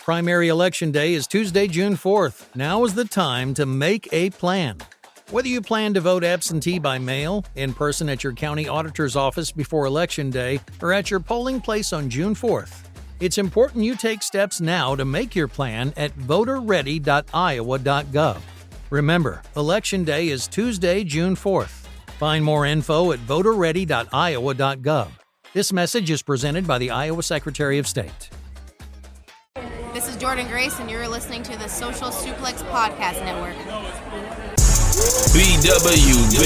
Primary Election Day is Tuesday, June 4th. Now is the time to make a plan. Whether you plan to vote absentee by mail, in person at your county auditor's office before Election Day, or at your polling place on June 4th, it's important you take steps now to make your plan at voterready.iowa.gov. Remember, Election Day is Tuesday, June 4th. Find more info at voterready.iowa.gov. This message is presented by the Iowa Secretary of State. This is Jordan Grace, and you're listening to the Social Suplex Podcast Network. BWB,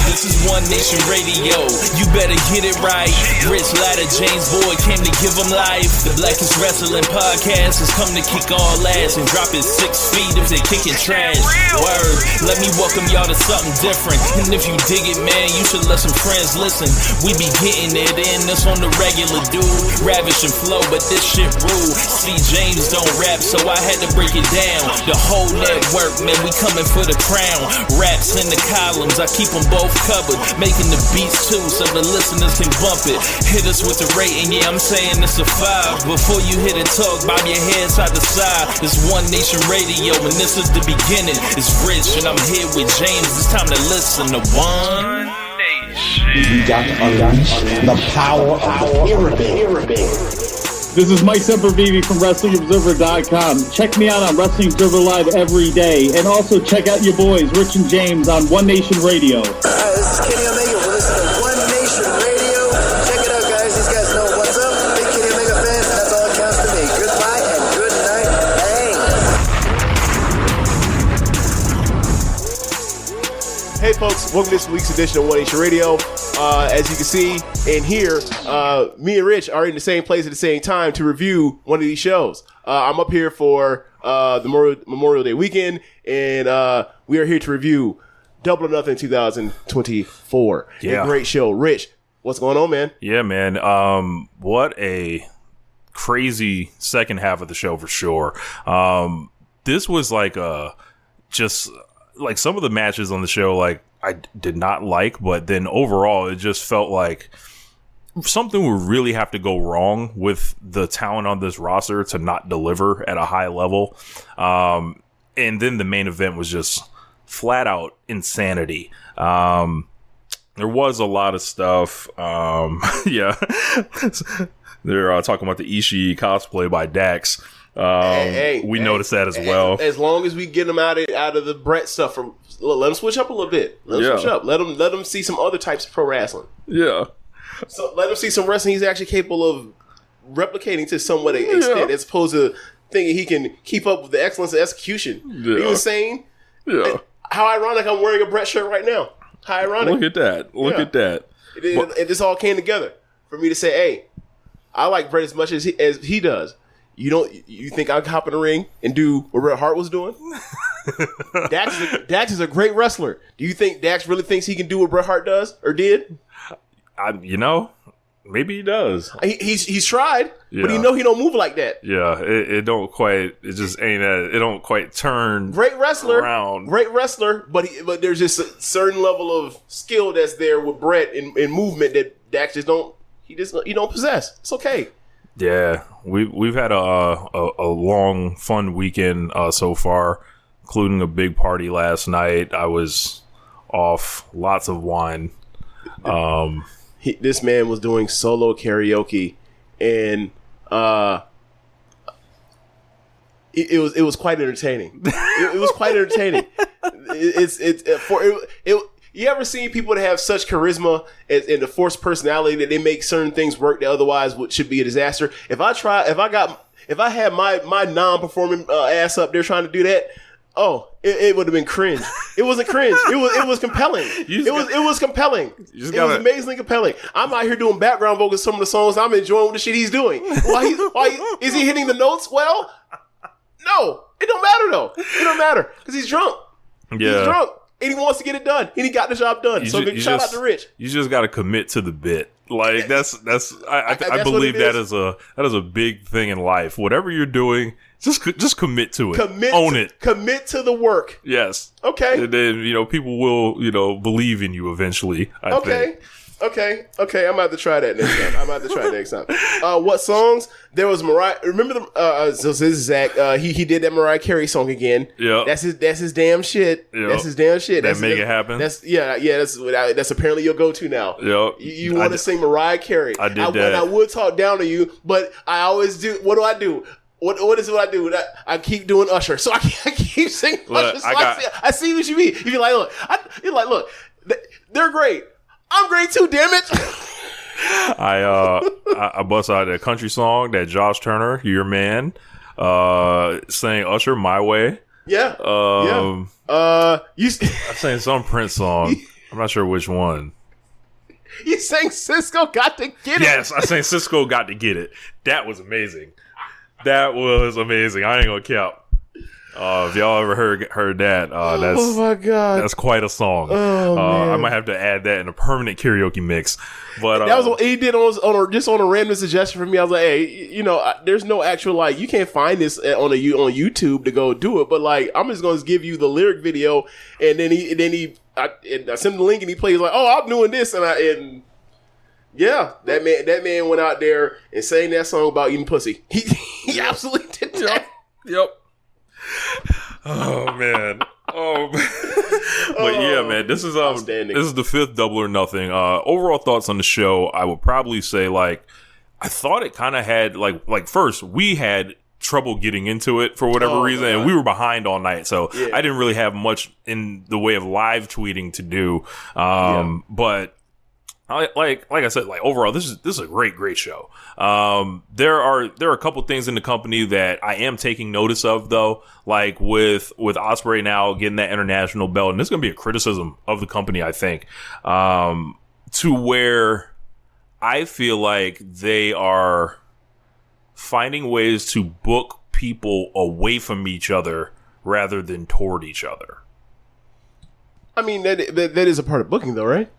this is One Nation Radio. You better get it right. Rich Latta, James Boyd came to give them life. The Blackest Wrestling Podcast has come to kick all ass and drop it 6 feet if they kicking trash. Word, let me welcome y'all to something different. And if you dig it, man, you should let some friends listen. We be getting it in, this on the regular, dude. Ravish and flow, but this shit rude. See, James don't rap, so I had to break it down. The whole network, man, we coming for the crown. Raps in the columns, I keep them both covered. Making the beats too, so the listeners can bump it. Hit us with the rating, yeah, I'm saying it's a 5. Before you hit it, talk, bob your head side to side. It's One Nation Radio, and this is the beginning. It's Rich, and I'm here with James. It's time to listen to One Nation. You got to unleash the power of the pyramid. This is Mike Sempervive from WrestlingObserver.com. Check me out on Wrestling Observer Live every day. And also check out your boys, Rich and James, on One Nation Radio. This is Kenny Omega. We're listening to One Nation Radio. Check it out, guys. These guys know what's up. Big Kenny Omega fans, and that's all that counts to me. Goodbye and good night. Bang. Hey, folks. Welcome to this week's edition of One Nation Radio. As you can see and hear, me and Rich are in the same place at the same time to review one of these shows. I'm up here for the Memorial Day weekend, and we are here to review Double or Nothing 2024. Yeah. A great show. Rich, what's going on, man? Yeah, man. What a crazy second half of the show for sure. This was like just like some of the matches on the show, like I did not like, but then overall it just felt like something would really have to go wrong with the talent on this roster to not deliver at a high level. And then the main event was just flat out insanity. There was a lot of stuff. Yeah, they're talking about the Ishii cosplay by Dax. We noticed that as well. As long as we get him out of the Brett stuff, let him switch up a little bit. Let him switch up. Let him see some other types of pro wrestling. Yeah. So let him see some wrestling he's actually capable of replicating to somewhat extent, as opposed to thinking he can keep up with the excellence of execution. Yeah. Are you insane? Yeah. And how ironic I'm wearing a Brett shirt right now. How ironic. Look at that. Look at that. It just all came together for me to say, hey, I like Brett as much as he does. You think I can hop in the ring and do what Bret Hart was doing? Dax is a great wrestler. Do you think Dax really thinks he can do what Bret Hart does or did? Maybe he does. He's tried, but he don't move like that. Yeah, it don't quite. It just ain't. It don't quite turn. Great wrestler, around. Great wrestler, but there's just a certain level of skill that's there with Bret in movement that Dax just don't. He don't possess. It's okay. Yeah, we've had a long, fun weekend so far, including a big party last night. I was off, lots of wine. This man was doing solo karaoke, and it was quite entertaining. It was quite entertaining. You ever seen people that have such charisma and the forced personality that they make certain things work that otherwise should be a disaster? If I had my non-performing ass up there trying to do that, it would have been cringe. It wasn't cringe. It was compelling. It was compelling. It was amazingly compelling. I'm out here doing background vocals some of the songs. I'm enjoying the shit he's doing. Is he hitting the notes well? No, it don't matter though. It don't matter because he's drunk. Yeah. He's drunk. And he wants to get it done. And he got the job done. Shout out to Rich. You just got to commit to the bit. Like I believe that is a big thing in life. Whatever you're doing, just commit to it. Own it. Commit to the work. Yes. Okay. And then people will believe in you eventually. I think. Okay, I'm about to try that next time. What songs? There was Mariah. Remember so this is Zach. He did that Mariah Carey song again. Yeah, that's his damn shit. Yep. That's his damn shit. That make it happen. That's apparently your go-to now. Yep. You want to sing Mariah Carey? I did that. I would talk down to you, but I always do. What do I do? What is what I do? I keep doing Usher, so I keep singing Usher. So I see what you mean. You be like, look, they're great. I'm great too, damn it. I bust out a country song that Josh Turner, your man, sang Usher My Way. Yeah. I sang some Prince song. I'm not sure which one. You sang Cisco Got to Get It. Yes, I sang Cisco Got to Get It. That was amazing. I ain't gonna cap. If y'all ever heard that, that's, oh my god, that's quite a song. I might have to add that in a permanent karaoke mix. But that was what he did on a random suggestion for me. I was like, hey, there's no actual you can't find this on YouTube to go do it. But I'm just gonna give you the lyric video, and then I sent him the link and he plays like, oh, I'm doing this, and yeah, that man went out there and sang that song about eating pussy. He absolutely did that. Yep. Oh man. But yeah, man, this is the fifth Double or Nothing. Overall thoughts on the show, I would probably say I thought it kind of had first we had trouble getting into it for whatever reason, and we were behind all night, so I didn't really have much in the way of live tweeting to do. But like I said, overall, this is a great show. There are a couple things in the company that I am taking notice of, though, with Ospreay now getting that international belt, and this is going to be a criticism of the company, I think, to where I feel like they are finding ways to book people away from each other rather than toward each other. I mean, that is a part of booking, though, right?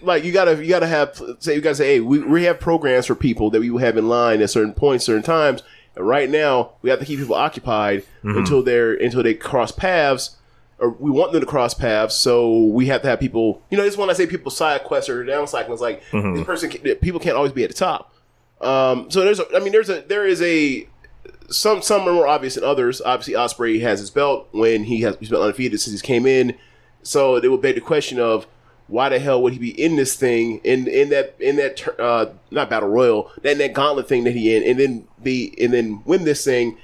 You gotta say, hey, we have programs for people that we will have in line at certain points, certain times. And right now, we have to keep people occupied until they cross paths, or we want them to cross paths. So we have to have people. This when I say people side quest or down cycle, it's like this person. People can't always be at the top. So there is some are more obvious than others. Obviously, Ospreay has his belt when he's been undefeated since he came in. So it would beg the question of, why the hell would he be in this thing in that not battle royal, that gauntlet thing that he in, and then win this thing?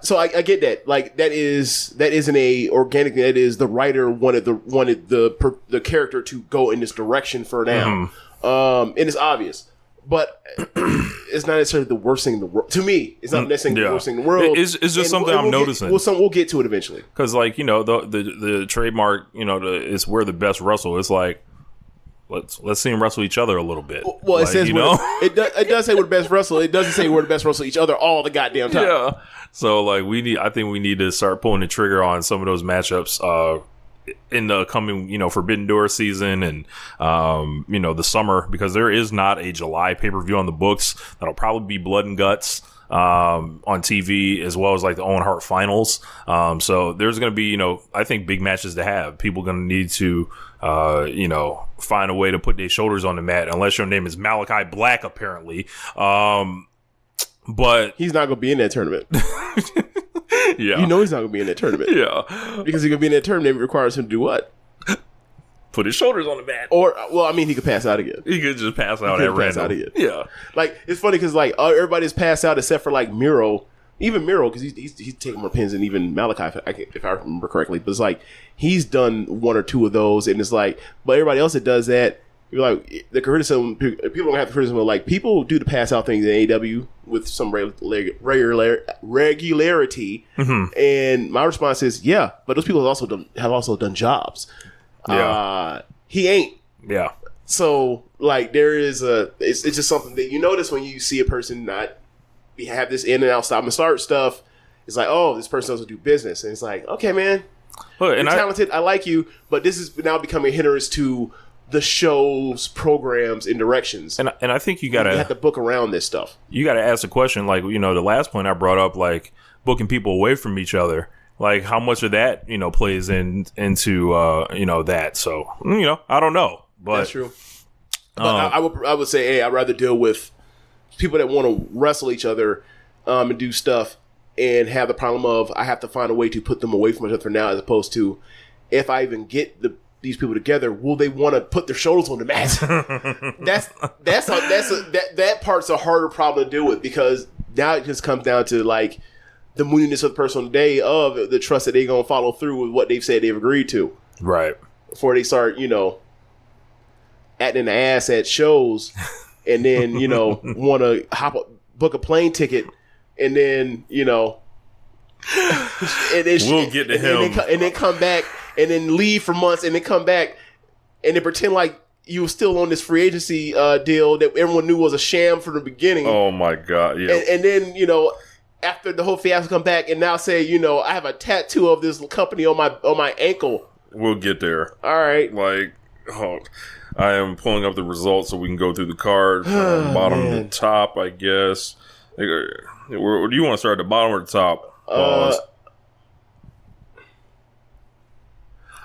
So I get that. That isn't a organic. That is the writer wanted the character to go in this direction for now, and it's obvious. But it's not necessarily the worst thing in the world. To me, it's not necessarily the worst thing in the world. It's just something I'm noticing. We'll get to it eventually. Because, the trademark, is where the best wrestle. It's let's see them wrestle each other a little bit. Well, it says it does say we're the best wrestle. It doesn't say we're the best wrestle each other all the goddamn time. Yeah. So I think we need to start pulling the trigger on some of those matchups. In the coming, Forbidden Door season and, the summer, because there is not a July pay-per-view on the books. That'll probably be Blood and Guts on TV, as well as the Owen Hart finals. So there's going to be, I think big matches to have. People going to need to, find a way to put their shoulders on the mat, unless your name is Malachi Black, apparently. But he's not going to be in that tournament. Yeah. He's not going to be in that tournament. Yeah. Because he's going to be in that tournament, it requires him to do what? Put his shoulders on the mat. Or, he could pass out again. He could just pass out at random. Yeah. It's funny because, everybody's passed out except for, Miro. Even Miro, because he's taking more pins than even Malachi, if I remember correctly. But it's he's done one or two of those, and it's but everybody else that does that, you're the criticism, people don't have the criticism of people do the pass out things in AEW with some regularity, and my response is but those people have also done jobs. He ain't. Yeah. So there is it's just something that you notice when you see a person not have this in and out, stop and start stuff. It's this person doesn't do business, and it's okay, man, you're talented. I like you, but this is now becoming a hindrance to the show's programs and directions. And I think you have to book around this stuff. You got to ask the question, the last point I brought up, booking people away from each other. How much of that, plays into that. So, I don't know. But that's true. But I would say, hey, I'd rather deal with people that want to wrestle each other and do stuff and have the problem of I have to find a way to put them away from each other for now, as opposed to if I even get these people together, will they want to put their shoulders on the mat? that part's a harder problem to deal with, because now it just comes down to like the moodiness of the person on the day of the trust that they're going to follow through with what they've said they've agreed to. Right. Before they start, acting in the ass at shows and then, want to book a plane ticket and then, and then we'll get to him. And then come back and then leave for months and then come back and then pretend like you were still on this free agency deal that everyone knew was a sham from the beginning. Oh my God. Yeah. And then, after the whole fiasco come back and now say, I have a tattoo of this company on my ankle. We'll get there. All right. I am pulling up the results so we can go through the card from bottom to top, I guess. Where do you want to start, at the bottom or the top?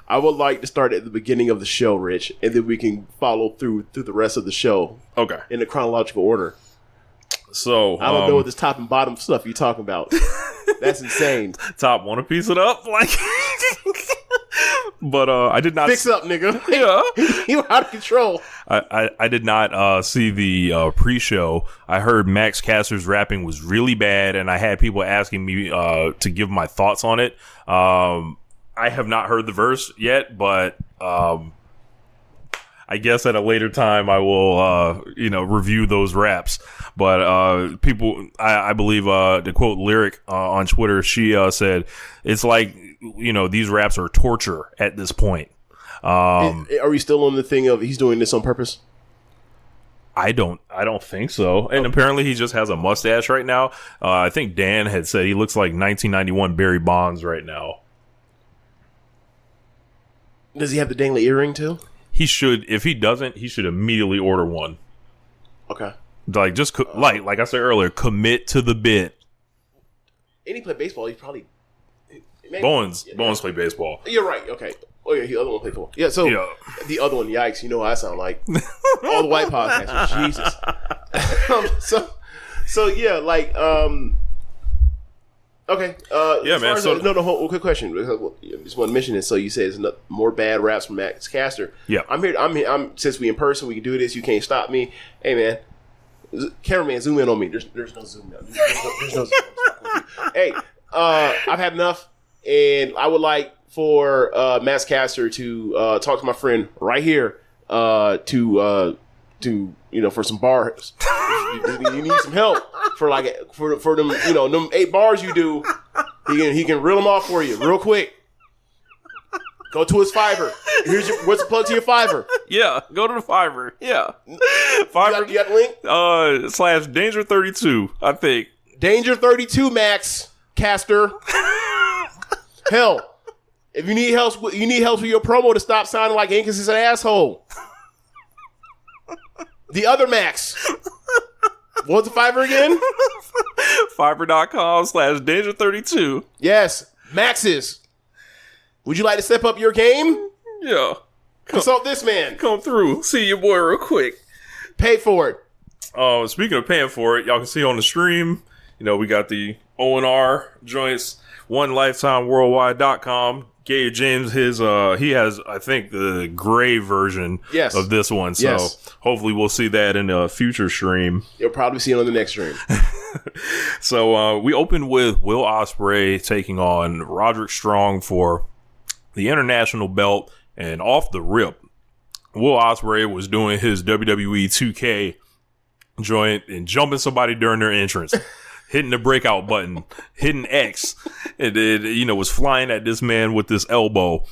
I would like to start at the beginning of the show, Rich, and then we can follow through the rest of the show. Okay. In the chronological order. So I don't know what this top and bottom stuff you're talking about. That's insane. Top, want to piece it up? But I did not fix up, nigga. Yeah, you out of control. I did not see the pre-show. I heard Max Caster's rapping was really bad, and I had people asking me to give my thoughts on it. I have not heard the verse yet, but I guess at a later time I will review those raps. But people, I believe to quote Lyric on Twitter, she said it's like, these raps are torture at this point. Are we still on the thing of he's doing this on purpose? I don't think so. And apparently he just has a mustache right now. I think Dan had said he looks like 1991 Barry Bonds right now. Does he have the dangly earring too? He should. If he doesn't, he should immediately order one. Okay. Like, just like I said earlier, commit to the bit. And he played baseball. He's probably Bowens played baseball. You're right. Okay. Oh yeah, the other one played football. Yeah. So the other one, yikes! You know what I sound like. All the white podcasters. Jesus. So yeah, like okay. Man. So no. Quick question. Just want to mention this. So you say it's more bad raps from Max Caster. Yeah. I'm here. Since we in person, we can do this. You can't stop me. Hey man, cameraman, zoom in on me. There's no zoom now. There's no zoom. Hey, I've had enough, and I would like for Max Caster to talk to my friend right here to for some bars. You need some help for them them 8 bars you do. He can reel them off for you real quick. Go to his Fiverr. What's the plug to your Fiverr? Yeah, go to the Fiverr. Yeah, Fiverr. You got the link? /Danger32, I think. Danger32, Max Caster. Hell, if you need help with your promo to stop sounding like Incas is an asshole. The other Max. What's the Fiverr again? Fiverr.com/Danger32. Yes, Max's. Would you like to step up your game? Yeah. Consult this man. Come through. See your boy real quick. Pay for it. Speaking of paying for it, y'all can see on the stream, we got the O&R joints, OneLifetimeWorldwide.com. Gabe James, he has, I think, the gray version of this one. So hopefully we'll see that in a future stream. You'll probably see it on the next stream. So we opened with Will Ospreay taking on Roderick Strong for the international belt, and off the rip, Will Ospreay was doing his WWE 2K joint and jumping somebody during their entrance. Hitting the breakout button, hitting X, and it, was flying at this man with this elbow.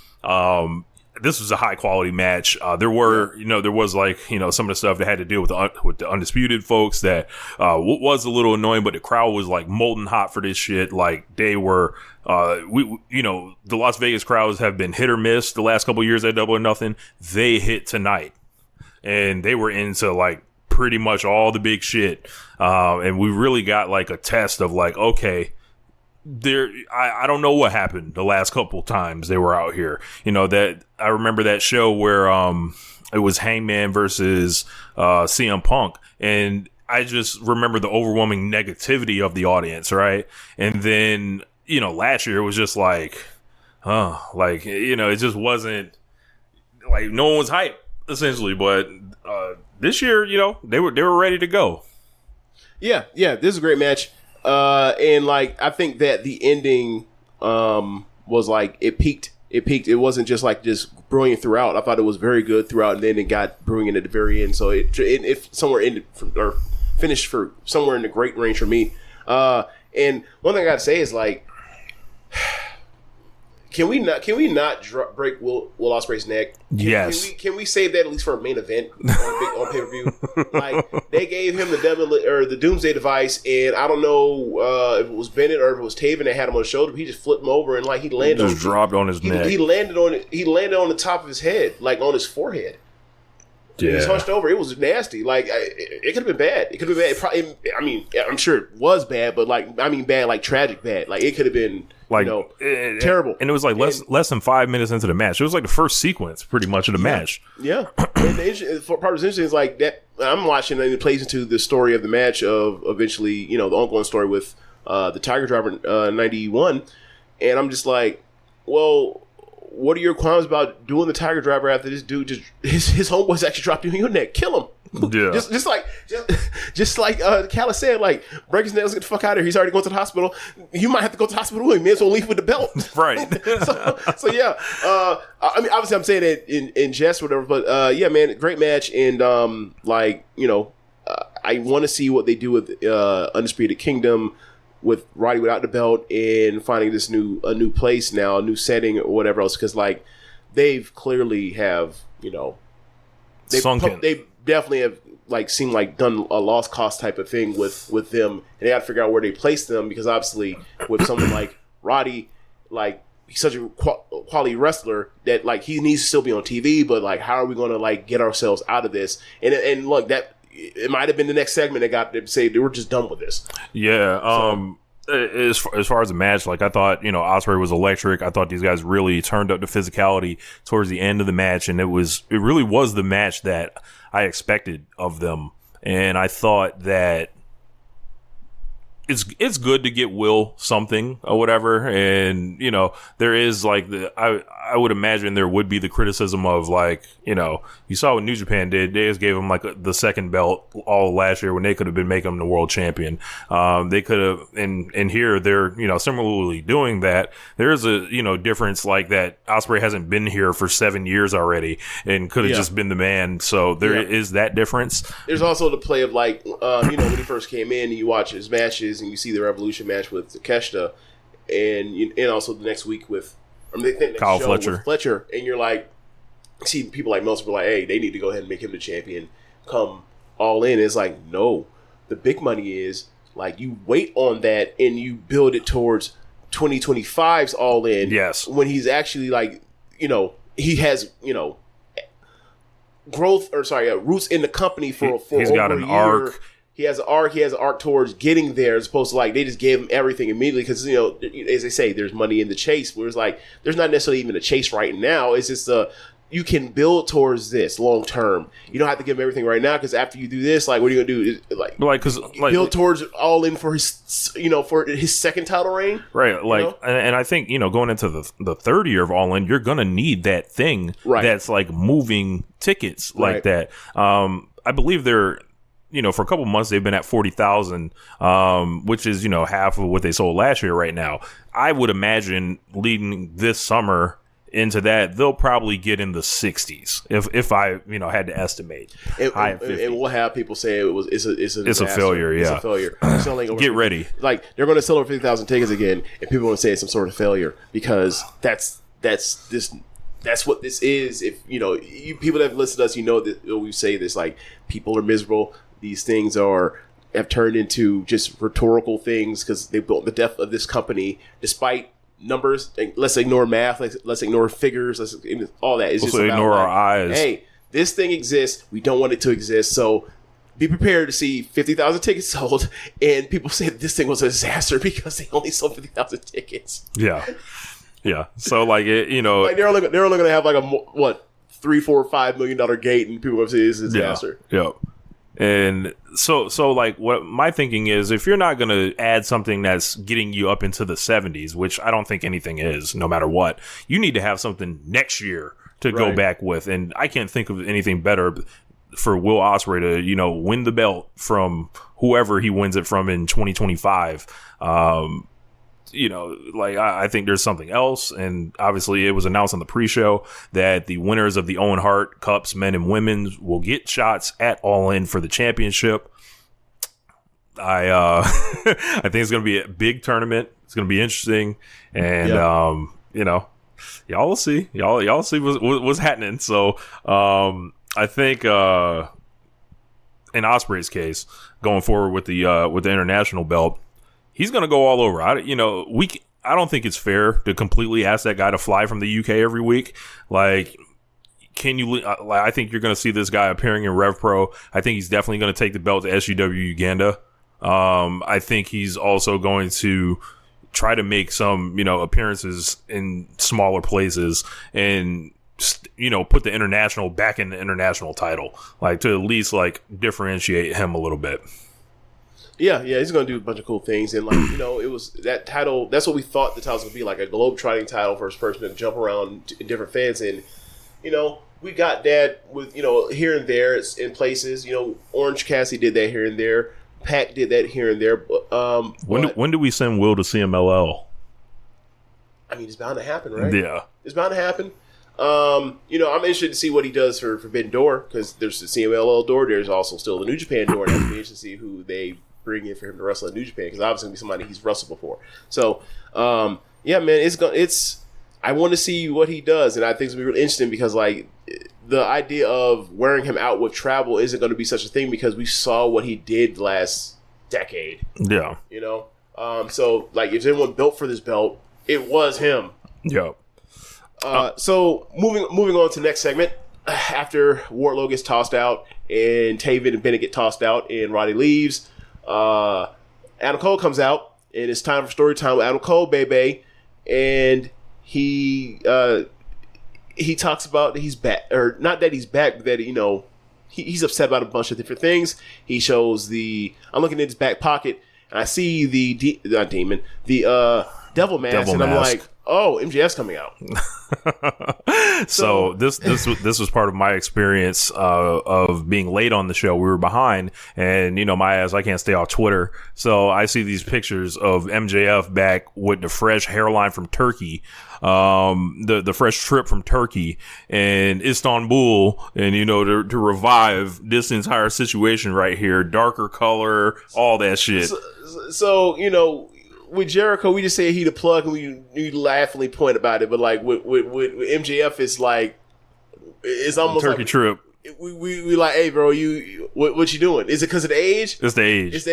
This was a high quality match. There was some of the stuff that had to deal with the Undisputed folks that was a little annoying, but the crowd was like molten hot for this shit. Like they were, the Las Vegas crowds have been hit or miss the last couple of years at Double or Nothing. They hit tonight, and they were into like pretty much all the big shit. And we really got like a test of like, okay, I don't know what happened the last couple times they were out here. That I remember that show where it was Hangman versus CM Punk, and I just remember the overwhelming negativity of the audience, right? And then last year it was just like, it just wasn't like no one was hyped essentially. But this year, they were ready to go. Yeah, this is a great match. And like I think that the ending was like it peaked. It wasn't just brilliant throughout. I thought it was very good throughout, and then it got brilliant at the very end. So it somewhere ended or finished for somewhere in the great range for me. And one thing I gotta say is like, can we not break Will Ospreay's neck? Yes. Can we save that at least for a main event on pay per view? Like they gave him the devil or the Doomsday device, and I don't know if it was Bennett or if it was Taven that had him on the shoulder. But he just flipped him over and like he landed. Just dropped on his neck. He landed on it. He landed on the top of his head, like on his forehead. Yeah. He was hunched over. It was nasty. Like it could have been bad. It could have been bad. I'm sure it was bad, but bad, like tragic bad. Like it could have been terrible. And it was like less than 5 minutes into the match. It was like the first sequence, pretty much, of the match. Yeah. And the part of the interesting is like that. I'm watching and it plays into the story of the match of eventually, the ongoing story with the Tiger Driver 91, and I'm just like, well. What are your qualms about doing the Tiger Driver after this dude his homeboys actually dropped you on your neck? Kill him. Yeah. just like Callis said, like break his nails, get the fuck out of here. He's already going to the hospital. You might have to go to the hospital with him. May as well leave with the belt. Right. so yeah. Obviously I'm saying it in jest or whatever, but yeah, man, great match, and I want to see what they do with Undisputed Kingdom. With Roddy without the belt and finding this a new place now, a new setting or whatever else, because like they've clearly have they definitely have like seemed like done a lost cause type of thing with them, and they got to figure out where they place them, because obviously with someone like Roddy, like he's such a quality wrestler that like he needs to still be on TV, but like how are we going to like get ourselves out of this? And look, that it might have been the next segment that got them to say they were just done with this. Yeah. As far as the match, like I thought, Ospreay was electric. I thought these guys really turned up the physicality towards the end of the match, and it really was the match that I expected of them. And I thought that it's good to get Will something or whatever, and there is like I would imagine there would be the criticism of like you saw what New Japan did. They just gave him like the second belt all last year when they could have been making him the world champion. They could have, and here they're similarly doing that. There is a difference like that. Ospreay hasn't been here for 7 years already and could have just been the man. So there is that difference. There's also the play of like when he first came in and you watch his matches and you see the Revolution match with Takeshita, and also the next week with Kyle Fletcher, and you're like, see people like Meltzer were like, hey, they need to go ahead and make him the champion, come all in. It's like, no, the big money is like you wait on that and you build it towards 2025's all in. Yes, when he's actually like he has growth roots in the company for he's over got an a year. arc. He has an arc towards getting there, as opposed to like they just gave him everything immediately, because as they say, there's money in the chase. Where it's like there's not necessarily even a chase right now. It's just you can build towards this long term. You don't have to give him everything right now, because after you do this, like what are you gonna do? Because build towards all in for his for his second title reign, right? And I think going into the third year of All In, you're gonna need that thing that's like moving tickets like that. I believe they're. For a couple months, they've been at 40,000, which is, half of what they sold last year right now. I would imagine leading this summer into that, they'll probably get in the 60s if I, had to estimate. And we'll have people say it's a failure, yeah. It's a failure. Get ready. Like, they're going to sell over 50,000 tickets again, and people are going to say it's some sort of failure, because that's what this is. If, you people that have listened to us, that we say this, like, people are miserable. These things have turned into just rhetorical things because they built the death of this company despite numbers. Let's ignore math. Let's ignore figures. All that. It's just ignore our eyes. Hey, this thing exists. We don't want it to exist. So be prepared to see 50,000 tickets sold, and people said this thing was a disaster because they only sold 50,000 tickets. Yeah. So like it, you know, like they're only going to have like a $3, $4, $5 million gate, and people are going to say this is a disaster. Yeah. And so like what my thinking is, if you're not going to add something that's getting you up into the 70s, which I don't think anything is, no matter what, you need to have something next year to go back with. And I can't think of anything better for Will Ospreay to, you know, win the belt from whoever he wins it from in 2025. You know, like I think there's something else, and obviously it was announced on the pre-show that the winners of the Owen Hart Cups, men and women, will get shots at All In for the championship. I think it's going to be a big tournament. It's going to be interesting, and you know, y'all will see. Y'all see what's happening. So I think in Ospreay's case, going forward with the international belt, he's going to go all over. I don't think it's fair to completely ask that guy to fly from the UK every week. Like, I think you're going to see this guy appearing in Rev Pro. I think he's definitely going to take the belt to SGW Uganda. I think he's also going to try to make some, you know, appearances in smaller places and, you know, put the international back in the international title, like to at least like differentiate him a little bit. Yeah, he's going to do a bunch of cool things. And, like, you know, it was that title, that's what we thought the title was going to be, like a globe-trotting title for his person to jump around in different fans. And, you know, we got that with, you know, here and there it's in places. You know, Orange Cassidy did that here and there. Pac did that here and there. When do we send Will to CMLL? I mean, it's bound to happen, right? Yeah. It's bound to happen. You know, I'm interested to see what he does for Forbidden Door, because there's the CMLL door. There's also still the New Japan door, and I'd be interested to see who they bring in for him to wrestle in New Japan, because obviously it's going to be somebody he's wrestled before. So, yeah, man, I want to see what he does, and I think it's going to be really interesting because, like, the idea of wearing him out with travel isn't going to be such a thing because we saw what he did last decade. Yeah. You know? So, like, if anyone built for this belt, it was him. Yeah. So, moving on to the next segment, after Wardlow gets tossed out and Taven and Bennett get tossed out and Roddy leaves, Adam Cole comes out, and it's time for story time with Adam Cole, baby. And he talks about that he's back, or not that he's back, but that, you know, he's upset about a bunch of different things. He shows I'm looking at his back pocket, and I see the devil mask, and I'm like, oh, MJF's coming out. So this was part of my experience of being late on the show. We were behind, and, you know, my ass, I can't stay off Twitter. So I see these pictures of MJF back with the fresh hairline from Turkey, the fresh trip from Turkey and Istanbul, and, you know, to revive this entire situation right here, darker color, all that shit. So you know, with Jericho, we just say he the plug, and we laughingly point about it. But like with MJF, it's like it's almost Turkey like trip. We like, hey, bro, what you doing? Is it because of the age? It's the age. It's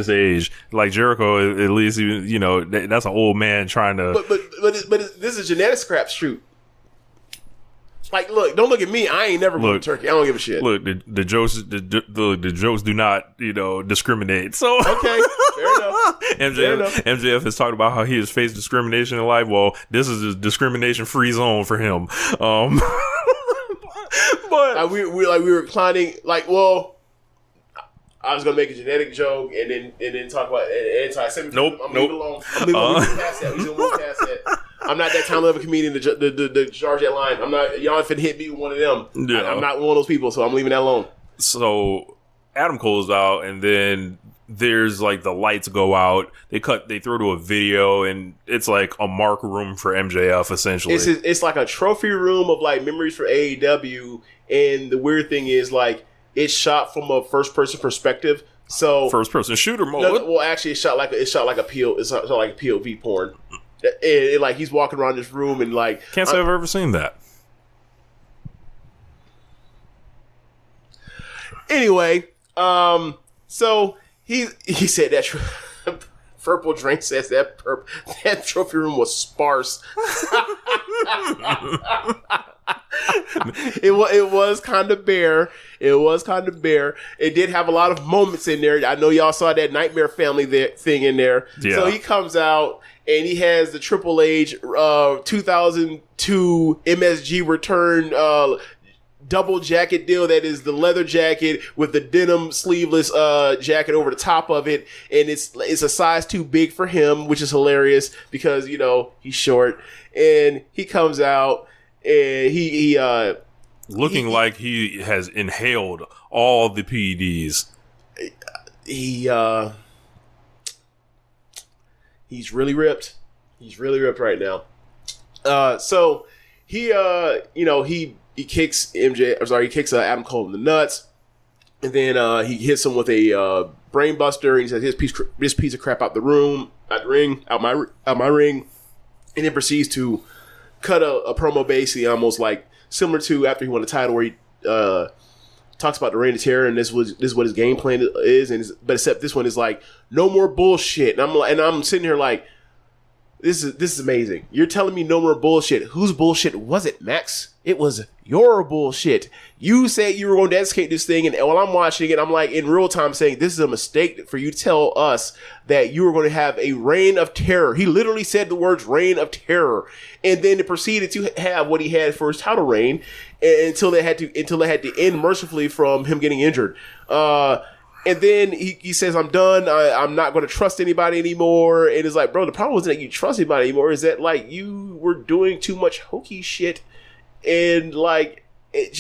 the age. Like Jericho, at least, you know, that's an old man trying to. But this is genetic scrap shoot. Like, look, don't look at me. I ain't never been Turkey. I don't give a shit. Look, the jokes do not, you know, discriminate. So okay, fair enough. MJF has talked about how he has faced discrimination in life. Well, this is a discrimination-free zone for him. But we were reclining. Like, well, I was gonna make a genetic joke and then talk about anti-Semitism. Nope. I'm leaving it alone. I'm leaving past that. We're gonna move past that. I'm not that talent of a comedian to charge that line. I'm not. Y'all finna hit me with one of them. Yeah. I'm not one of those people, so I'm leaving that alone. So Adam Cole's out, and then there's like the lights go out. They throw to a video, and it's like a mark room for MJF essentially. It's like a trophy room of like memories for AEW, and the weird thing is like it's shot from a first person perspective. So first person shooter mode. No, well, actually, it's shot like a POV porn. And like he's walking around this room and like can't say I've ever seen that. Anyway, so he said that Purple Drink says that It was kind of bare. It was kind of bare. It did have a lot of moments in there. I know y'all saw that Nightmare Family thing in there. Yeah. So he comes out and he has the Triple H 2002 MSG return double jacket deal that is the leather jacket with the denim sleeveless jacket over the top of it, and it's a size too big for him, which is hilarious because he's short, and he comes out and he looking like he has inhaled all the PEDs. He's really ripped. He's really ripped right now. So he kicks he kicks Adam Cole in the nuts, and then he hits him with a brain buster, and he says, "This piece of crap out my ring," and then proceeds to cut a promo basically almost like similar to after he won the title, where he talks about the Reign of Terror, and this is what his game plan is, but except this one is like no more bullshit, and I'm sitting here like, this is amazing. You're telling me no more bullshit. Whose bullshit was it, Max? It was your bullshit. You said you were going to escape this thing, and while I'm watching it, I'm like in real time saying this is a mistake for you to tell us that you were going to have a reign of terror. He literally said the words reign of terror, and then it proceeded to have what he had for his title reign until they had to end mercifully from him getting injured. And then he says, "I'm done. I'm not going to trust anybody anymore." And it's like, bro, the problem wasn't that you trust anybody anymore. Is that like you were doing too much hokey shit, and like it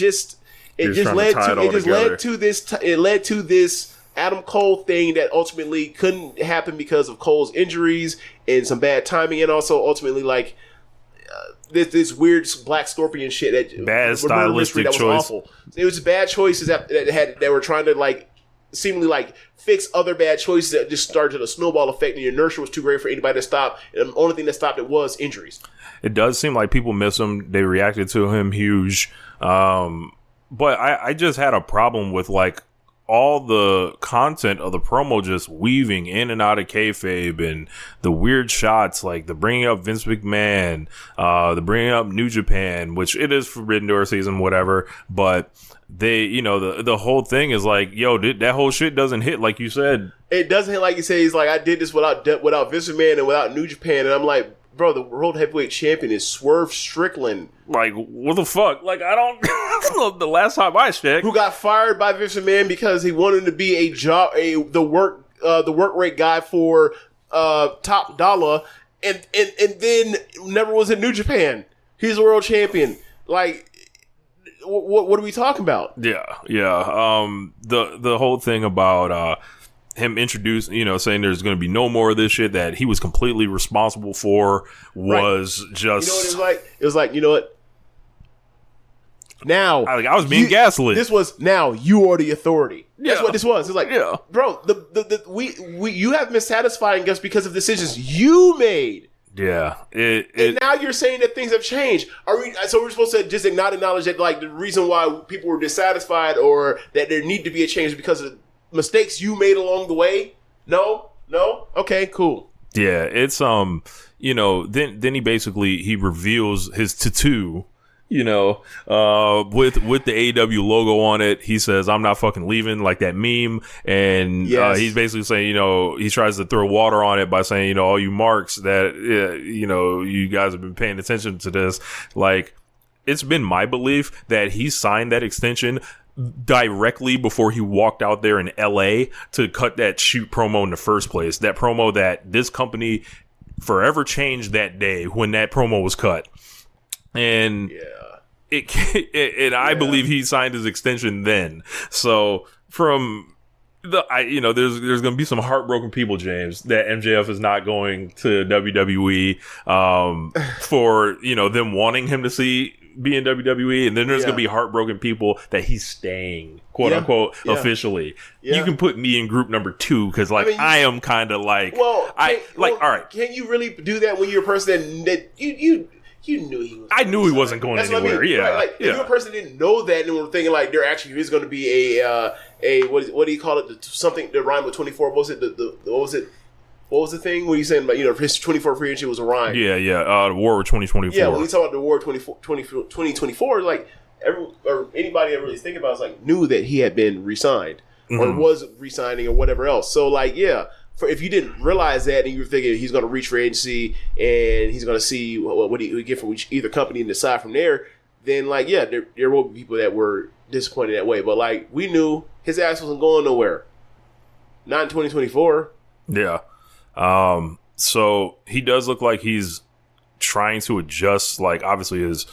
led to this Adam Cole thing that ultimately couldn't happen because of Cole's injuries and some bad timing, and also ultimately like this weird Black Scorpion shit that bad stylistic that was choice. Awful. It was bad choices that were trying to like seemingly like fix other bad choices that just started a snowball effect, and the inertia was too great for anybody to stop. And the only thing that stopped it was injuries. It does seem like people miss him. They reacted to him huge. But I just had a problem with like all the content of the promo just weaving in and out of kayfabe, and the weird shots, like the bringing up Vince McMahon, the bringing up New Japan, which it is Forbidden Door season, whatever, but they, the whole thing is like, yo, that whole shit doesn't hit like you said. It doesn't hit like you say. He's like, I did this without Vince McMahon and without New Japan, and I'm like, bro, the World Heavyweight Champion is Swerve Strickland. Like, what the fuck? Like, I don't the last time I checked. Who got fired by Vince McMahon because he wanted to be the work rate guy for Top Dollar, and then never was in New Japan. He's a world champion. Like, what are we talking about? Yeah. The whole thing about him introducing, saying there's going to be no more of this shit that he was completely responsible for was just. You know what it was like? It was like, you know what? Now, I was being gaslit. This was now you are the authority. Yeah. That's what this was. It's like, yeah, bro, you have been satisfying us because of decisions you made. Yeah, and now you're saying that things have changed. So we're supposed to just not acknowledge that, like, the reason why people were dissatisfied or that there need to be a change because of mistakes you made along the way? No, okay, cool. Yeah, it's then he basically reveals his tattoo. With the AEW logo on it. He says, "I'm not fucking leaving," like that meme. And yes. He's basically saying, he tries to throw water on it by saying, all you marks that, you guys have been paying attention to this. Like, it's been my belief that he signed that extension directly before he walked out there in LA to cut that shoot promo in the first place. That promo that this company forever changed that day when that promo was cut. And I believe he signed his extension then. So from there's going to be some heartbroken people, James, that MJF is not going to WWE for them wanting him to be in WWE, and then there's going to be heartbroken people that he's staying, quote unquote, officially. You can put me in group number 2 because I am kind of like, all right. Can you really do that when you're a person that you knew he was? I knew he wasn't going anywhere. Yeah, right? If you're a person that didn't know that and were thinking like there actually is going to be a what do you call it? Something that rhyme with 24. What was it? What was it? what was the thing when you saying about his 24 free agency was a rhyme? Yeah. The war with 2024. Yeah, when you talk about the war 2024, like anybody that really think about it is like knew that he had been re-signed or was re-signing or whatever else. So like if you didn't realize that and you were thinking he's going to reach free agency and he's going to see what he would get from either company and decide from there, then like there will be people that were disappointed that way. But like we knew his ass wasn't going nowhere. Not in 2024. Yeah. So he does look like he's trying to adjust, like obviously his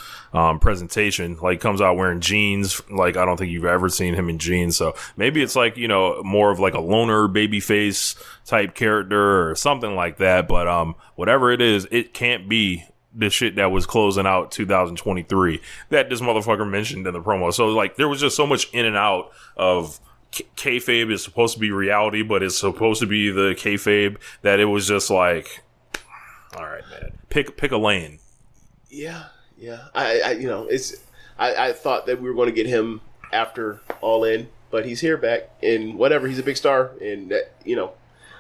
presentation. Like comes out wearing jeans. Like I don't think you've ever seen him in jeans. So maybe it's like more of like a loner babyface type character or something like that. But whatever it is, it can't be the shit that was closing out 2023 that this motherfucker mentioned in the promo. So like there was just so much in and out of kayfabe is supposed to be reality, but it's supposed to be the kayfabe that it was just like, all right, man, pick a lane. Yeah. I thought that we were going to get him after All In, but he's here back and whatever. He's a big star, and that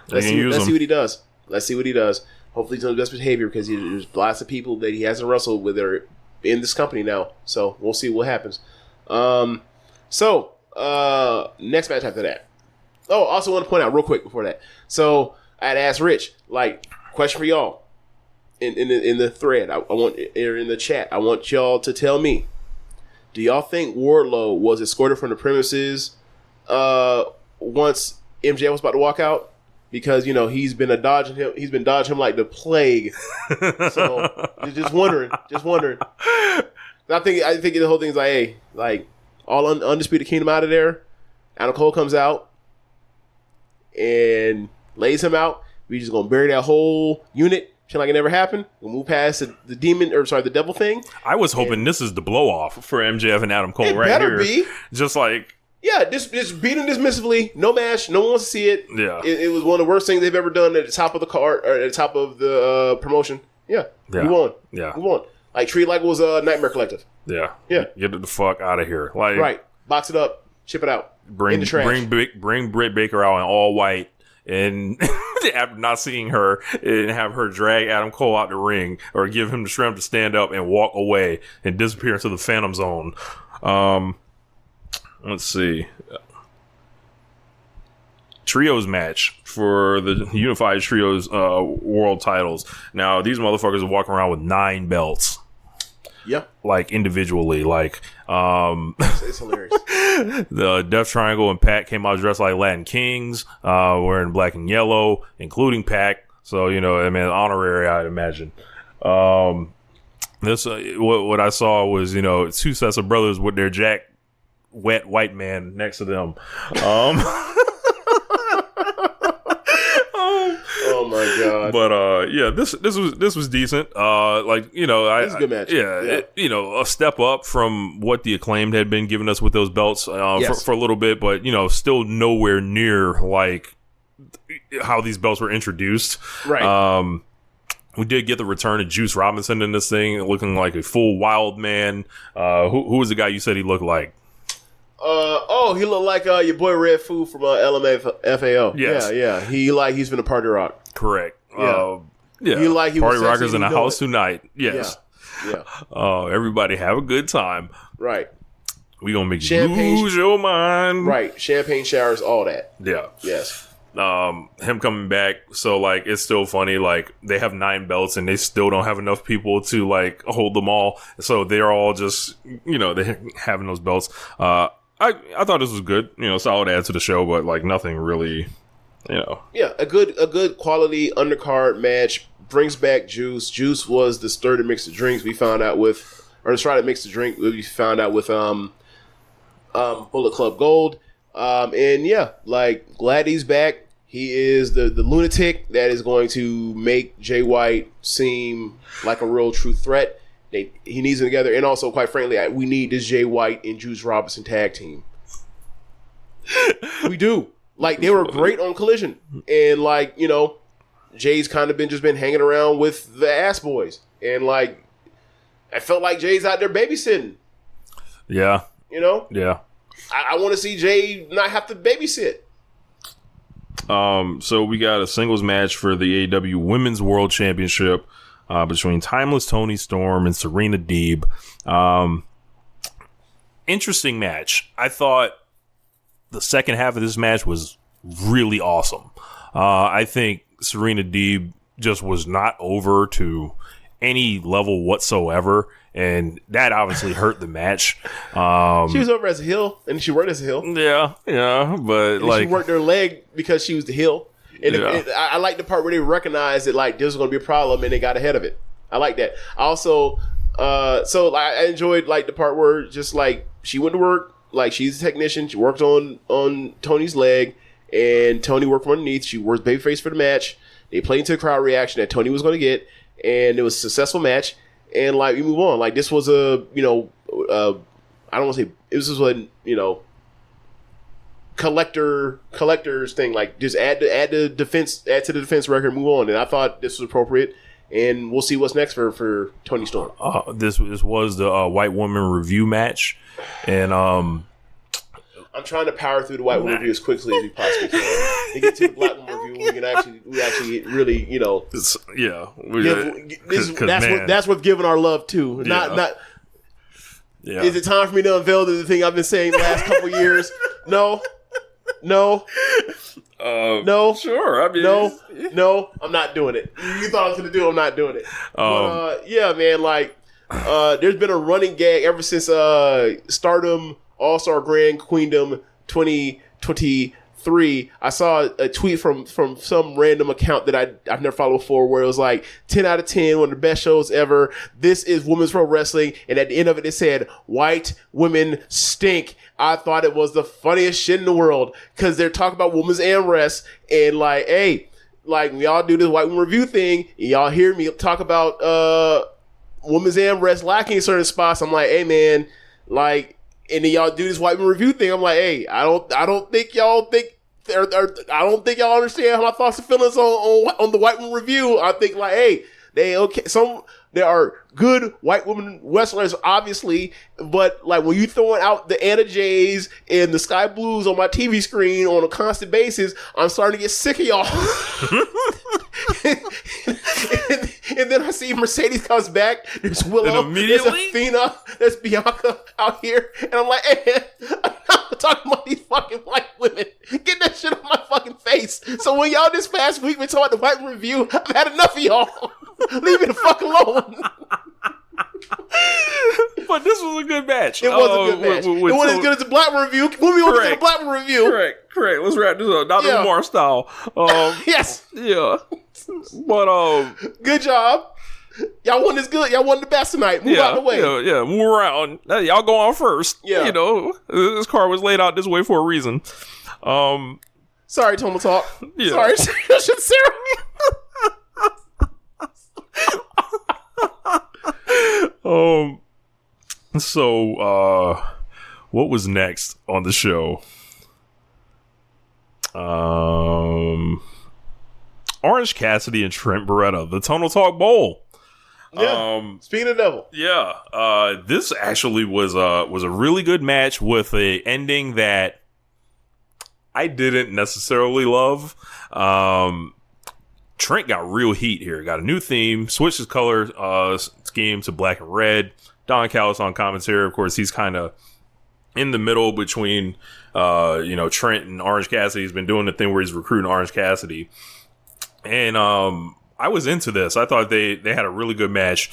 let's see what he does. Let's see what he does. Hopefully, he's on the best behavior because there's lots of people that he hasn't wrestled with that are in this company now. So we'll see what happens. Next match after that. Oh, also want to point out real quick before that. So I had asked Rich, like, question for y'all in the thread. I want or in the chat. I want y'all to tell me: do y'all think Wardlow was escorted from the premises once MJF was about to walk out? Because he's been dodging him like the plague. So just wondering. I think the whole thing's like, hey, like all Undisputed Kingdom out of there. Adam Cole comes out and lays him out. We just gonna bury that whole unit, shit like it never happened. We'll move past the devil thing. I was hoping this is the blow off for MJF and Adam Cole right here. It better be. Just like. Yeah, just beat him dismissively. No match. No one wants to see it. Yeah. It was one of the worst things they've ever done at the top of the card or at the top of the promotion. Yeah. We won. Yeah. We won. Like, treat it like it was a Nightmare Collective. Yeah. Yeah. Get it the fuck out of here. Like, right. Box it up. Ship it out. In the trash. Bring Britt Baker out in all white and after not seeing her and have her drag Adam Cole out the ring or give him the strength to stand up and walk away and disappear into the Phantom Zone. Let's see. Trios match for the Unified Trios world titles. Now, these motherfuckers are walking around with 9 belts. Yep. Like, individually. Like, it's hilarious. The Death Triangle and Pac came out dressed like Latin Kings, wearing black and yellow, including Pac. So, honorary, I'd imagine. This, what I saw was, 2 sets of brothers with their wet white man next to them. Oh my god! But this was decent. This is a good match. A step up from what the Acclaimed had been giving us with those belts for a little bit, but still nowhere near like how these belts were introduced. Right. We did get the return of Juice Robinson in this thing, looking like a full wild man. Who was the guy you said he looked like? He looked like your boy Red Foo from LMFAO. Yes. Yeah. He's been a party rock. Correct. Yeah. He party rockers in the house tonight. Yes. Yeah. Everybody have a good time. Right. We gonna make you lose your mind. Right. Champagne showers, all that. Yeah. Yes. Him coming back, so like it's still funny. Like they have 9 belts and they still don't have enough people to like hold them all. So they're all just they're having those belts. I thought this was good, solid add to the show, but like nothing really, Yeah, a good quality undercard match. Brings back Juice. Juice was the stir to mix the drinks we found out with, or to try to mix the drink we found out with Bullet Club Gold. And yeah, like glad he's back. He is the lunatic that is going to make Jay White seem like a real true threat. He needs them together, and also, quite frankly, we need this Jay White and Juice Robinson tag team. We do. Like, they were great on Collision, and like Jay's kind of been hanging around with the ass boys, and like I felt like Jay's out there babysitting. Yeah. Yeah. I want to see Jay not have to babysit. So we got a singles match for the AEW Women's World Championship between Timeless Toni Storm and Serena Deeb. Interesting match. I thought the second half of this match was really awesome. I think Serena Deeb just was not over to any level whatsoever, and that obviously hurt the match. She was over as a heel, and she worked as a heel. Yeah, but and she worked her leg because she was the heel. And I like the part where they recognized that like this was going to be a problem, and they got ahead of it. I like that. I also, I enjoyed like the part where just like she went to work, like she's a technician. She worked on Tony's leg, and Toni worked from underneath. She worked babyface for the match. They played into the crowd reaction that Toni was going to get, and it was a successful match. And like we move on. Like this was a I don't want to say this was a collector's thing. Like just add to the defense record, move on. And I thought this was appropriate. And we'll see what's next for Toni Storm. This was the White Woman review match, and I'm trying to power through the White Woman review as quickly as we possibly can. To get to the Black Woman review, we actually really that's what's giving our love to. Not. Yeah. Is it time for me to unveil the thing I've been saying the last couple years? No. Sure. I mean, no, I'm not doing it. You thought I was going to do it, I'm not doing it. But, man, like, there's been a running gag ever since Stardom All-Star Grand Queendom 2023. I saw a tweet from some random account that I've never followed before where it was like 10 out of 10, one of the best shows ever. This is women's pro wrestling. And at the end of it, it said, white women stink. I thought it was the funniest shit in the world because they're talking about women's AmRest and like, hey, like when y'all do this white woman review thing, and y'all hear me talk about women's AmRest lacking in certain spots. I'm like, hey man, like, and then y'all do this white woman review thing. I'm like, hey, I don't think y'all understand my thoughts and feelings on the white woman review. I think like, hey, there are good white women wrestlers, obviously, but like when you throwing out the Anna Jays and the Sky Blues on my TV screen on a constant basis, I'm starting to get sick of y'all. and then I see Mercedes comes back. There's Willow. There's Athena. There's Bianca out here, and I'm like, hey, I'm not talking about these fucking white women. Get that shit on my fucking face. So when y'all this past week been talking about the white review, I've had enough of y'all. Leave me the fuck alone. But this was a good match. It was a good match. It wasn't as good as the Black review. When we went to the Black review. Correct. Let's wrap this up. Not Lamar style. Yes. Yeah. But good job. Y'all won this good. Y'all won the best tonight. Move out the way. Yeah. Move around. Y'all go on first. Yeah. This card was laid out this way for a reason. Sorry, Tomo Talk. Yeah. Sorry, Sarah. So what was next on the show? Orange Cassidy and Trent Beretta, the Tonal Talk Bowl. Yeah. Speaking of Devil. Yeah. This actually was a really good match with a ending that I didn't necessarily love. Trent got real heat here. Got a new theme, switched his color scheme to black and red. Don Callis on commentary. Of course, he's kind of in the middle between, Trent and Orange Cassidy. He's been doing the thing where he's recruiting Orange Cassidy. And I was into this. I thought they had a really good match.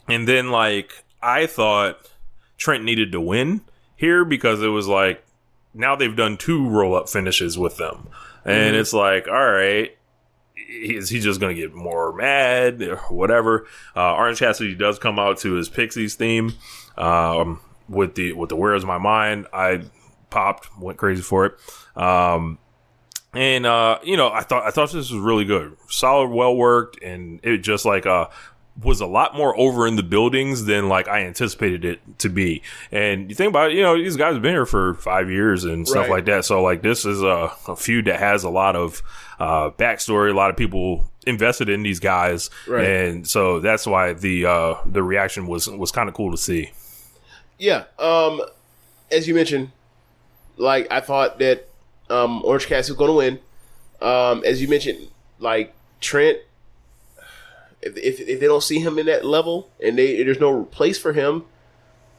And then, like, I thought Trent needed to win here because it was like, now they've done 2 roll-up finishes with them. And it's like, all right, is he just going to get more mad or whatever? Orange Cassidy does come out to his Pixies theme with the Where's My Mind. I went crazy for it. I thought this was really good. Solid, well worked, and it just like was a lot more over in the buildings than like I anticipated it to be. And you think about it, these guys have been here for 5 years and stuff like that. So like this is a feud that has a lot of backstory, a lot of people invested in these guys. Right. And so that's why the reaction was kind of cool to see. Yeah. As you mentioned, like I thought that Orange Cassidy was going to win. As you mentioned, like Trent, if they don't see him in that level and there's no place for him,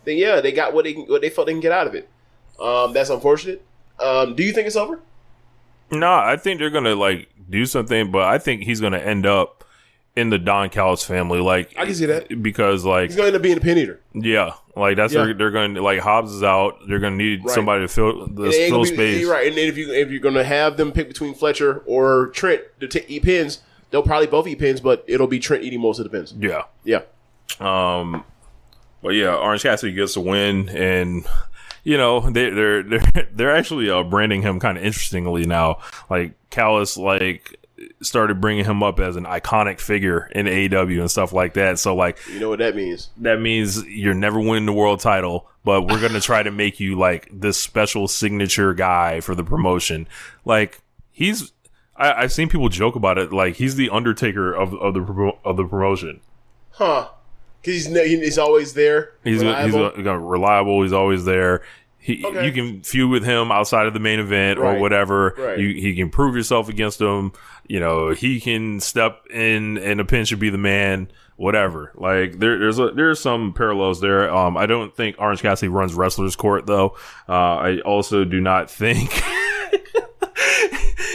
then yeah, they got what they felt they can get out of it. That's unfortunate. Do you think it's over? No, I think they're gonna like do something, but I think he's gonna end up in the Don Callis family. Like, I can see that because like he's gonna end up being a pin eater. Yeah, like that's where they're going to, like, Hobbs is out. They're going to need somebody to fill space. Right, and then if you're going to have them pick between Fletcher or Trent to eat pins, they'll probably both eat pins, but it'll be Trent eating most of the pins. Yeah, yeah. But yeah, Orange Cassidy gets a win, and you know they're actually branding him kind of interestingly now. Like Callis, like, started bringing him up as an iconic figure in AEW and stuff like that. So, like, you know what that means? That means you're never winning the world title, but we're going to try to make you like this special signature guy for the promotion. Like, I've seen people joke about it. Like, he's the Undertaker of the promotion. Huh. Because he's always there. He's reliable. He's always there. You can feud with him outside of the main event or whatever. Right. He can prove yourself against him. You know, he can step in and a pin should be the man. Whatever. Like, there's some parallels there. I don't think Orange Cassidy runs Wrestler's Court though. I also do not think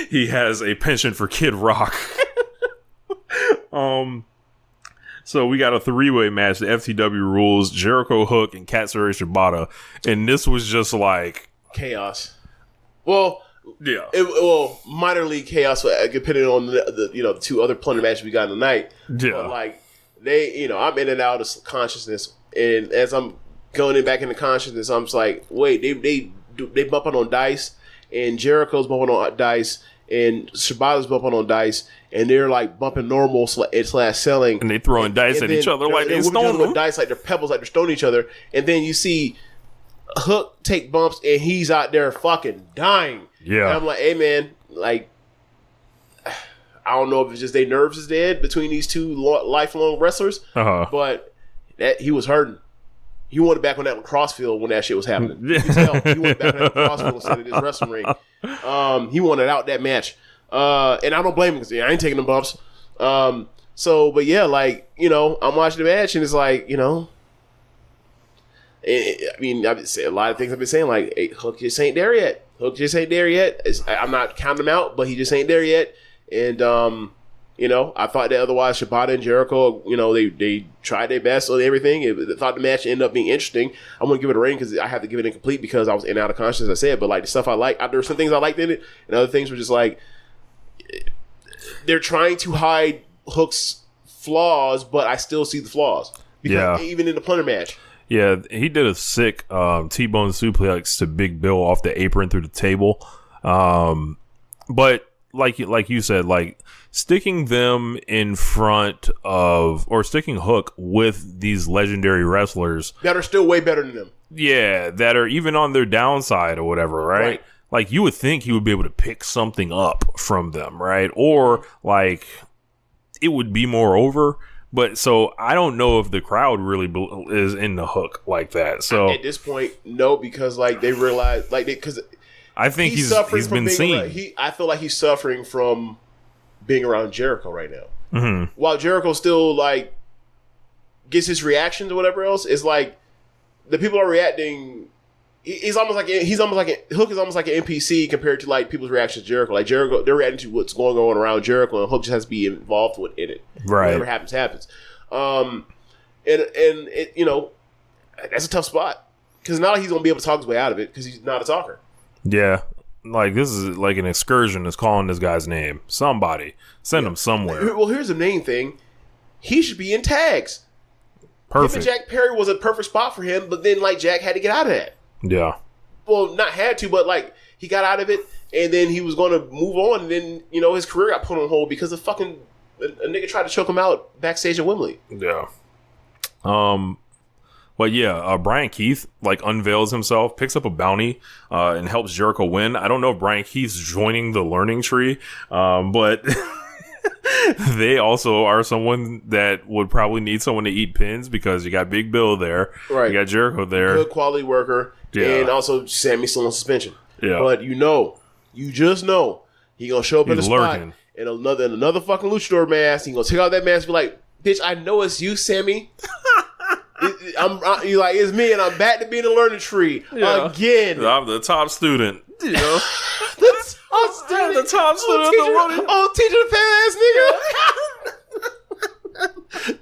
he has a penchant for Kid Rock. So we got a 3-way match. The FTW rules: Jericho, Hook, and Katsuri Shibata. And this was just like chaos. Well, yeah. Minor league chaos, depending on the two other plunder matches we got tonight. Yeah. But like I'm in and out of consciousness, and as I'm going back into consciousness, I'm just like, wait, they bumping on dice, and Jericho's bumping on dice, and Shibata's bumping on dice, and they're like bumping normal / selling, and they throwing dice at each other like they're stoning them. Dice like they're pebbles, like they're stoning each other, and then you see Hook take bumps, and he's out there fucking dying. Yeah, and I'm like, hey man, like, I don't know if it's just their nerves is dead between these two lifelong wrestlers, but that he was hurting. He wanted back on that lacrosse field when that shit was happening. You can tell he wanted back on that lacrosse field instead of this wrestling ring. He wanted out that match. And I don't blame him because I ain't taking them bumps. But yeah, like, I'm watching the match and it's like, I've said a lot of things I've been saying, like, hey, Hook just ain't there yet. I'm not counting him out, but he just ain't there yet. And, I thought that otherwise Shibata and Jericho, they tried their best on everything. I thought the match ended up being interesting. I'm going to give it a rating because I have to give it incomplete because I was in and out of consciousness, as I said. But, like, the stuff I like, there were some things I liked in it, and other things were just like, they're trying to hide Hook's flaws, but I still see the flaws. Because even in the plunder match. Yeah, he did a sick T-bone suplex to Big Bill off the apron through the table. But like you said, like, sticking them in front of, or sticking Hook with these legendary wrestlers that are still way better than them. Yeah, that are even on their downside or whatever, right? Like, you would think he would be able to pick something up from them, right? Or, like, it would be more over. But so I don't know if the crowd really is in the Hook like that. So at this point, no, because like they realize, like, because I think he's been seen. I feel like he's suffering from being around Jericho right now. Mm-hmm. While Jericho still like gets his reactions or whatever else, it's like the people are reacting. Hook is almost like an NPC compared to like people's reactions to Jericho. Like Jericho, they're reacting to what's going on around Jericho, and Hook just has to be involved in it. Right. Whatever happens. And it, that's a tough spot because now he's gonna be able to talk his way out of it because he's not a talker. Yeah. Like, this is like an excursion that's calling this guy's name. Somebody send him somewhere. Well, here's the main thing: he should be in tags. Perfect. Him and Jack Perry was a perfect spot for him, but then like Jack had to get out of that. Yeah. Well, not had to, but like he got out of it, and then he was going to move on, and then his career got put on hold because a nigga tried to choke him out backstage at Wembley. Yeah. But yeah, Brian Keith like unveils himself, picks up a bounty, and helps Jericho win. I don't know if Brian Keith's joining the learning tree, but they also are someone that would probably need someone to eat pins because you got Big Bill there, right? You got Jericho there, good quality worker, and also Sammy's still on suspension. Yeah, but you just know He gonna show up in the lurking. spot in another fucking luchador mask. He gonna take out that mask and be like, bitch, I know it's you, Sammy. You like, it's me, and I'm back to being a learning tree again. I'm the top student. You know, the top student. Teacher the fat ass nigga.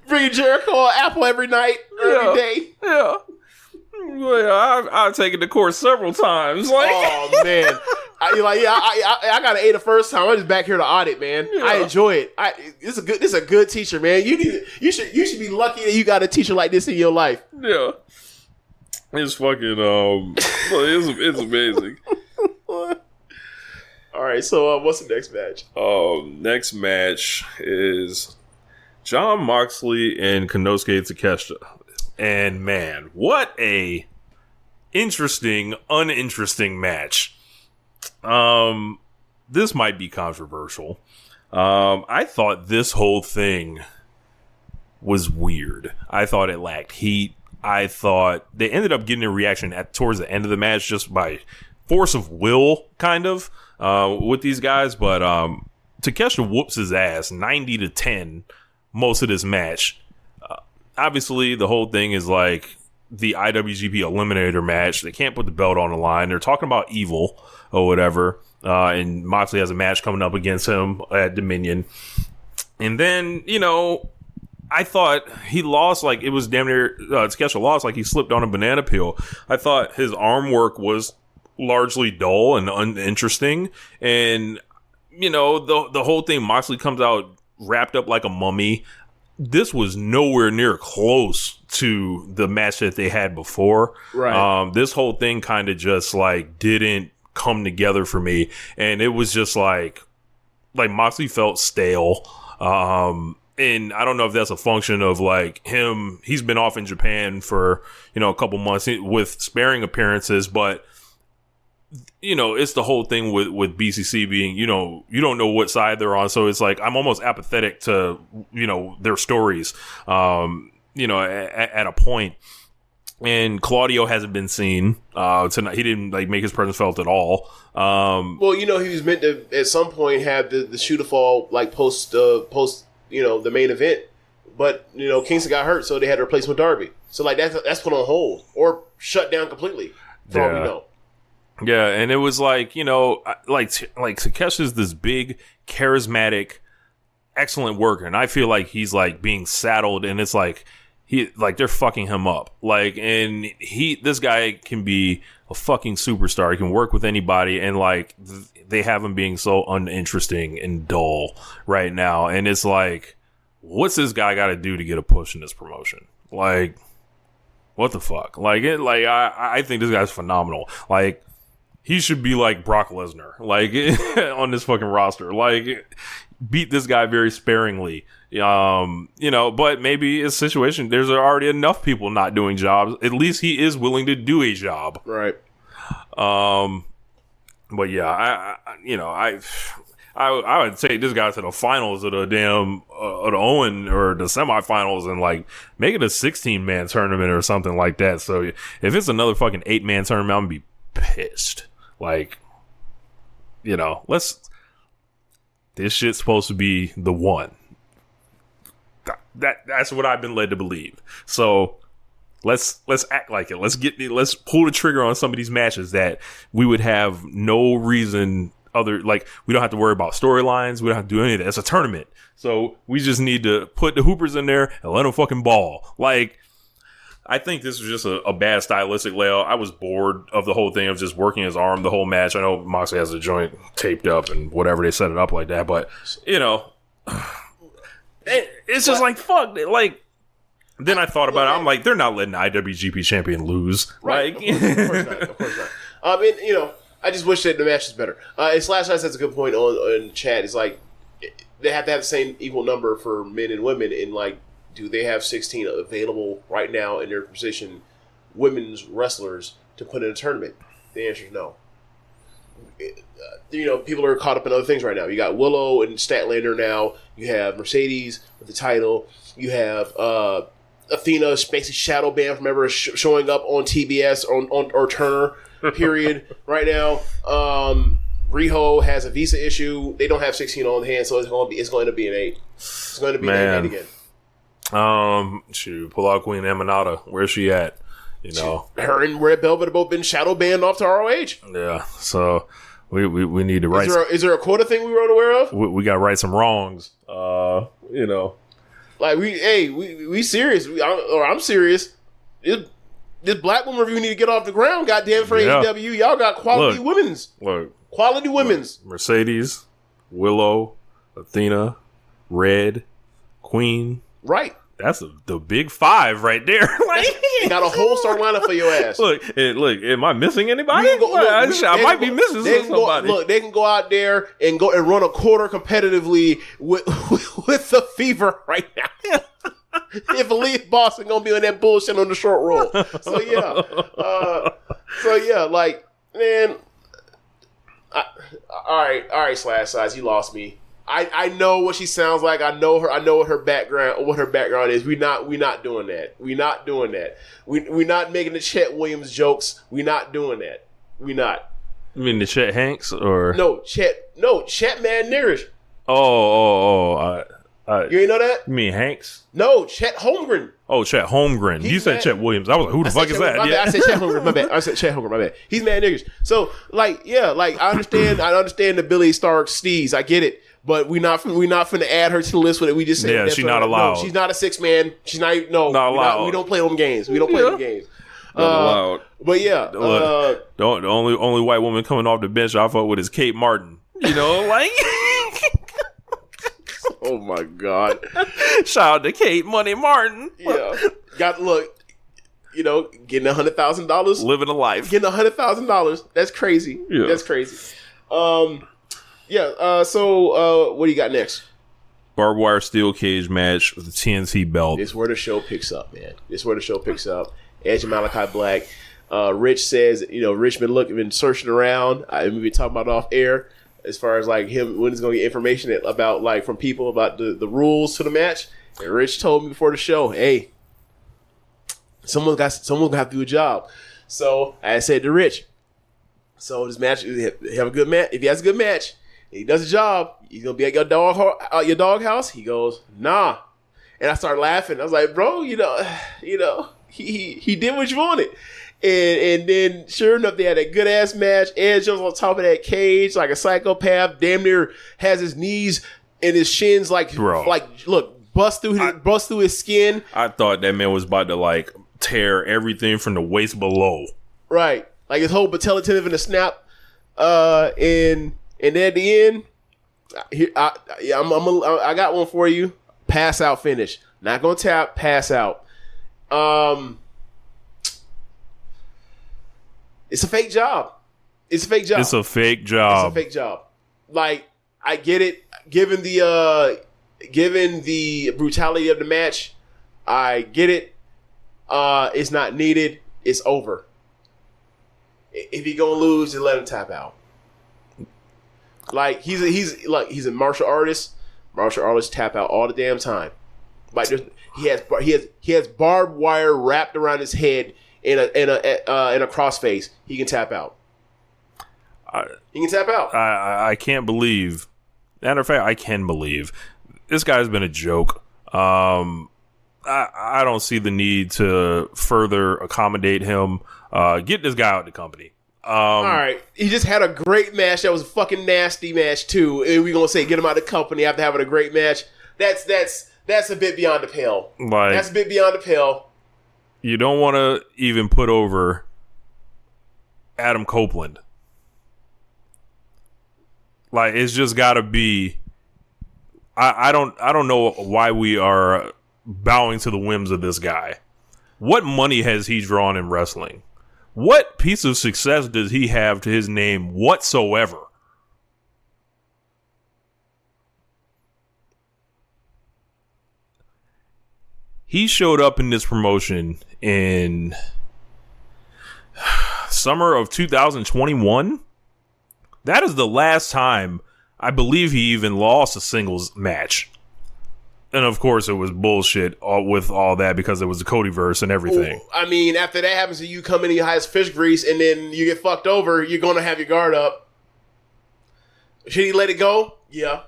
Bringing Jericho an apple every night, every day. Yeah. Well, I've taken the course several times. Like, oh man, I got an A the first time. I'm just back here to audit, man. Yeah. I enjoy it. This is a good teacher, man. You should be lucky that you got a teacher like this in your life. Yeah, it's fucking it's amazing. All right, so what's the next match? Next match is Jon Moxley and Konosuke Takeshita. And man, what a interesting, uninteresting match. This might be controversial. I thought this whole thing was weird. I thought it lacked heat. I thought they ended up getting a reaction towards the end of the match just by force of will, kind of, with these guys. But Takeshita whoops his ass 90-10 most of this match. Obviously, the whole thing is like the IWGP Eliminator match. They can't put the belt on the line. They're talking about Evil or whatever. And Moxley has a match coming up against him at Dominion. And then, I thought he lost like it was damn near Takeshita lost like he slipped on a banana peel. I thought his arm work was largely dull and uninteresting. And, the whole thing, Moxley comes out wrapped up like a mummy. This was nowhere near close to the match that they had before. Right. This whole thing kind of just like didn't come together for me, and it was just like Moxley felt stale. And I don't know if that's a function of like him. He's been off in Japan for a couple months with sparing appearances, but it's the whole thing with BCC being, you don't know what side they're on. So it's like, I'm almost apathetic to, their stories, at a point. And Claudio hasn't been seen tonight. He didn't make his presence felt at all. Well, he was meant to at some point have the shoot fall post the main event, but Kingston got hurt, so they had to replace with Darby. So that's put on hold or shut down completely. For all we know. Yeah, and it was like Takeshi's this big, charismatic, excellent worker, and I feel like he's being saddled, and it's like they're fucking him up. And this guy can be a fucking superstar. He can work with anybody, and they have him being so uninteresting and dull right now. And it's like, what's this guy got to do to get a push in this promotion? What the fuck? I think this guy's phenomenal. He should be like Brock Lesnar, on this fucking roster. Beat this guy very sparingly. But maybe it's a situation. There's already enough people not doing jobs. At least he is willing to do a job. Right. But yeah, I would take this guy to the finals of the damn of the Owen or the semifinals and make it a 16-man tournament or something like that. So if it's another fucking 8-man tournament, I'm gonna be pissed. This shit's supposed to be the one. That's what I've been led to believe. So let's act like it. Let's pull the trigger on some of these matches that we would have no reason we don't have to worry about storylines. We don't have to do any of that. It's a tournament. So we just need to put the hoopers in there and let them fucking ball. I think this was just a bad stylistic layout. I was bored of the whole thing of just working his arm the whole match. I know Moxley has a joint taped up and whatever, they set it up like that, but it's just fuck. Then I thought about it. I'm they're not letting the IWGP champion lose. Right. Of course not. I just wish that the match was better. Slash Ice has a good point on chat. It's they have to have the same equal number for men and women in do they have 16 available right now in their position women's wrestlers to put in a tournament? The answer is no. People are caught up in other things right now. You got Willow and Statlander now. You have Mercedes with the title. You have Athena, Spacey Shadow Band from ever showing up on TBS or Turner, period, right now. Riho has a visa issue. They don't have 16 on hand, so it's going to end up being 8. It's going to be an 8 again. Shoot, pull out Queen Emanata. Where's she at? You know, her and Red Velvet have both been shadow banned off to ROH. Yeah, so we need to right. Is there a quota thing we weren't aware of? We got to right some wrongs. You know, like we serious. I'm serious. This black woman review need to get off the ground. Goddamn for AEW, y'all got quality women's. Quality women's. Mercedes, Willow, Athena, Red, Queen. Right. That's the big 5 right there. You got a whole star lineup for your ass. Look, am I missing anybody? I might be missing somebody. They can go out there and go and run a quarter competitively with the Fever right now. If Elite Boston gonna be on that bullshit on the short roll. So yeah, like, man. All right, Slash Size, you lost me. I know what she sounds like. I know what her background is. We're not doing that. We're not doing that. We're not making the Chet Williams jokes. We're not doing that. We're not. You mean the Chet Hanks or Chet Mad Niggerish. You ain't know that? You mean Hanks? No, Chet Holmgren. Oh, Chet Holmgren. You said Chet Williams. I was like, who the fuck is that? I said Chet Holmgren. My bad. He's Mad Niggerish. So I understand the Billy Stark steez. I get it. But we're not finna add her to the list with it. We just said she's not allowed. No, she's not a 6-man. She's not allowed. We don't play them games. We don't play them games. Not allowed. But yeah, the only white woman coming off the bench I fought with is Kate Martin. You know, like. Oh my God! Shout out to Kate Money Martin. Yeah, getting $100,000, living a life, getting $100,000. That's crazy. Yeah. That's crazy. So what do you got next? Barbed wire steel cage match with the TNT belt. This is where the show picks up, man. Edge and Malachi Black. Rich says, Rich been searching around. We've been talking about off air as far as like him when he's going to get information about like from people about the rules to the match. And Rich told me before the show, hey, someone's gonna have to do a job. So I said to Rich, so this match, have a good match. If he has a good match, he does a job, he's gonna be at your dog house. He goes, nah. And I started laughing. I was like, bro, he did what you wanted. And then sure enough, they had a good ass match. Edge was on top of that cage like a psychopath, damn near has his knees and his shins like bust through his skin. I thought that man was about to like tear everything from the waist below. Right. Like his whole patella tendon to snap. And then at the end, I got one for you. Pass out finish. Not gonna tap. Pass out. It's a fake job. It's a fake job. Like, I get it. Given the brutality of the match, I get it. It's not needed. It's over. If he gonna lose, then let him tap out. Like he's a martial artist. Martial artists tap out all the damn time. Like he has barbed wire wrapped around his head in a crossface. He can tap out. I can't believe. Matter of fact, I can believe this guy's been a joke. I don't see the need to further accommodate him. Get this guy out of the company. All right, he just had a great match. That was a fucking nasty match too. And we're gonna say get him out of the company after having a great match. That's a bit beyond the pale. That's a bit beyond the pale. You don't want to even put over Adam Copeland. Like it's just got to be. I don't know why we are bowing to the whims of this guy. What money has he drawn in wrestling? What piece of success does he have to his name whatsoever? He showed up in this promotion in summer of 2021. That is the last time I believe he even lost a singles match. And of course, it was bullshit with all that because it was the Codyverse and everything. I mean, after that happens to you, come in your highest fish grease, and then you get fucked over, you're going to have your guard up. Should he let it go? Yeah.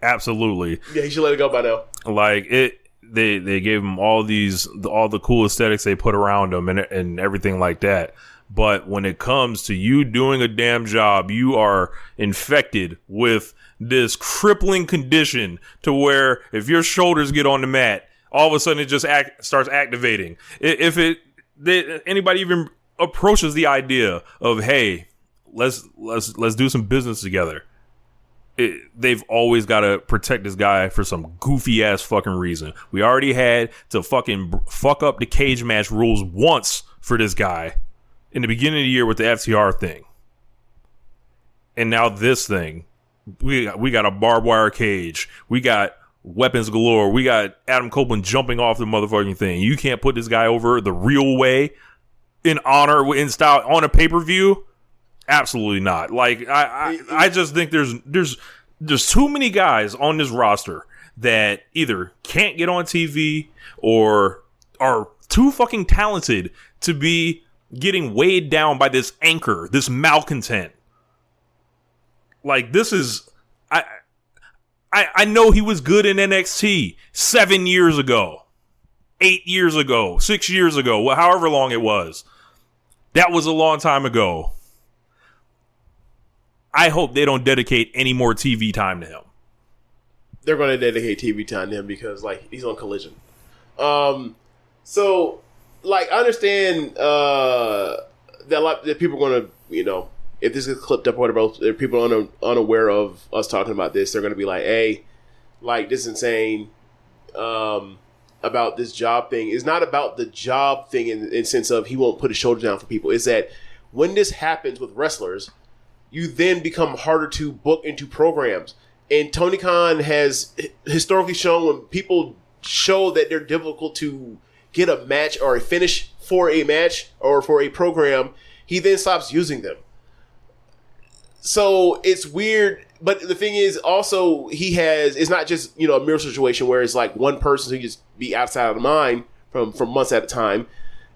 Absolutely. Yeah, he should let it go by now. Like it, they gave him all the cool aesthetics they put around him and everything like that. But when it comes to you doing a damn job, you are infected with this crippling condition to where if your shoulders get on the mat, all of a sudden it just starts activating. If anybody even approaches the idea of, hey, let's do some business together, they've always got to protect this guy for some goofy ass fucking reason. We already had to fucking fuck up the cage match rules once for this guy in the beginning of the year with the FTR thing. And now this thing, we got a barbed wire cage. We got weapons galore. We got Adam Copeland jumping off the motherfucking thing. You can't put this guy over the real way in honor, in style, on a pay-per-view. Absolutely not. Like, I just think there's too many guys on this roster that either can't get on TV or are too fucking talented to be getting weighed down by this anchor, this malcontent. Like, this is... I know he was good in NXT 7 years ago, 8 years ago, 6 years ago, however long it was. That was a long time ago. I hope they don't dedicate any more TV time to him. They're going to dedicate TV time to him because, like, he's on Collision. So, like, I understand that people are going to, you know, if this is clipped up or whatever, if people are unaware of us talking about this, they're going to be like, hey, like, this is insane about this job thing. It's not about the job thing in sense of he won't put his shoulders down for people. It's that when this happens with wrestlers, you then become harder to book into programs. And Tony Khan has historically shown when people show that they're difficult to get a match or a finish for a match or for a program, he then stops using them. So it's weird, but the thing is also it's not just, you know, a mirror situation where it's like one person who just be outside of the mind from months at a time.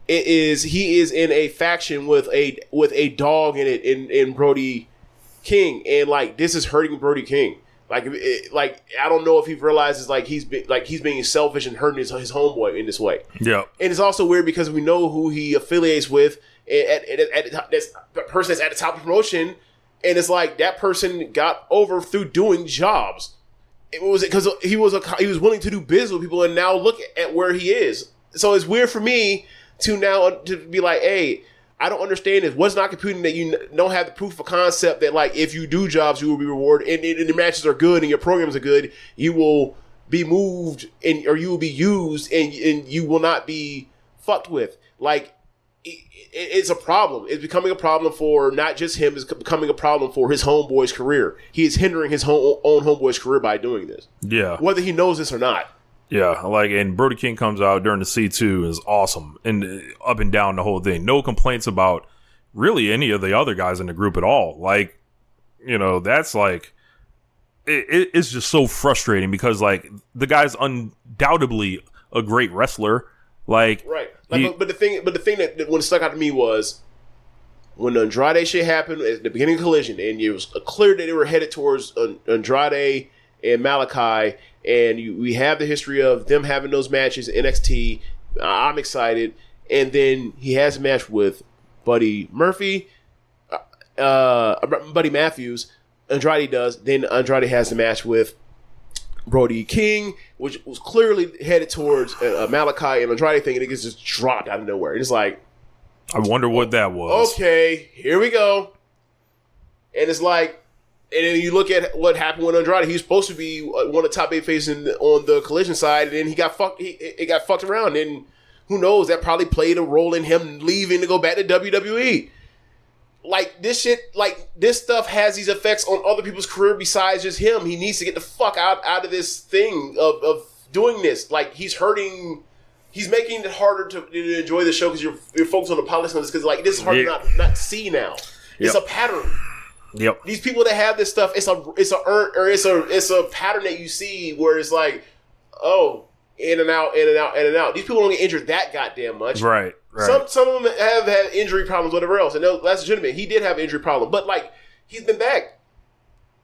He is in a faction with a dog in it in Brody King, and like this is hurting Brody King. Like I don't know if he realizes like he's being selfish and hurting his homeboy in this way. Yeah, and it's also weird because we know who he affiliates with at the person that's at the top of the promotion. And it's like that person got over through doing jobs. It was because he was willing to do business with people, and now look at where he is. So it's weird for me to be like, hey, I don't understand this. What's not computing that you don't have the proof of concept that like if you do jobs, you will be rewarded, and the matches are good and your programs are good, you will be moved or you will be used and you will not be fucked with. Like. It's a problem. It's becoming a problem for not just him. It's becoming a problem for his homeboy's career. He is hindering his own homeboy's career by doing this. Yeah. Whether he knows this or not. Yeah. Like, and Brody King comes out during the C2 is awesome. And up and down the whole thing. No complaints about really any of the other guys in the group at all. Like, you know, that's like, it's just so frustrating because, like, the guy's undoubtedly a great wrestler. Like, right. Like, but the thing that when it stuck out to me was when the Andrade shit happened at the beginning of Collision, and it was clear that they were headed towards Andrade and Malachi, and we have the history of them having those matches in NXT. I'm excited, and then he has a match with Buddy Matthews. Andrade does. Then Andrade has the match with Brody King, which was clearly headed towards a Malachi and Andrade thing, and it gets just dropped out of nowhere. And it's like, I wonder what that was. Okay, here we go. And it's like, and then you look at what happened with Andrade. He was supposed to be one of the top 8 faces on the Collision side, and then he got fucked. It got fucked around, and who knows? That probably played a role in him leaving to go back to WWE. Like, this shit, like, this stuff has these effects on other people's career besides just him. He needs to get the fuck out of this thing of doing this. Like, he's making it harder to enjoy the show because you're focused on the politics on this because, like, this is hard to not see now. It's a pattern. Yep. These people that have this stuff, it's a pattern that you see where it's like, oh, in and out, in and out, in and out. These people don't get injured that goddamn much. Right. Some of them have had injury problems, whatever else, and that's legitimate. He did have an injury problem, but like he's been back.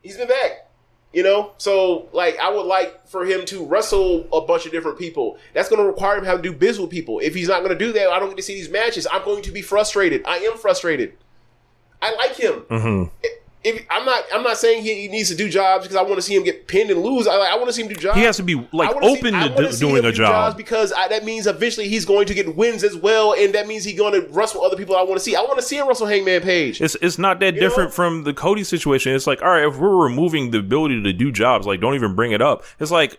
He's been back. You know? So, like, I would like for him to wrestle a bunch of different people. That's going to require him to have to do business with people. If he's not going to do that, I don't get to see these matches. I'm going to be frustrated. I am frustrated. I like him. Mm-hmm. I'm not saying he needs to do jobs because I want to see him get pinned and lose. I want to see him do jobs. He has to be open to doing a job because that means eventually he's going to get wins as well, and that means he's going to wrestle other people I want to see. I want to see him wrestle Hangman Page. It's not that different from the Cody situation. It's like, all right, if we're removing the ability to do jobs, like don't even bring it up. It's like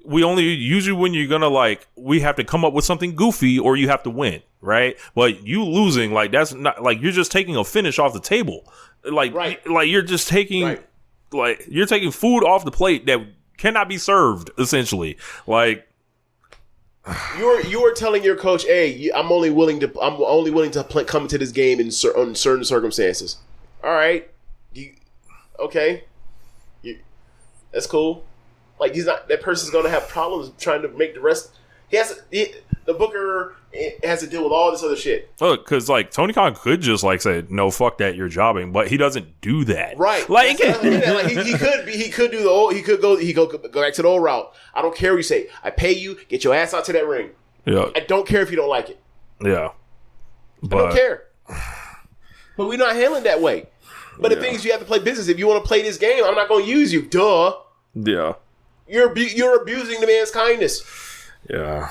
we only usually when you're gonna we have to come up with something goofy or you have to win, right? But you losing, that's not you're just taking a finish off the table. You're just taking you're taking food off the plate that cannot be served, essentially. You are telling your coach, "Hey, I'm only willing to come into this game in certain circumstances." All right, that's cool. That person's going to have problems trying to make the rest. The booker has to deal with all this other shit. Look, because Tony Khan could just say, "No, fuck that, you're jobbing," but he doesn't do that. Right? He could do the old. He could go back to the old route. I don't care what you say. I pay you. Get your ass out to that ring. Yeah. I don't care if you don't like it. Yeah. I don't care. But we're not handling that way. But the thing is, you have to play business. If you want to play this game, I'm not going to use you. Duh. Yeah. You're abusing the man's kindness. Yeah.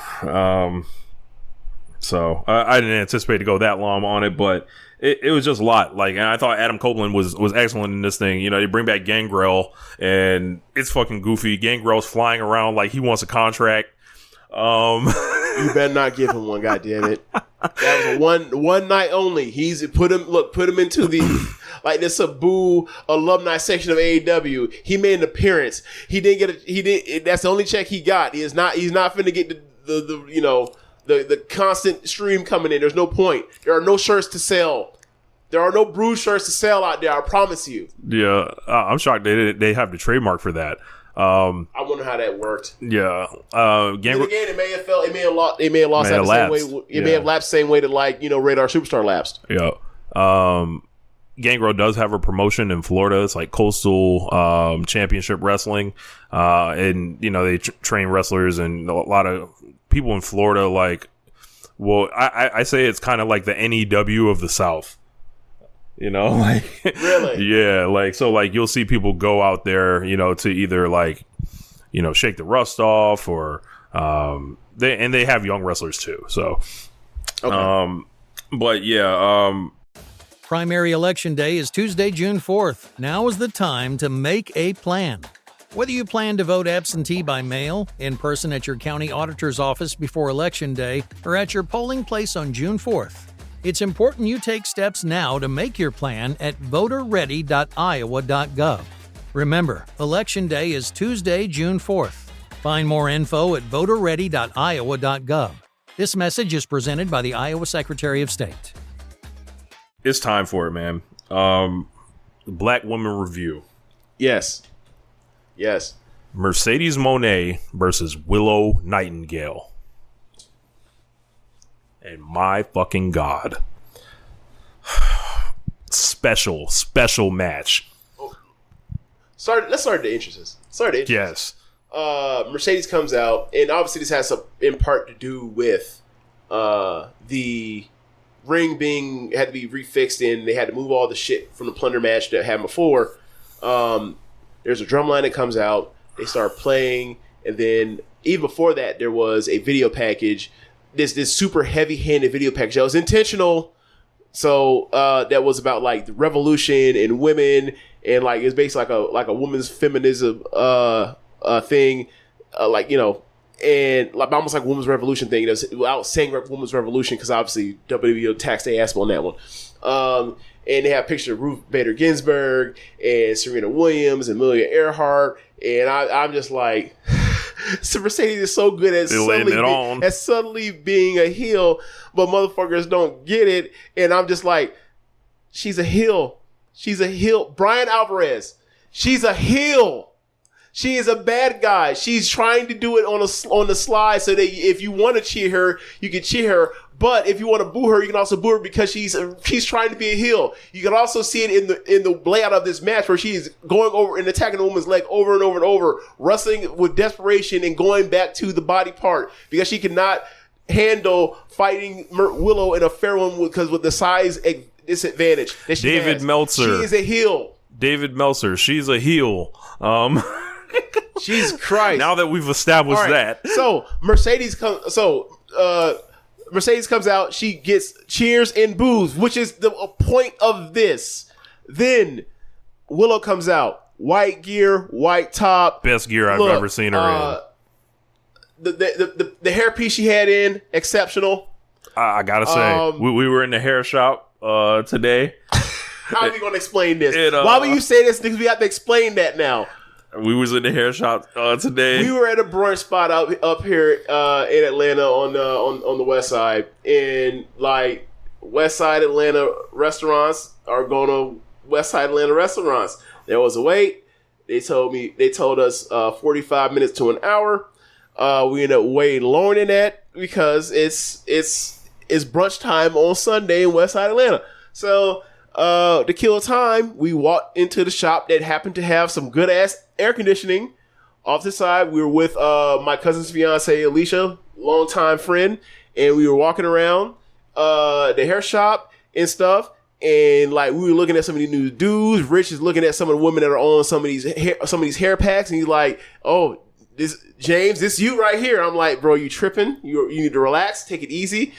So I didn't anticipate to go that long on it, but it was just a lot. And I thought Adam Copeland was excellent in this thing. You know, they bring back Gangrel, and it's fucking goofy. Gangrel's flying around like he wants a contract. You better not give him one, goddammit. That was a one night only. He's put him into the the Sabu alumni section of AEW. He made an appearance. He didn't. That's the only check he got. He's not finna get the constant stream coming in. There's no point. There are no shirts to sell. There are no Bruce shirts to sell out there. I promise you. Yeah, I'm shocked they have the trademark for that. I wonder how that worked. Yeah. Again, it may have lost the same way. It may have lapsed the same way that Radar Superstar lapsed. Yeah. Gangrel does have a promotion in Florida. It's Coastal Championship Wrestling, and they train wrestlers and a lot of people in Florida. I say it's kind of like the NEW of the South. Really? Yeah, so you'll see people go out there, to either shake the rust off or they have young wrestlers too. So, okay. But yeah, Primary Election Day is Tuesday, June 4th. Now is the time to make a plan. Whether you plan to vote absentee by mail, in person at your county auditor's office before Election Day, or at your polling place on June 4th, it's important you take steps now to make your plan at voterready.iowa.gov. Remember, Election Day is Tuesday, June 4th. Find more info at voterready.iowa.gov. This message is presented by the Iowa Secretary of State. It's time for it, man. Black Woman Review. Yes. Mercedes Moné versus Willow Nightingale. And my fucking God. Special match. Let's start the entrances. Yes. Mercedes comes out, and obviously this has in part to do with the ring had to be refixed, and they had to move all the shit from the plunder match that happened before. There's a drum line that comes out. They start playing, and then even before that, there was a video package. This super heavy-handed video package that was intentional. So that was about the revolution and women, and it's basically like a woman's feminism thing, and almost like women's revolution thing. It was without saying women's revolution because obviously WWE taxed their ass on that one. And they have pictures of Ruth Bader Ginsburg and Serena Williams and Amelia Earhart, and I'm just like. So Mercedes is so good at suddenly being a heel, but motherfuckers don't get it. And I'm just like, she's a heel. Brian Alvarez, she's a heel. She is a bad guy. She's trying to do it on the slide so that if you want to cheer her, you can cheer her. But if you want to boo her, you can also boo her because she's trying to be a heel. You can also see it in the layout of this match where she's going over and attacking the woman's leg over and over and over, wrestling with desperation and going back to the body part because she cannot handle fighting Willow in a fair one because with the size disadvantage that she has. David Meltzer. She is a heel. David Meltzer. She's a heel. Jesus Christ. Now that we've established that. So Mercedes comes out. She gets cheers and boos, which is the point of this. Then Willow comes out. White gear, white top. Best gear I've ever seen her in. The hairpiece she had in, exceptional. I gotta say, we were in the hair shop today. How are we going to explain this? Why would you say this? Because we have to explain that now. We was in the hair shop today. We were at a brunch spot up here in Atlanta on the west side. And like west side Atlanta restaurants are going to west side Atlanta restaurants. There was a wait. They told us 45 minutes to an hour. We ended up way lower than that because it's brunch time on Sunday in west side Atlanta. So to kill time, we walked into the shop that happened to have some good ass air conditioning. Off the side, we were with my cousin's fiance Alicia, longtime friend, and we were walking around the hair shop and stuff. And like we were looking at some of these new dudes. Rich is looking at some of the women that are on some of these hair packs, and he's like, "Oh, this James, this you right here." I'm like, "Bro, you tripping? You need to relax, take it easy."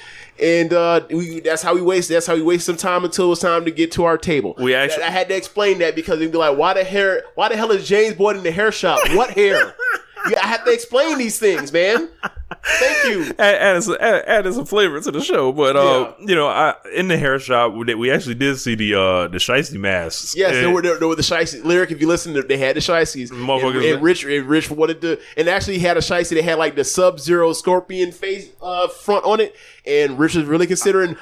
And that's how we waste some time until it was time to get to our table. I had to explain that because they'd be like, why the hell is James Boyd in the hair shop? What hair? I have to explain these things, man. Thank you. Added some flavor to the show, but in the hair shop we actually did see the shiesty masks. Yes, there were the shiesty lyric. If you listen, they had the shiesties. And Rich wanted to, and actually he had a shiesty that had like the Sub-Zero scorpion face front on it, and Rich was really considering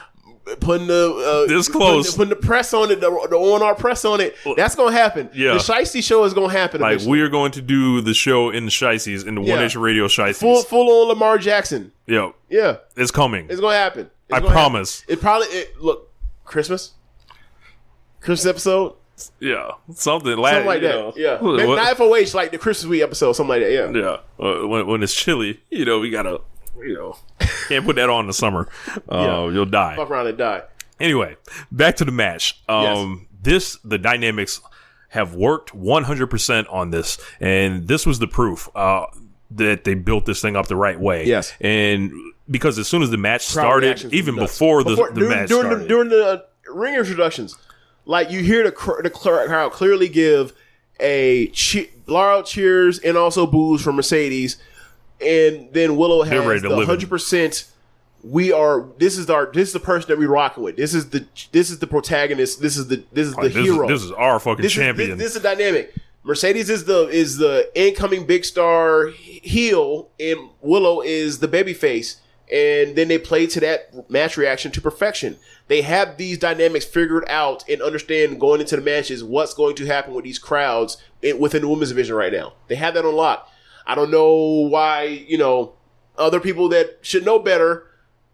putting putting the press on it, the ONR press on it. That's gonna happen. Yeah, the Shiesty show is gonna happen. Like we are going to do the show in the Shiesties, in the One Nation Radio Shiesties. Full on Lamar Jackson. Yeah, it's coming. It's gonna happen. I promise. It probably look Christmas episode. Yeah, something like that. Yeah, maybe not FOH like the Christmas week episode, something like that. Yeah. When it's chilly, we gotta. Can't put that on in the summer. You'll die. Fuck around and die. Anyway, back to the match. The dynamics have worked 100% on this, and this was the proof that they built this thing up the right way. Yes, and because as soon as the match started, even before the match started, during the ring introductions, like you hear the crowd clearly give a loud cheers and also boos from Mercedes. And then Willow has the 100%. This is the person that we're rocking with. This is the protagonist. This is the hero. This is our fucking champion. This is dynamic. Mercedes is the incoming big star heel, and Willow is the babyface. And then they play to that match reaction to perfection. They have these dynamics figured out and understand going into the matches what's going to happen with these crowds within the women's division right now. They have that on lock. I don't know why, other people that should know better,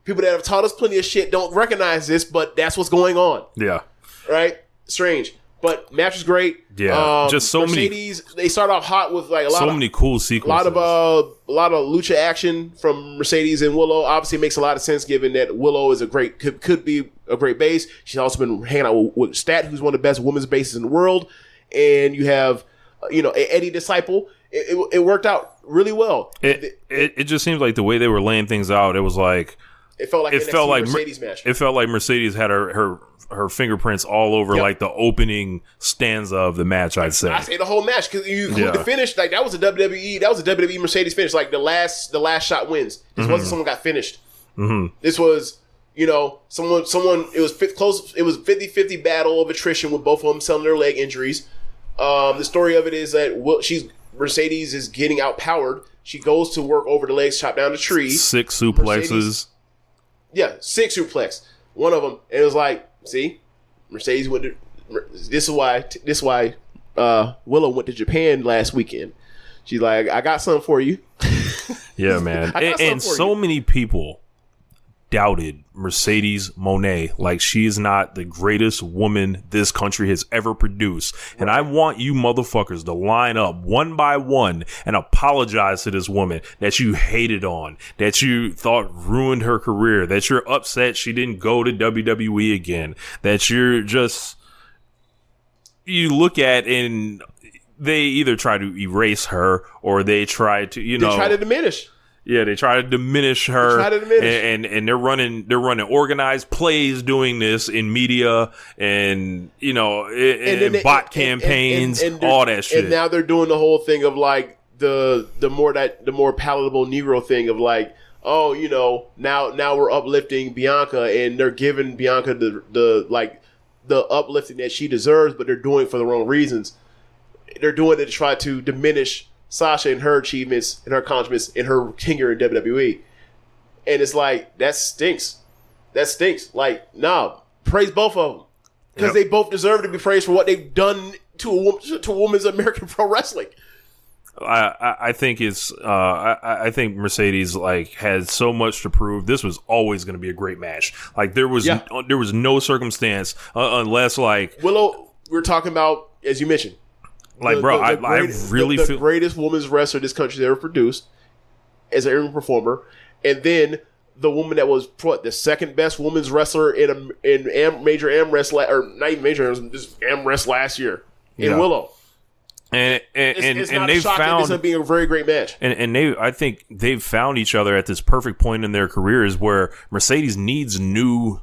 people that have taught us plenty of shit don't recognize this, but that's what's going on. Yeah. Right? Strange. But match is great. Yeah. Just so Mercedes, they start off hot with like many cool sequences. A lot of lucha action from Mercedes and Willow. Obviously, it makes a lot of sense given that Willow is could be a great base. She's also been hanging out with Stat, who's one of the best women's bases in the world. And you have, Eddie Disciple. It worked out really well. It just seems like the way they were laying things out, it was like it felt like Mercedes match. It felt like Mercedes had her fingerprints all over like the opening stanza of the match. I'd say the whole match because you include the finish. Like that was a WWE Mercedes finish. Like the last shot wins. This wasn't someone got finished. Mm-hmm. This was someone. It was close. It was 50-50 battle of attrition with both of them selling their leg injuries. The story of it is that Mercedes is getting outpowered. She goes to work over the legs, chop down the tree. 6 suplexes. 6 suplex. One of them. And it was like, see, Mercedes went to. This is why Willow went to Japan last weekend. She's like, I got something for you. Yeah, man. And so many people doubted Mercedes Moné like she is not the greatest woman this country has ever produced. And I want you motherfuckers to line up one by one and apologize to this woman that you hated on, that you thought ruined her career, that you're upset she didn't go to WWE again, that you're just, you look at and they either try to erase her or they try to, they try to diminish. Yeah, they try to diminish her. And they're running organized plays doing this in media and bot campaigns, all that shit. And now they're doing the whole thing of like the more palatable Negro thing of like, oh, now we're uplifting Bianca and they're giving Bianca the uplifting that she deserves, but they're doing it for the wrong reasons. They're doing it to try to diminish Sasha and her achievements and her accomplishments and her tenure in WWE. And it's like, that stinks. Like, nah, praise both of them. Because they both deserve to be praised for what they've done to a woman's American pro wrestling. I think I think Mercedes had so much to prove. This was always going to be a great match. Like there was no circumstance unless Willow, we're talking about, as you mentioned, I really feel the greatest women's wrestler this country's ever produced as an in-ring performer, and then the woman that was the second best women's wrestler in major AmRest or not even major, just AmRest last year in Willow. And it's not they shocking found this would be a very great match. And I think they've found each other at this perfect point in their careers where Mercedes needs new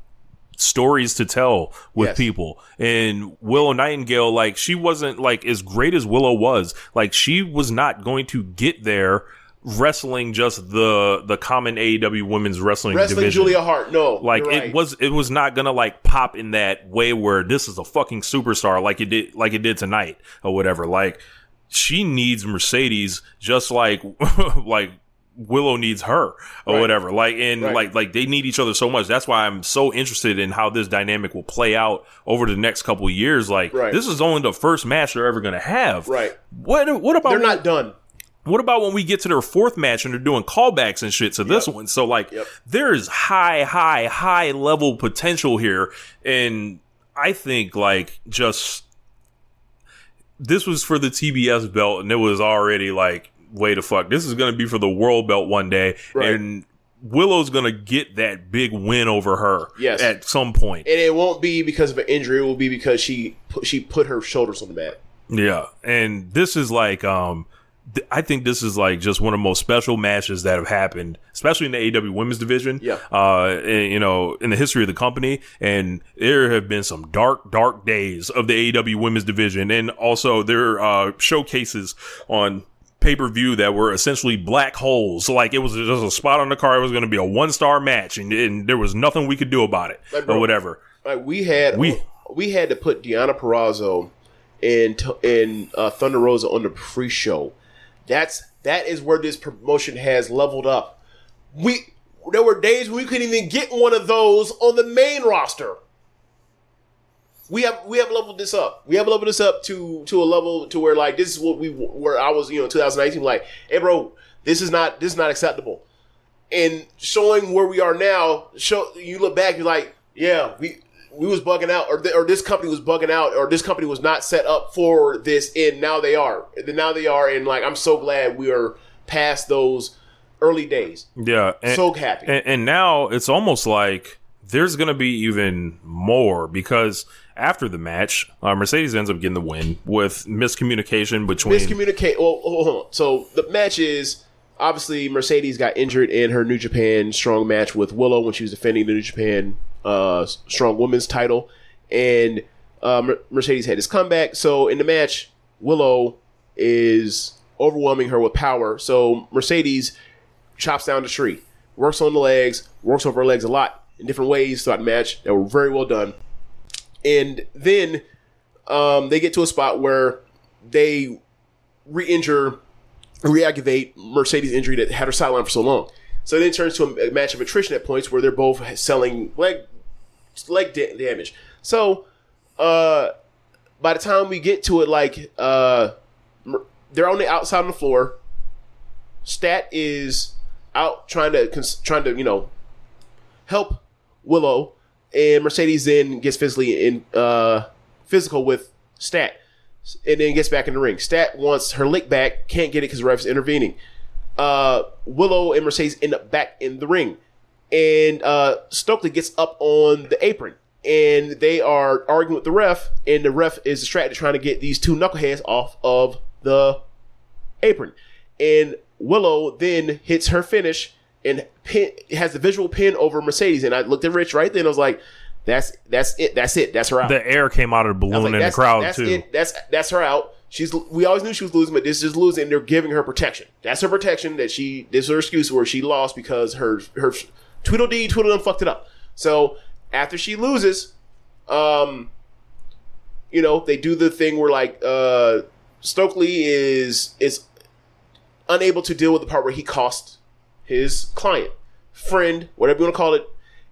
stories to tell with people. And Willow Nightingale, she wasn't as great as Willow was. She was not going to get there wrestling just the common AEW women's wrestling division. Julia Hart, no. It was not gonna like in that way where this is a fucking superstar like it did tonight or whatever. She needs Mercedes just like Willow needs her or whatever. They need each other so much. That's why I'm so interested in how this dynamic will play out over the next couple of years. This is only the first match they're ever gonna have. Right. What about they're not done? What about when we get to their fourth match and they're doing callbacks and shit to this one? So there's high level potential here. And I think just this was for the TBS belt and it was already wait the fuck. This is going to be for the world belt one day. Right. And Willow's going to get that big win over her at some point. And it won't be because of an injury. It will be because she put her shoulders on the mat. Yeah. And this is I think this is just one of the most special matches that have happened, especially in the AEW women's division. Yeah. In the history of the company. And there have been some dark days of the AEW women's division. And also there are showcases on pay-per-view that were essentially black holes. It was just a spot on the card. It was going to be a 1-star match and there was nothing we could do about it or whatever. We had to put Deonna Purrazzo and Thunder Rosa on the pre-show. That is where this promotion has leveled up. There were days we couldn't even get one of those on the main roster. We have leveled this up. We have leveled this up to a level to where this is where I was 2019 hey bro, this is not acceptable. And showing where we are now, you look back, you're like, yeah, we was bugging out, or this company was bugging out, or this company was not set up for this, and now they are. And I'm so glad we are past those early days. Yeah. So happy. And now it's almost like there's going to be even more because after the match, Mercedes ends up getting the win with miscommunication between... Well, hold on. So the match is... Obviously, Mercedes got injured in her New Japan Strong match with Willow when she was defending the New Japan Strong Women's title. And Mercedes had this comeback. So in the match, Willow is overwhelming her with power. So Mercedes chops down the tree, works on the legs, works over her legs a lot in different ways throughout the match that were very well done. And then they get to a spot where they reactivate Mercedes' injury that had her sidelined for so long. So then it turns to a match of attrition at points where they're both selling leg damage. So by the time we get to it, they're on the outside on the floor. Stat is out trying to help Willow, and Mercedes then gets physical with Stat, and then gets back in the ring. Stat wants her lick back, can't get it because the ref's intervening. Willow and Mercedes end up back in the ring, and Stokely gets up on the apron, and they are arguing with the ref, and the ref is distracted trying to get these two knuckleheads off of the apron. And Willow then hits her finish and has the visual pin over Mercedes. And I looked at Rich right then. I was like, that's it. That's her out. The air came out of the balloon in the crowd that's too. That's her out. We always knew she was losing, but this is losing. And they're giving her protection. That's her protection. This is her excuse where she lost because her Tweedledee fucked it up. So after she loses, they do the thing where like Stokely is unable to deal with the part where he cost his client, friend, whatever you want to call it,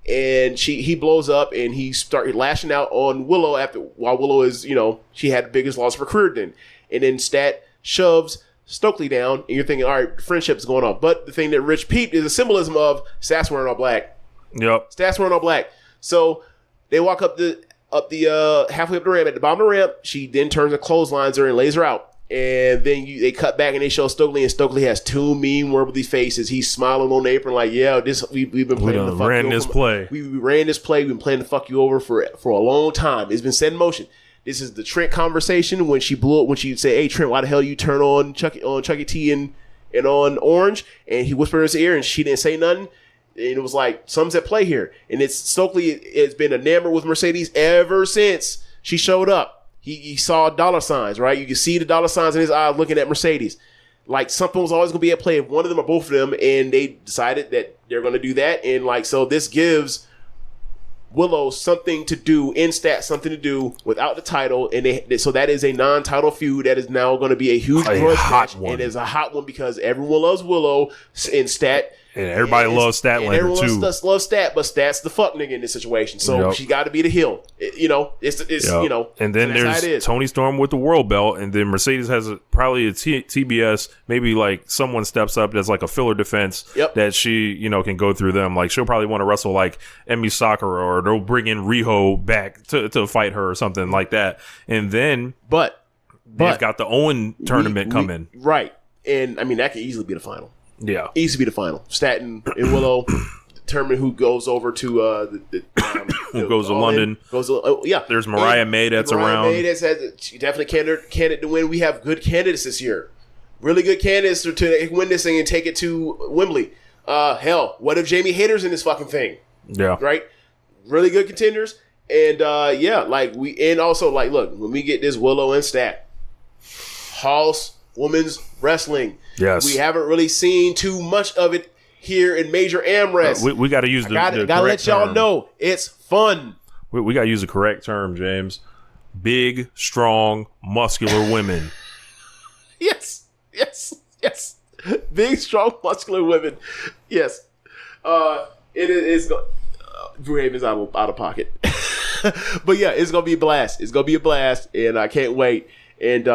and he blows up and he started lashing out on Willow while Willow is, she had the biggest loss of her career then. And then Stat shoves Stokely down, and you're thinking, all right, friendship's going on. But the thing that Rich peeped is the symbolism of Stat's wearing all black. Yep. Stat's wearing all black. So they walk up the halfway up the ramp. At the bottom of the ramp, she then turns and clotheslines her and lays her out. And then they cut back and they show Stokely, and Stokely has two mean worldly faces. He's smiling on the apron like, yeah, we've been playing the fuck ran you this over. play. We ran this play. We've been playing to fuck you over for a long time. It's been set in motion. This is the Trent conversation when she blew up, when she said, hey, Trent, why the hell you turn on Chucky T and on Orange? And he whispered in his ear and she didn't say nothing. And it was like, something's at play here. And Stokely has been enamored with Mercedes ever since she showed up. He saw dollar signs, right? You can see the dollar signs in his eyes looking at Mercedes. Like something was always going to be at play, one of them or both of them, and they decided that they're going to do that. And like, so this gives Willow something to do, in Stat something to do without the title. And so that is a non-title feud that is now going to be a huge grudge match. And it's a hot one because everyone loves Willow and Stat. And everybody loves Statlander everyone too. Loves Stat, but Stat's the fuck nigga in this situation. So she got to be the heel. And then there's Toni Storm with the world belt, and then Mercedes has probably a TBS. Maybe like someone steps up that's like a filler defense that she can go through them. Like she'll probably want to wrestle like Emi Sakura, or they'll bring in Riho back to fight her or something like that. And then they've got the Owen tournament coming, right? And I mean that could easily be the final. Yeah, easily be the final. Staten and Willow determine who goes over to who goes to London. There's Mariah May that's around. May that's definitely candidate to win. We have good candidates this year, really good candidates to win this thing and take it to Wembley. Hell, what if Jamie Hayter's in this fucking thing? Yeah, right. Really good contenders, and also look, when we get this Willow and Stat, House Women's Wrestling. Yes. We haven't really seen too much of it here in Major AmRest. We got to use the gotta let y'all term. know it's fun. We got to use the correct term, James. Big, strong, muscular women. Yes. Big, strong, muscular women. Yes. It is. Drew Haven's out of pocket. But yeah, it's gonna be a blast. It's gonna be a blast, and I can't wait. And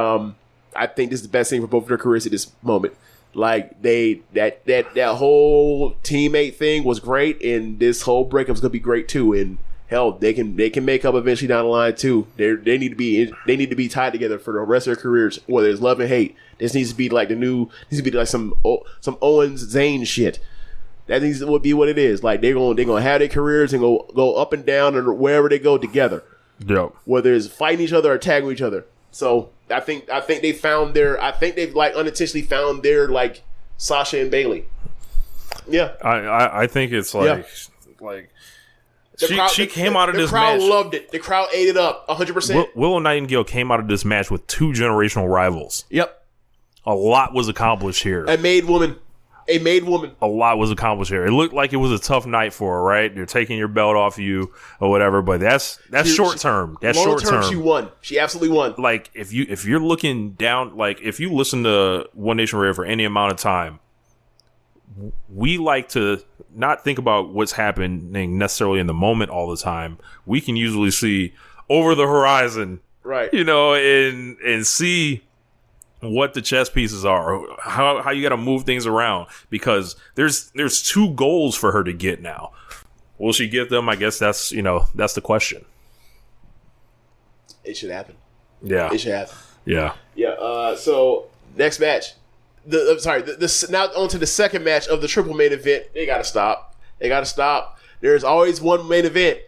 I think this is the best thing for both of their careers at this moment. Like that whole teammate thing was great, and this whole breakup is gonna be great too. And hell, they can make up eventually down the line too. They need to be tied together for the rest of their careers, whether it's love and hate. This needs to be like some Owens Zayn shit. That needs to be what it is. Like they're gonna have their careers and go up and down and wherever they go together. Yep. Whether it's fighting each other or tagging each other. So I think they found they've like unintentionally found their like Sasha and Bailey. Yeah. I think it's like she came out of this match. The crowd loved it. The crowd ate it up 100%. Willow Nightingale came out of this match with two generational rivals. Yep. A lot was accomplished here. A made woman. A lot was accomplished here. It looked like it was a tough night for her, right? They're taking your belt off you or whatever, but that's short term. That's short term. She won. She absolutely won. Like if you're looking down, like if you listen to One Nation Radio for any amount of time, we like to not think about what's happening necessarily in the moment all the time. We can usually see over the horizon, right? And see what the chess pieces are, how you got to move things around, because there's 2 goals for her to get now. Will she get them? I guess that's the question. It should happen. Yeah, it should happen. Yeah. So next match, now on to the second match of the triple main event. They gotta stop. There's always one main event.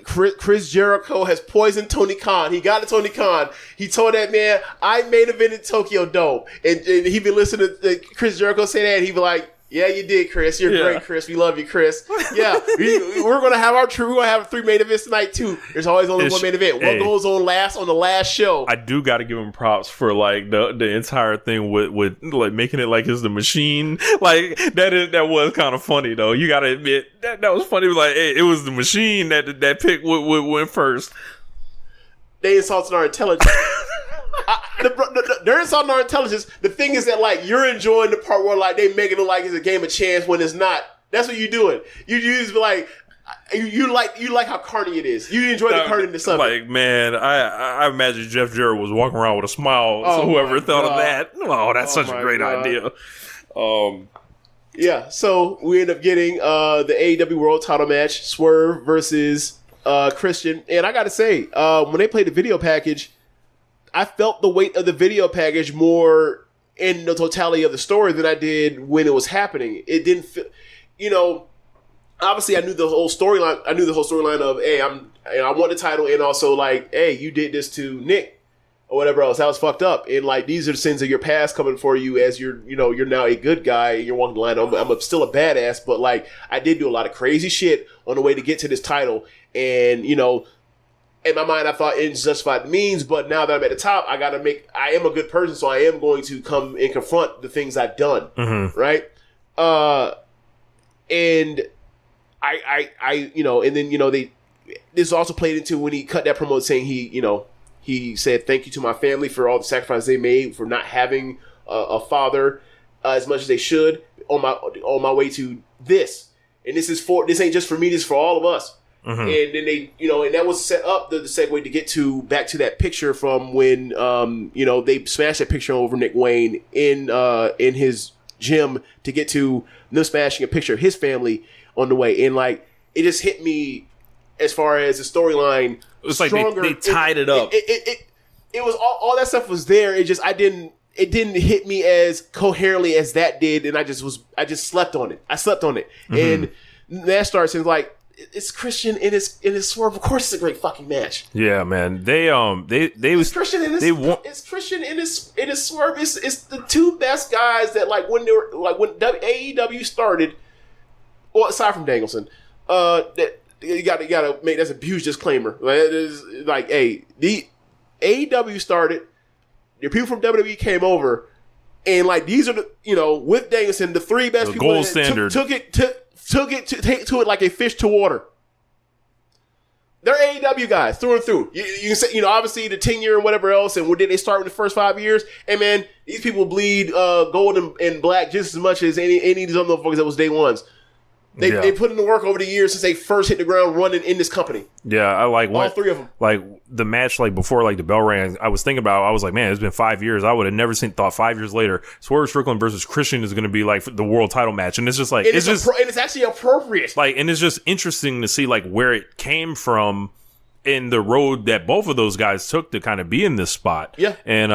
Chris Jericho has poisoned Tony Khan. He got to Tony Khan. He told that man, I main evented Tokyo Dome. And he be listening to Chris Jericho say that, and he be like, yeah, you did, Chris. You're great, Chris. We love you, Chris. Yeah, we're gonna have we're gonna have 3 main events tonight too. There's always only one main event. What goes on the last show? I do got to give him props for like the entire thing with like making it like it's the machine. Like that was kind of funny though. You got to admit that was funny. Like it was the machine that pick went first. They insulted our intelligence. They're insulting our intelligence. The thing is that like you're enjoying the part where like they making it like it's a game of chance when it's not. That's what you're doing. You just like you like how carny it is. You enjoy the carniness of it. Like man, I imagine Jeff Jarrett was walking around with a smile. So whoever thought of that, that's such a great idea. Yeah. So we end up getting the AEW World Title match: Swerve versus Christian. And I got to say, when they played the video package, I felt the weight of the video package more in the totality of the story than I did when it was happening. It didn't feel, obviously I knew the whole storyline. I knew the whole storyline of, hey, I want the title, and also like, hey, you did this to Nick or whatever else. That was fucked up. And like, these are the sins of your past coming for you as you're now a good guy and you're walking the line. I'm still a badass, but like, I did do a lot of crazy shit on the way to get to this title, and in my mind, I thought it's justified means, but now that I'm at the top, I am a good person, so I am going to come and confront the things I've done, right? And and then, this also played into when he cut that promo saying he said, thank you to my family for all the sacrifices they made for not having a father as much as they should on my way to this. And this ain't just for me, this is for all of us. And then they, and that was set up the segue to get back to that picture from when, they smashed that picture over Nick Wayne in his gym to get to them smashing a picture of his family on the way. And like, it just hit me as far as the storyline. It was stronger. Like they tied it up. It was all that stuff was there. It just, it didn't hit me as coherently as that did. And I just slept on it. I slept on it. And that starts and like, it's Christian in his Swerve. Of course, it's a great fucking match. Yeah, man. It's Christian in his Swerve. It's the 2 best guys that when AEW started. Well, aside from Danielson, that you got to make that's a huge disclaimer. Like, hey, the AEW started. The people from WWE came over, and like these are the with Danielson the 3 best the people gold standard took it to it like a fish to water. They're AEW guys through and through. You can say, obviously the tenure and whatever else, and did they start in the first 5 years? And man, these people bleed gold and black just as much as any of these other motherfuckers that was day ones. They put in the work over the years since they first hit the ground running in this company. Yeah, I like all 3 of them. Like the match, like before, like the bell rang. I was like, man, it's been 5 years. I would have never thought 5 years later, Swerve Strickland versus Christian is going to be like the world title match, and it's just like and it's actually appropriate. Like, and it's just interesting to see like where it came from in the road that both of those guys took to kind of be in this spot. Yeah, and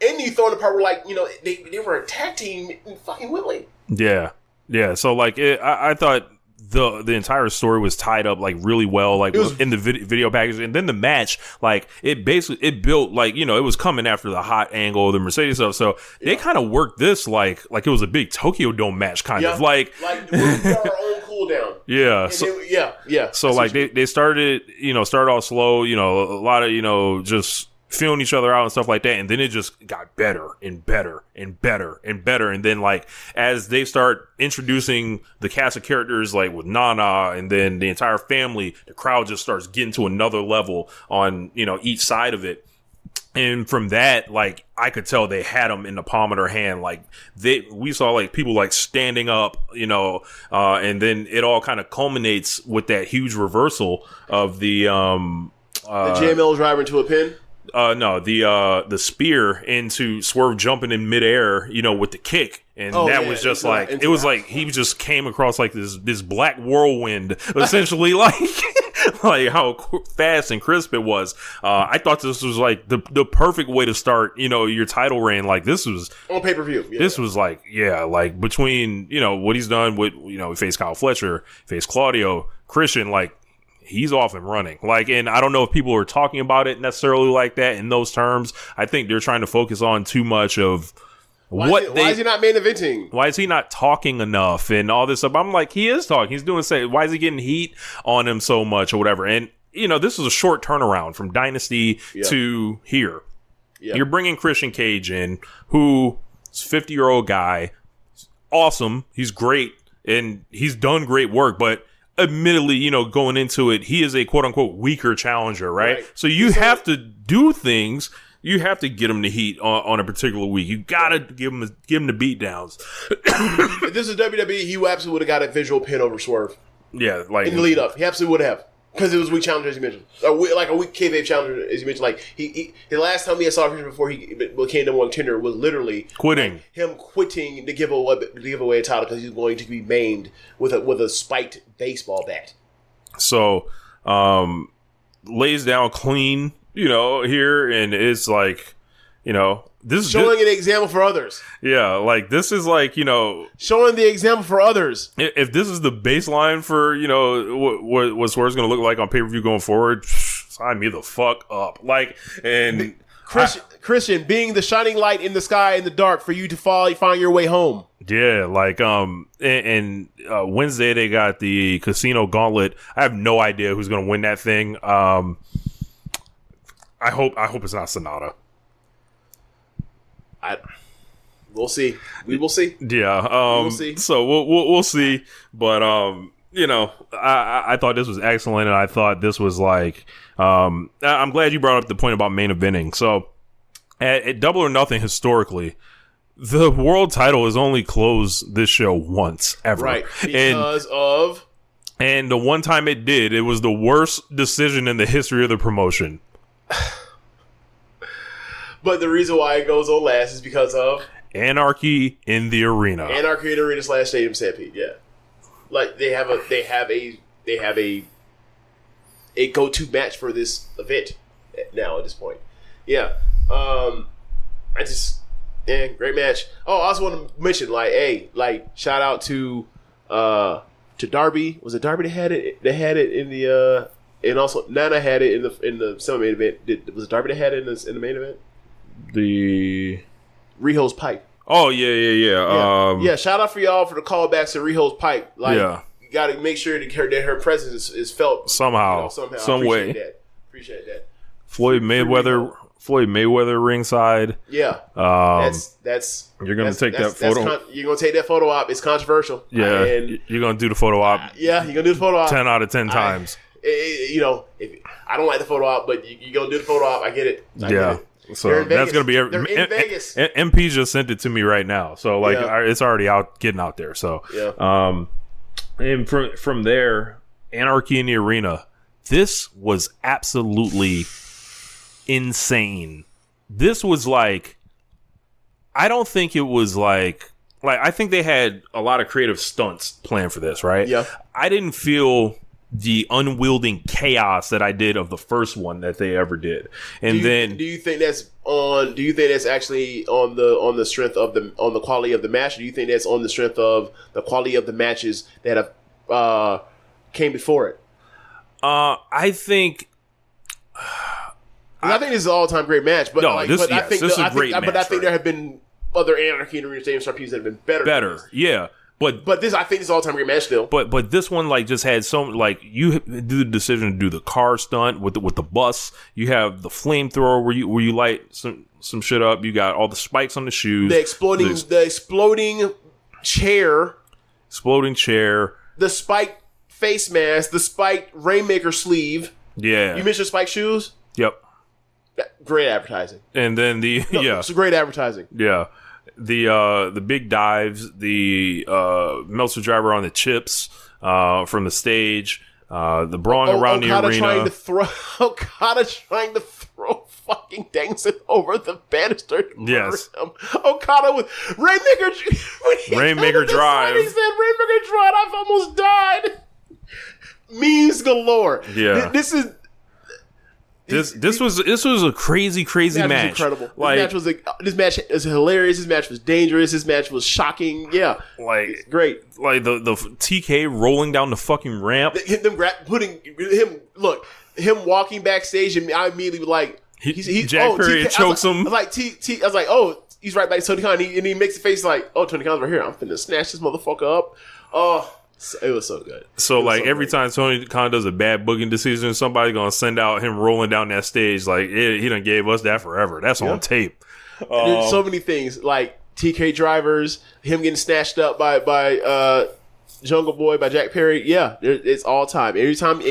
you throw in the part where they were a tag team in fucking Whitley. Yeah. Yeah, so like I thought the entire story was tied up like really well, like in the video package, and then the match, like it built like it was coming after the hot angle of the Mercedes stuff, so they kind of worked this like it was a big Tokyo Dome match, kind of like we got our own cool down. Yeah, So like they started off slow, a lot of just feeling each other out and stuff like that, and then it just got better and better and better and better, and then like as they start introducing the cast of characters like with Nana and then the entire family, the crowd just starts getting to another level on each side of it. And from that, like, I could tell they had them in the palm of their hand. Like, we saw like people like standing up, and then it all kind of culminates with that huge reversal of the JML driver into a pin. No, the spear into Swerve jumping in midair, with the kick. And was just like, it was like he just came across like this black whirlwind, essentially, like how fast and crisp it was. I thought this was like the perfect way to start, your title reign. Like this was on pay-per-view. Yeah. This was like, like between, what he's done with, he faced Kyle Fletcher, faced Claudio, Christian, like, he's off and running. Like, and I don't know if people are talking about it necessarily like that in those terms. I think they're trying to focus on too much of why is he not main eventing? Why is he not talking enough and all this stuff? I'm like, he is talking. He's doing why is he getting heat on him so much or whatever? And, this is a short turnaround from Dynasty to here. Yeah. You're bringing Christian Cage in, who is a 50-year-old guy. Awesome. He's great. And he's done great work, but admittedly, going into it, he is a quote-unquote weaker challenger, right? So you have to do things. You have to get him to heat on a particular week. You gotta give him the beatdowns. If this is WWE, he absolutely would have got a visual pin over Swerve. Yeah, like in the lead up, he absolutely would have, because it was a weak challenger, as you mentioned, like a weak kayfabe challenger, as you mentioned. Like the last time we saw Christian before he became number one contender was literally quitting. Him quitting to give away a title because he's going to be maimed with a spiked baseball bat. So, lays down clean. Here, and it's like, this is showing an example for others. Yeah, like this is like, showing the example for others. If this is the baseline for, what Swerve's going to look like on pay-per-view going forward, sign me the fuck up. Like, and Christian being the shining light in the sky in the dark for you to find your way home. Yeah, like and Wednesday they got the Casino Gauntlet. I have no idea who's going to win that thing. I hope it's not Sonata. We'll see. We will see. Yeah. We'll see. So we'll see. But I thought this was excellent, and I thought this was like I'm glad you brought up the point about main eventing. So at Double or Nothing historically, the world title has only closed this show once ever, right? Because of and the one time it did, it was the worst decision in the history of the promotion. But the reason why it goes on last is because of Anarchy in the Arena. Anarchy in the Arena / Stadium Stampede. Yeah, like they have a go-to match for this event now at this point. Yeah, great match. Oh, I also want to mention shout out to Darby. Was it Darby that had it? They had it in the and also Nana had it in the semi-main event. Was it Darby that had it in the main event? The Riho's pipe. Oh yeah. Shout out for y'all for the callbacks to Riho's pipe. Like, you got to make sure that her presence is felt somehow, some way. Appreciate that. Floyd Mayweather ringside. Yeah, that's you're gonna take that photo. You're gonna take that photo op. It's controversial. Yeah, you're gonna do the photo op. Yeah, you're gonna do the photo op 10 out of 10 times. If I don't like the photo op, but you're gonna do the photo op. I get it. I get it. So that's going to be They're in Vegas. MP just sent it to me right now. So it's already getting out there. So, and from there, Anarchy in the Arena. This was absolutely insane. This was like, I don't think it was like I think they had a lot of creative stunts planned for this, right? Yeah. I didn't feel the unwielding chaos that I did of the first one that they ever did. And do you think that's actually on the strength of on the quality of the match? Or do you think that's on the strength of the quality of the matches that have came before it? I think this is an all-time great match, but this is a great match. But I think there have been other Anarchy in the Arena Stadium Sharpies that have been better. Yeah. But this, I think, is all-time great match still. But this one just had you do the decision to do the car stunt with the bus. You have the flamethrower where you light some shit up. You got all the spikes on the shoes. The exploding chair. The spiked face mask. The spiked Rainmaker sleeve. Yeah. You mentioned spiked shoes. Yep. Great advertising. And then it's great advertising. Yeah. The big dives, the Meltzer driver on the chips from the stage, The brawling around the arena. Okada trying to throw fucking Danielson over the banister. Yes. Okada with Rainmaker Drive. He said Rainmaker Drive. I've almost died. Memes galore. Yeah. This was a crazy match. Was incredible. This match was hilarious. This match was dangerous. This match was shocking. Yeah, it's great. Like the TK rolling down the fucking ramp. Him walking backstage, and I immediately was like, Jack Perry chokes him. I was like, oh, he's right by Tony Khan, and he makes a face like, oh, Tony Khan's right here. I'm finna snatch this motherfucker up. Oh. It was so good. So every time Tony Khan does a bad booking decision, somebody's gonna send out him rolling down that stage. Like he done gave us that forever. That's on tape. There's so many things like TK drivers, him getting snatched up by Jungle Boy by Jack Perry. Yeah, it's all time. Anytime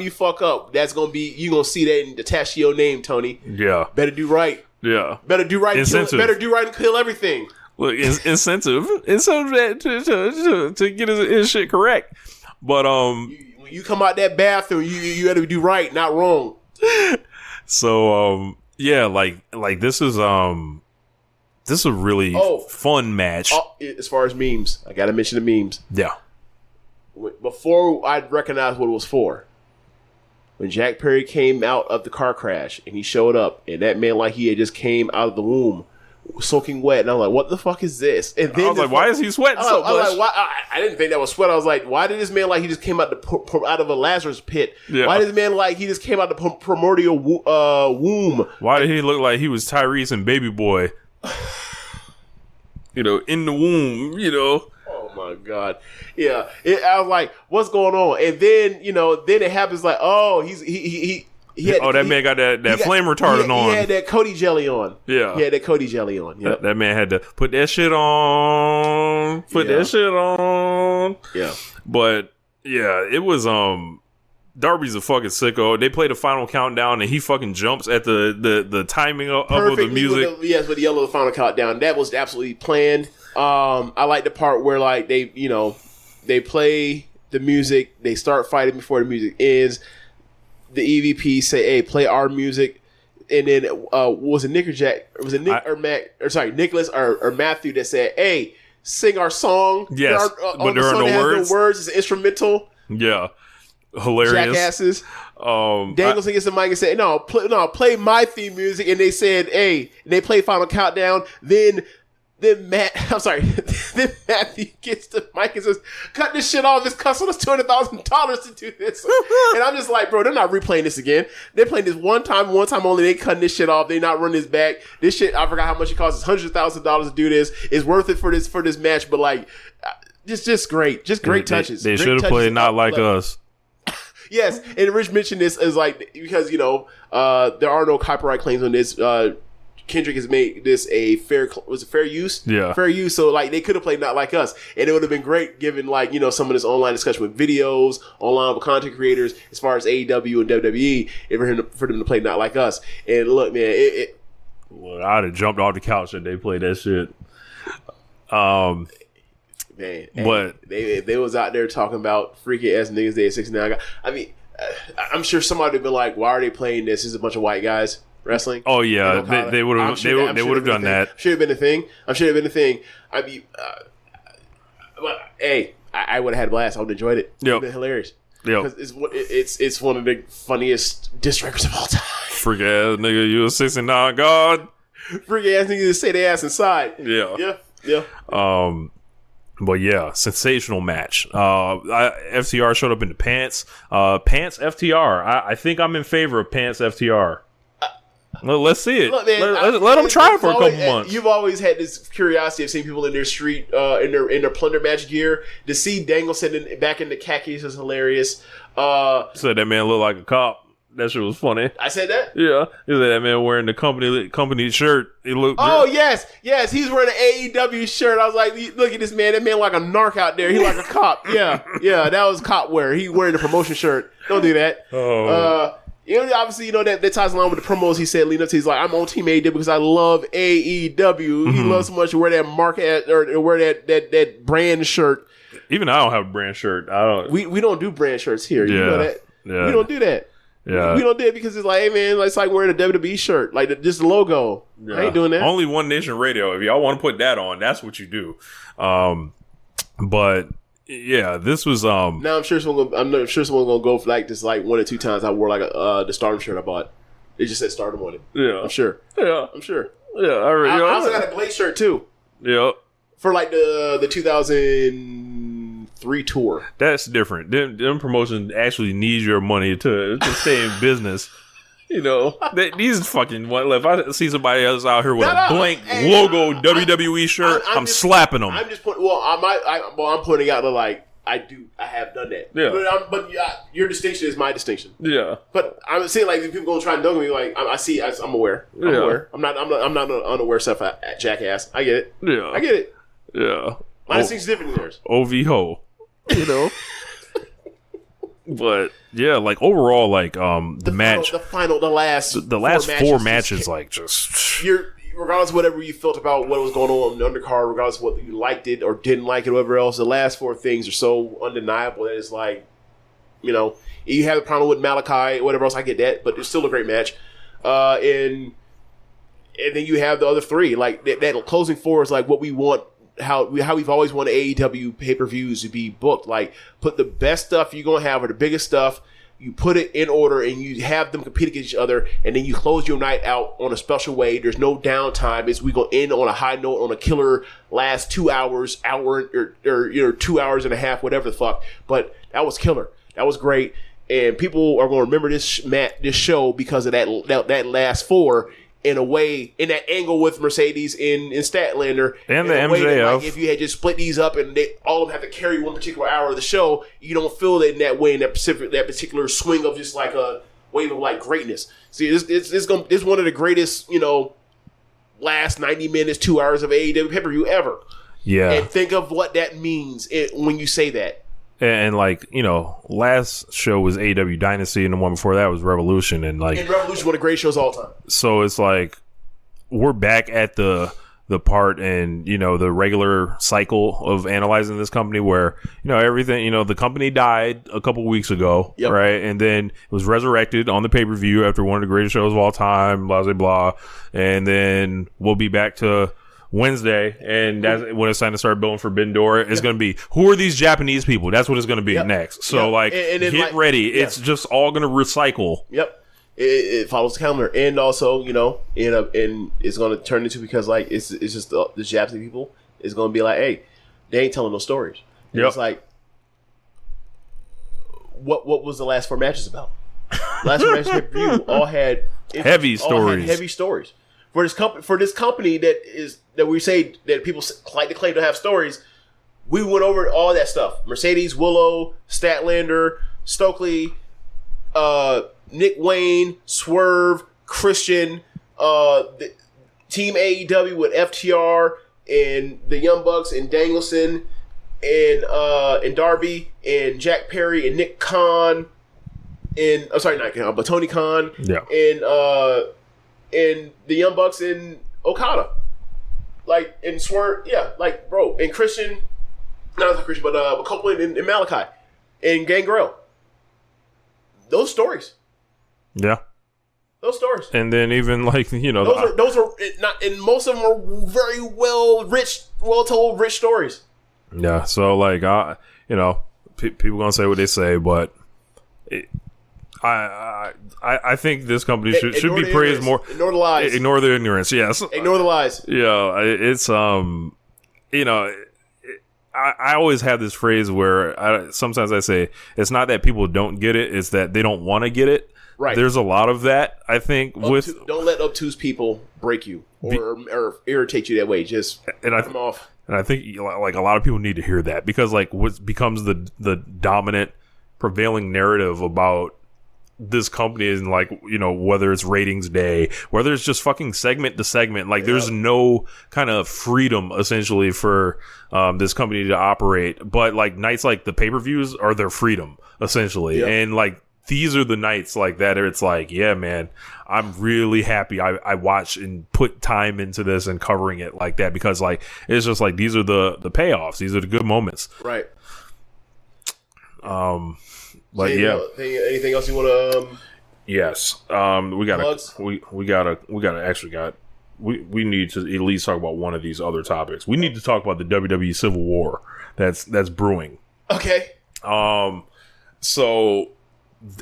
you fuck up, you gonna see that attached to your name, Tony. Yeah, better do right. Yeah, better do right. Better do right and kill everything. Look, incentive to get his shit correct. But when you come out that bathroom, you got to do right, not wrong. So yeah, like this is a really fun match. As far as memes, I got to mention the memes. Yeah. Before I'd recognize what it was for, when Jack Perry came out of the car crash and he showed up, and that man like he had just came out of the womb. Soaking wet, and I'm like, what the fuck is this? And then I was like, why is he sweating so much? I was like, why? I didn't think that was sweat. I was like, why did this man like he just came out of a Lazarus pit? Yeah. Why did this man like he just came out the primordial womb? Why did he look like he was Tyrese and Baby Boy? In the womb, Oh my god, yeah. I was like, what's going on? And then then it happens like, oh, that man got that flame retardant on. He had that Cody jelly on. Yeah. He had that Cody jelly on. Yep. That man had to put that shit on. Yeah. But, yeah, it was, Darby's a fucking sicko. They play the final countdown and he fucking jumps at the timing of the music. With the yellow the final countdown. That was absolutely planned. I like the part where, like, they play the music. They start fighting before the music ends. The EVP say, "Hey, play our music," and then was it Nick or Jack? Was it Nick or Matt? Or sorry, Nicholas or Matthew that said, "Hey, sing our song." Yes, but there are no words. No words. It's instrumental. Yeah, hilarious. Jackasses. Danielson gets the mic and said, "No, play my theme music." And they said, "Hey," and they play Final Countdown. Then Matthew gets the mic and says, "Cut this shit off. This costing us $200,000 to do this." And I'm just like, bro, they're not replaying this again. They're playing this one time only. They cutting this shit off. They're not running this back. This shit, I forgot how much it costs. It's $100,000 to do this. It's worth it for this match. But like, just great, great touches. They should have played Not Like Us. Yes, and Rich mentioned this as like because there are no copyright claims on this. Kendrick has made this a fair use? Yeah. Fair use. So, like, they could have played Not Like Us. And it would have been great given, like, some of this online discussion with videos, online with content creators, as far as AEW and WWE, for them to play Not Like Us. And look, man, well, I'd have jumped off the couch if they played that shit. Man, but they was out there talking about freaky ass niggas day at 69. I mean, I'm sure somebody would have been like, why are they playing this? This is a bunch of white guys wrestling. Oh yeah, they would have done that. Should have been a thing. I mean, but hey, I would have had a blast. I would have enjoyed it. Yeah, been hilarious. Yeah, it's one of the funniest diss records of all time. Freak ass nigga, you a 69 god. Freak ass nigga to say their ass inside. Yeah. But yeah, sensational match. FTR showed up in the pants. Pants FTR. I think I'm in favor of pants FTR. Let's see it. Look, man, let them try for a couple months. You've always had this curiosity of seeing people in their street, in their plunder match gear. To see Danielson back in the khakis is hilarious. Said that man looked like a cop. That shit was funny. I said that? Yeah. He said that man wearing the company shirt. He looked. Oh, yes. He's wearing an AEW shirt. I was like, look at this man. That man like a narc out there. He like a cop. Yeah. That was cop wear. He wearing the promotion shirt. Don't do that. Obviously, that ties along with the promos he said leading up to. He's like, I'm on Team AEW because I love AEW. Mm-hmm. He loves so much to wear that mark or wear that brand shirt. Even I don't have a brand shirt. I don't. We don't do brand shirts here. You know that. Yeah. We don't do that. Yeah. We don't do it because it's like, hey man, it's like wearing a WWE shirt, like just the logo. Yeah. I ain't doing that. Only One Nation Radio. If y'all want to put that on, that's what you do. But yeah, this was Now I'm sure someone's gonna go for like this, like 1 or 2 times I wore like the Stardom shirt I bought. It just said Stardom on it. Yeah, I'm sure. Yeah, I'm sure. Yeah, I also got a Blade shirt too. Yeah, for like the 2003 tour. That's different. Them promotions actually need your money to stay in business. You know, these fucking. If I see somebody else out here with a blank logo WWE shirt, I'm slapping them. I'm just putting. Well, I'm putting out the like. I have done that. Yeah. But your distinction is my distinction. Yeah. But I'm saying like people gonna try and dunk me. Like I'm aware. I'm aware. I'm not an unaware stuff at jackass. I get it. Yeah. I get it. Yeah. My distinction's different than yours. OV ho. You know. But yeah, like overall, like the last four matches, like just regardless of whatever you felt about what was going on in the undercard, regardless of whether you liked it or didn't like it, or whatever else, the last 4 things are so undeniable that it's like, you know, you have a problem with Malachi, whatever else, I get that, but it's still a great match. And then you have the other 3, like that closing 4 is like what we want. How we've always wanted AEW pay-per-views to be booked. Like, put the best stuff you're going to have or the biggest stuff, you put it in order and you have them compete against each other, and then you close your night out on a special way. There's no downtime. We going to end on a high note on a killer last 2 hours, or 2 hours and a half, whatever the fuck. But that was killer. That was great. And people are going to remember this show because of that last 4. In a way, in that angle with Mercedes in Statlander, and the MJF. That, like, if you had just split these up and all of them have to carry one particular hour of the show, you don't feel that in that way, in that particular swing of just like a wave of like greatness. See, it's one of the greatest, you know, last 90 minutes, 2 hours of AEW pay-per-view ever. Yeah, and think of what that means when you say that. And like, you know, last show was AEW Dynasty, and the one before that was Revolution, and Revolution one of the great shows of all time. So it's like we're back at the part and, you know, the regular cycle of analyzing this company where, you know, everything, you know, the company died a couple weeks ago, right? And then it was resurrected on the pay-per-view after one of the greatest shows of all time, blah, blah, blah. And then we'll be back to Wednesday, and that's when it's time to start building Forbidden Door. It's going to be, who are these Japanese people? That's what it's going to be next. So, like, and get ready. It's just all going to recycle. Yep. It follows the calendar. And also, you know, and it's going to turn into, because, like, it's just the Japanese people is going to be like, hey, they ain't telling no stories. Yep. It's like, what was the last 4 matches about? Last 4 matches pay-per-view all had heavy stories. For this company that we say that people like to claim to have stories, we went over all that stuff. Mercedes, Willow, Statlander, Stokely, Nick Wayne, Swerve, Christian, the Team AEW with FTR and the Young Bucks and Danielson and Darby and Jack Perry and Nick Khan and not Khan, but Tony Khan and the Young Bucks and Okada. Like, and Swerve, like, bro, and Christian, not Christian, but Copeland and Malachi and Gangrel. Those stories. Yeah. Those stories. And then even, like, you know, those are not, and most of them are very well told, rich stories. Yeah. So, like, you know, people gonna say what they say, but I think this company should be praised more. Ignore the lies. Ignore the ignorance. Yes. Ignore the lies. Yeah. It's you know, I always have this phrase where sometimes I say it's not that people don't get it; it's that they don't want to get it. Right. There's a lot of that. I think don't let obtuse people break you or irritate you that way. Just come off. And I think, like, a lot of people need to hear that, because, like, what becomes the dominant prevailing narrative about this company is, like, you know, whether it's ratings day, whether it's just fucking segment to segment, like, there's no kind of freedom essentially for this company to operate. But, like, nights like the pay-per-views are their freedom essentially. And, like, these are the nights like that, or it's like, yeah, man, I'm really happy I watch and put time into this and covering it like that, because, like, it's just like, these are the payoffs, these are the good moments. Right. But anything else you want to? Yes. We need to at least talk about one of these other topics. We need to talk about the WWE Civil War that's brewing. Okay. So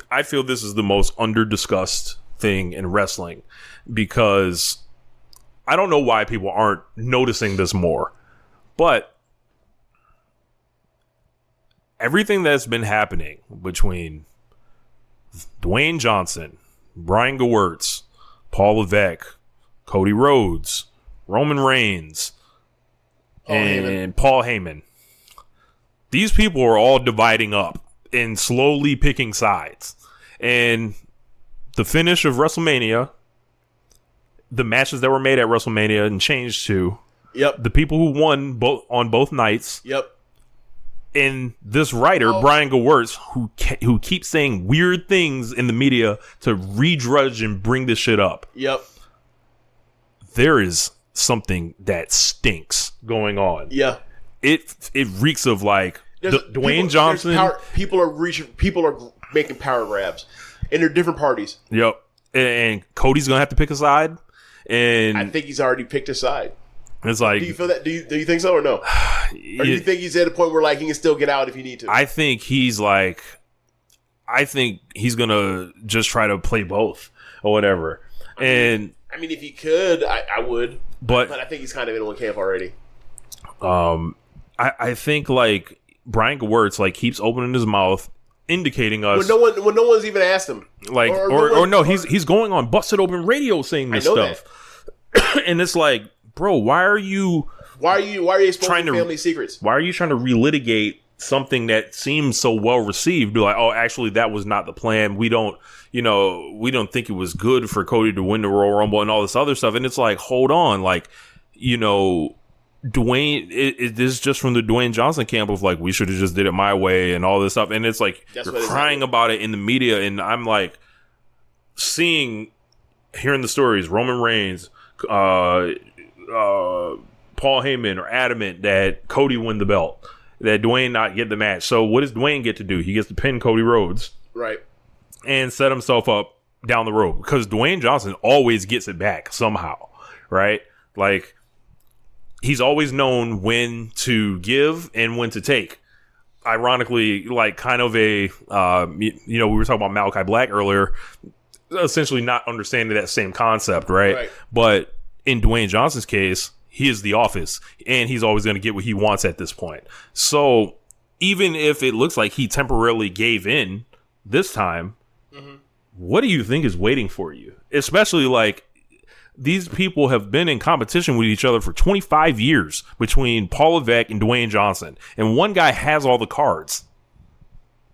I feel this is the most under-discussed thing in wrestling because I don't know why people aren't noticing this more. But everything that's been happening between Dwayne Johnson, Brian Gewirtz, Paul Levesque, Cody Rhodes, Roman Reigns, and Paul Heyman. These people are all dividing up and slowly picking sides. And the finish of WrestleMania, the matches that were made at WrestleMania and changed to, the people who won on both nights. And this writer, Brian Gewirtz, who keeps saying weird things in the media to redrudge and bring this shit up. There is something that stinks going on. It reeks of like Dwayne Johnson. People are making power grabs, and they're different parties. And Cody's gonna have to pick a side. And I think he's already picked a side. It's like, do you feel that? Do you think so or no? Or do you think he's at a point where like he can still get out if he need to? I think he's gonna just try to play both or whatever. I mean, if he could, I would. But I think he's kind of in one camp already. I think like Brian Gewirtz like keeps opening his mouth, indicating us when no one's even asked him. Like he's going on Busted Open Radio saying this stuff, and it's like, bro, why are you exposing family secrets? Why are you trying to relitigate something that seems so well received? Be like, oh, actually, that was not the plan. We don't think it was good for Cody to win the Royal Rumble and all this other stuff. And it's like, hold on, like, Dwayne, it is just from the Dwayne Johnson camp of like, we should have just did it my way and all this stuff. And it's like, you're crying about it in the media, and I'm like hearing the stories. Roman Reigns, Paul Heyman are adamant that Cody win the belt, that Dwayne not get the match. So what does Dwayne get to do? He gets to pin Cody Rhodes, right, and set himself up down the road, because Dwayne Johnson always gets it back somehow, right? Like, he's always known when to give and when to take. Ironically, like kind of a we were talking about Malachi Black earlier, essentially not understanding that same concept, right? But in Dwayne Johnson's case, he is the Office, and he's always going to get what he wants at this point. So even if it looks like he temporarily gave in this time, what do you think is waiting for you? Especially like, these people have been in competition with each other for 25 years between Paul Levesque and Dwayne Johnson, and one guy has all the cards,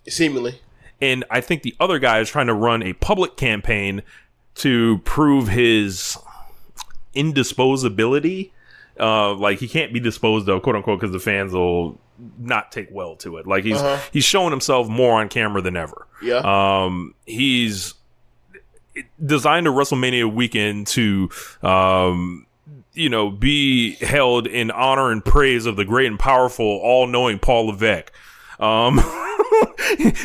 seemingly. And I think the other guy is trying to run a public campaign to prove his indisposability. Like, he can't be disposed of, quote unquote, because the fans will not take well to it. Like, he's showing himself more on camera than ever. He's designed a WrestleMania weekend to be held in honor and praise of the great and powerful, all-knowing Paul Levesque.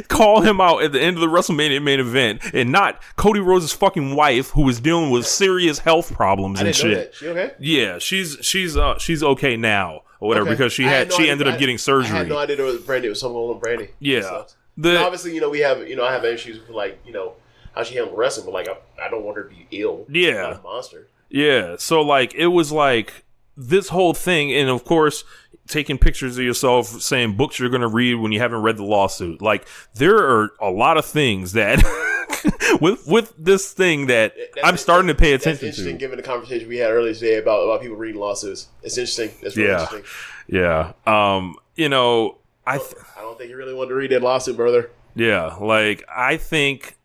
Call him out at the end of the WrestleMania main event, and not Cody Rhodes' fucking wife, who was dealing with serious health problems and shit. Know that. She okay? Yeah, she's okay now or whatever, because she ended up getting surgery. I had no idea it was Brandy. It was something on Brandy. Yeah. Obviously, I have issues with like, how she handled wrestling, but like, I don't want her to be ill. Yeah. Not a monster. Yeah. So like, it was like this whole thing, and of course, taking pictures of yourself saying books you're going to read when you haven't read the lawsuit. Like, there are a lot of things that with this thing that I'm starting to pay attention to. That's interesting, given the conversation we had earlier today about people reading lawsuits. It's interesting. That's really interesting. Yeah. I don't think you really wanted to read that lawsuit, brother. Yeah. Like, I think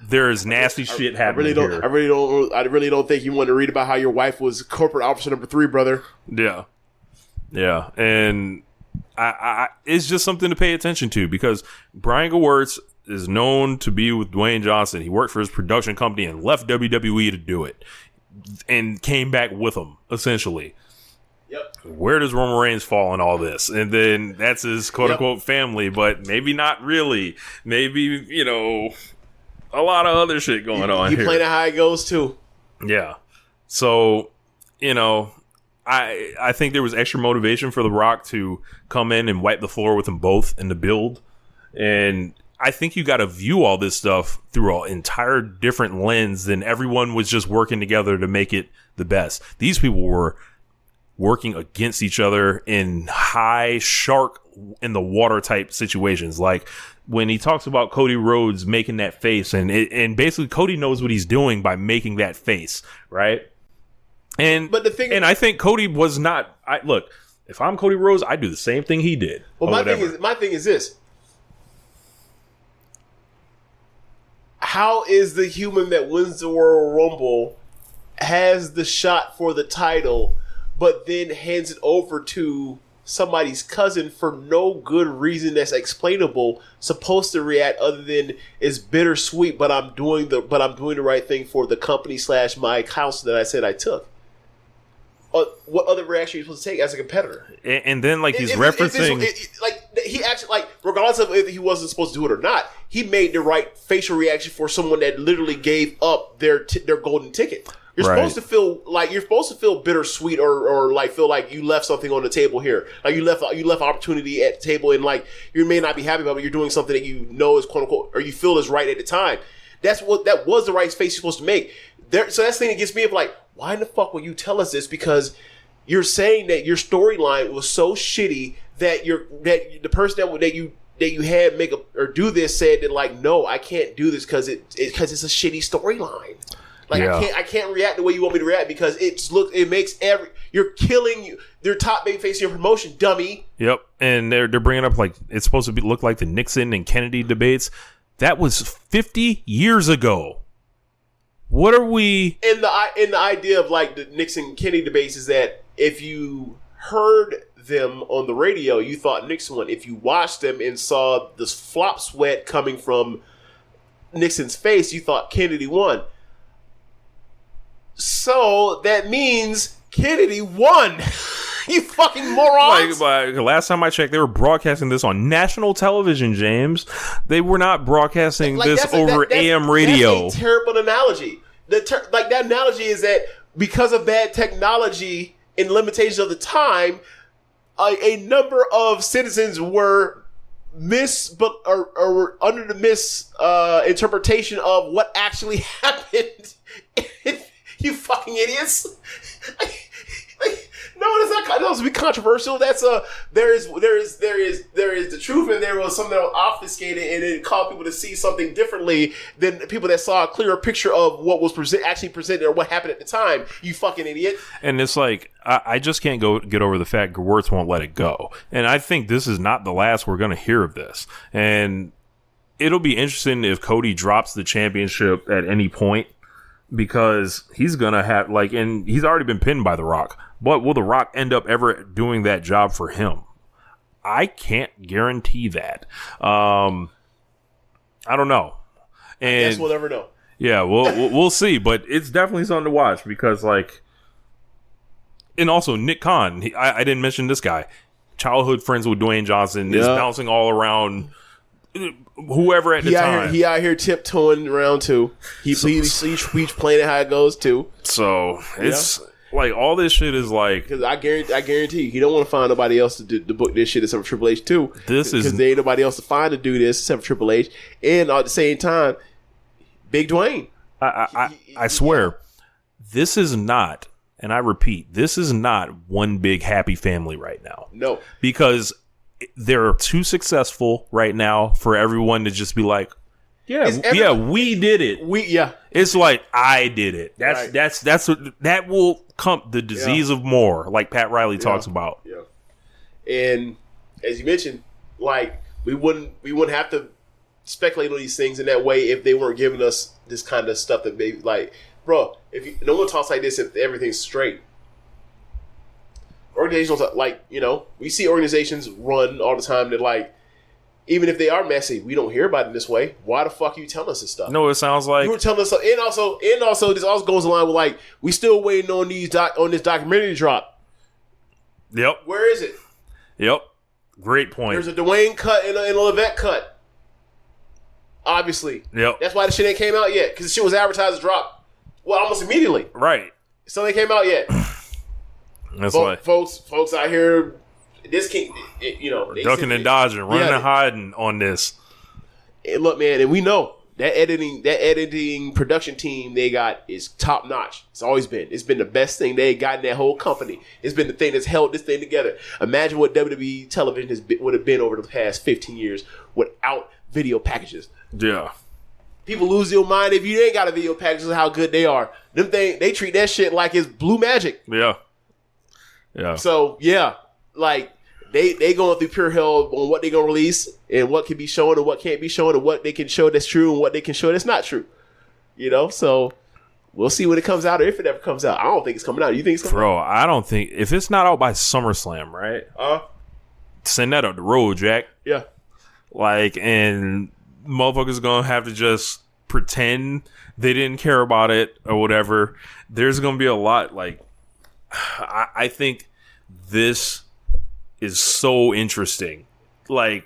there's nasty shit happening here. I really don't think you want to read about how your wife was corporate officer number 3, brother. Yeah. Yeah. And I it's just something to pay attention to, because Brian Gewirtz is known to be with Dwayne Johnson. He worked for his production company and left WWE to do it, and came back with him, essentially. Yep. Where does Roman Reigns fall in all this? And then that's his quote-unquote family, but maybe not really. Maybe, a lot of other shit going on here. He playing it how it goes, too. Yeah. So, I think there was extra motivation for The Rock to come in and wipe the floor with them both in the build. And I think you got to view all this stuff through an entire different lens than everyone was just working together to make it the best. These people were working against each other in high shark in the water type situations. Like when he talks about Cody Rhodes making that face, and basically Cody knows what he's doing by making that face, right? But the thing, and I think Cody was not. Look, if I'm Cody Rhodes, I do the same thing he did. Well, my thing is this: how is the human that wins the Royal Rumble has the shot for the title, but then hands it over to somebody's cousin for no good reason that's explainable, supposed to react other than it's bittersweet, but I'm doing the right thing for the company / my counsel that I said I took. What other reaction are you supposed to take as a competitor? And then he's referencing, he actually regardless of if he wasn't supposed to do it or not, he made the right facial reaction for someone that literally gave up their golden ticket. You're supposed to feel bittersweet or feel like you left something on the table here. Like you left opportunity at the table, and you may not be happy about it, but you're doing something that you know is quote unquote, or you feel is right at the time. That was the right face you're supposed to make. So that's the thing that gets me of why in the fuck would you tell us this? Because you're saying that your storyline was so shitty that the person that you had make or do this said that no, I can't do this because it's a shitty storyline. I can't react the way you want me to react because it makes you're killing their top babyface in your promotion, dummy. Yep, and they're bringing up it's supposed to look like the Nixon and Kennedy debates. That was 50 years ago. What are we? In the idea of the Nixon Kennedy debates is that if you heard them on the radio, you thought Nixon won. If you watched them and saw this flop sweat coming from Nixon's face, you thought Kennedy won. So that means Kennedy won. You fucking morons. Last time I checked, they were broadcasting this on national television, James. They were not broadcasting this over AM radio. That's a terrible analogy. That analogy is that because of bad technology and limitations of the time, a number of citizens were under the misinterpretation of what actually happened. You fucking idiots. No, that's not. That was be controversial. That's there is the truth, and there was something that was obfuscated, and it caused people to see something differently than people that saw a clearer picture of what was actually presented or what happened at the time. You fucking idiot. And it's I just can't get over the fact Gewurz won't let it go, and I think this is not the last we're going to hear of this. And it'll be interesting if Cody drops the championship at any point, because he's gonna have and he's already been pinned by The Rock. But will The Rock end up ever doing that job for him? I can't guarantee that. I don't know. And I guess we'll never know. Yeah, we'll see. But it's definitely something to watch because, and also Nick Khan. I didn't mention this guy. Childhood friends with Dwayne Johnson is bouncing all around whoever at the time. He out here tiptoeing around too. He's playing it how it goes too. So it's. All this shit is because I guarantee you, he don't want to find nobody else to book this shit except for Triple H too. Because there ain't nobody else to find to do this except for Triple H, and at the same time, Big Dwayne. I swear, this is not, and I repeat, this is not one big happy family right now. No, because they're too successful right now for everyone to just be like, we did it. It's I did it. That's what that will come the disease of more, like Pat Riley talks about. Yeah. And as you mentioned, we wouldn't have to speculate on these things in that way if they weren't giving us this kind of stuff that maybe bro, no one talks like this if everything's straight. Organizations we see organizations run all the time that even if they are messy, we don't hear about it this way. Why the fuck are you telling us this stuff? No, it sounds like you were telling us, and also this also goes along with we still waiting on this documentary to drop. Yep. Where is it? Yep. Great point. There's a Dwayne cut and a Levesque cut. Obviously. Yep. That's why the shit ain't came out yet. Because the shit was advertised to drop, almost immediately. Right. So they came out yet. That's why. Folks out here, this can't, they ducking and dodging, running and hiding on this. And look, man, and we know that editing production team they got is top notch. It's always been. It's been the best thing they got in that whole company. It's been the thing that's held this thing together. Imagine what WWE television would have been over the past 15 years without video packages. Yeah. People lose their mind if you ain't got a video package of how good they are. They treat that shit like it's blue magic. Yeah. Yeah. So yeah, like they going through pure hell on what they gonna release and what can be shown and what can't be shown and what they can show that's true and what they can show that's not true. So we'll see when it comes out or if it ever comes out. I don't think it's coming out. You think it's coming out? Bro, I don't think if it's not out by SummerSlam, right? Send that up the road, Jack. Yeah. And motherfuckers gonna have to just pretend they didn't care about it or whatever. There's gonna be a lot. I think this is so interesting. You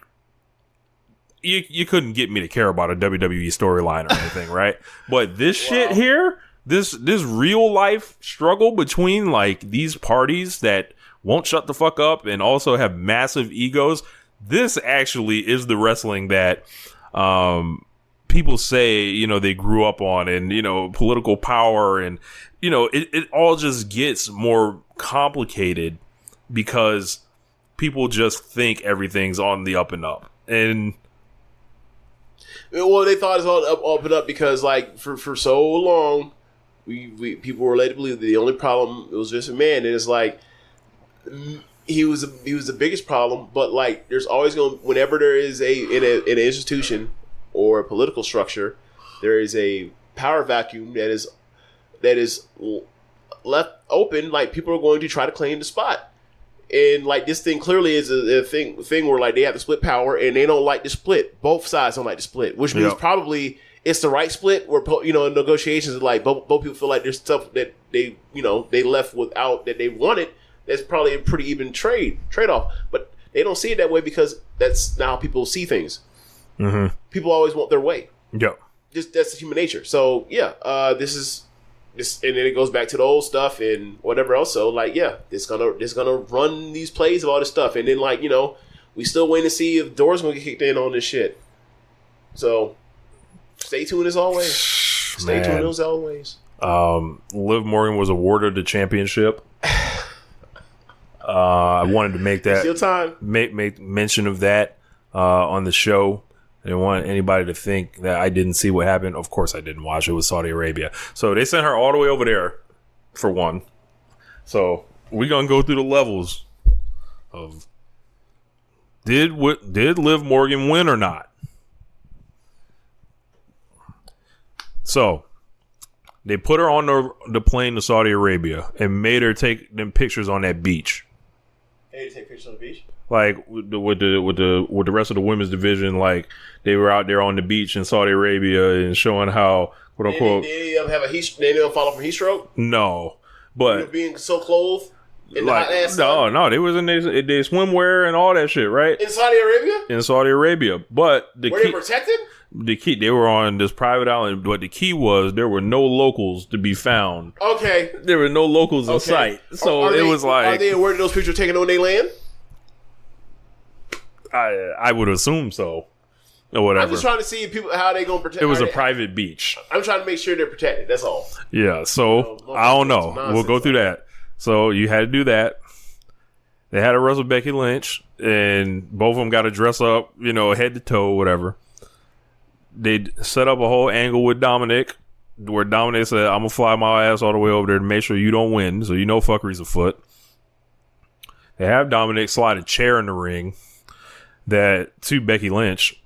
couldn't get me to care about a WWE storyline or anything, right? But this shit here, this real life struggle between these parties that won't shut the fuck up and also have massive egos. This actually is the wrestling that people say, they grew up on, and, political power, and, it all just gets more complicated because people just think everything's on the up and up. And well, they thought it's all up and up because for so long we people were led to believe that the only problem was Vince McMahon, and it's he was the biggest problem, but there's always whenever there is an institution or a political structure, there is a power vacuum that is left open. People are going to try to claim the spot, and this thing clearly is a thing where they have to split power, and they don't like the split. Both sides don't like the split, which means probably it's the right split. Where in negotiations, both people feel like there's stuff that they left without that they wanted. That's probably a pretty even trade-off, but they don't see it that way because that's not how people see things. Mm-hmm. People always want their way. Yep. That's human nature. So yeah, this is, and then it goes back to the old stuff and whatever else. So it's gonna run these plays of all this stuff, and then we still waiting to see if doors gonna get kicked in on this shit. So stay tuned as always. Stay tuned as always. Liv Morgan was awarded the championship. I wanted to make that make mention of that on the show. I didn't want anybody to think that I didn't see what happened. Of course I didn't watch. It was Saudi Arabia. So they sent her all the way over there for one. So we're going to go through the levels of did Liv Morgan win or not? So they put her on the plane to Saudi Arabia and made her take them pictures on that beach. Hey, take pictures on the beach? With the rest of the women's division, they were out there on the beach in Saudi Arabia and showing how quote unquote they didn't fall off from heat stroke. No, but being so clothed in the hot ass sun? No, they was in their swimwear and all that shit, right? In Saudi Arabia. In Saudi Arabia, but were they protected? The key, they were on this private island, but the key was there were no locals to be found. Okay, there were no locals in sight, so was are they aware that those pictures taken on their land? I would assume so, or whatever. I'm just trying to see how they gonna protect. It was a private beach. I'm trying to make sure they're protected. That's all. Yeah, so I don't know. We'll go through that. So you had to do that. They had to wrestle Becky Lynch, and both of them got to dress up, head to toe, whatever. They set up a whole angle with Dominic, where Dominic said, "I'm gonna fly my ass all the way over there to make sure you don't win, so fuckery's afoot." They have Dominic slide a chair in the ring to Becky Lynch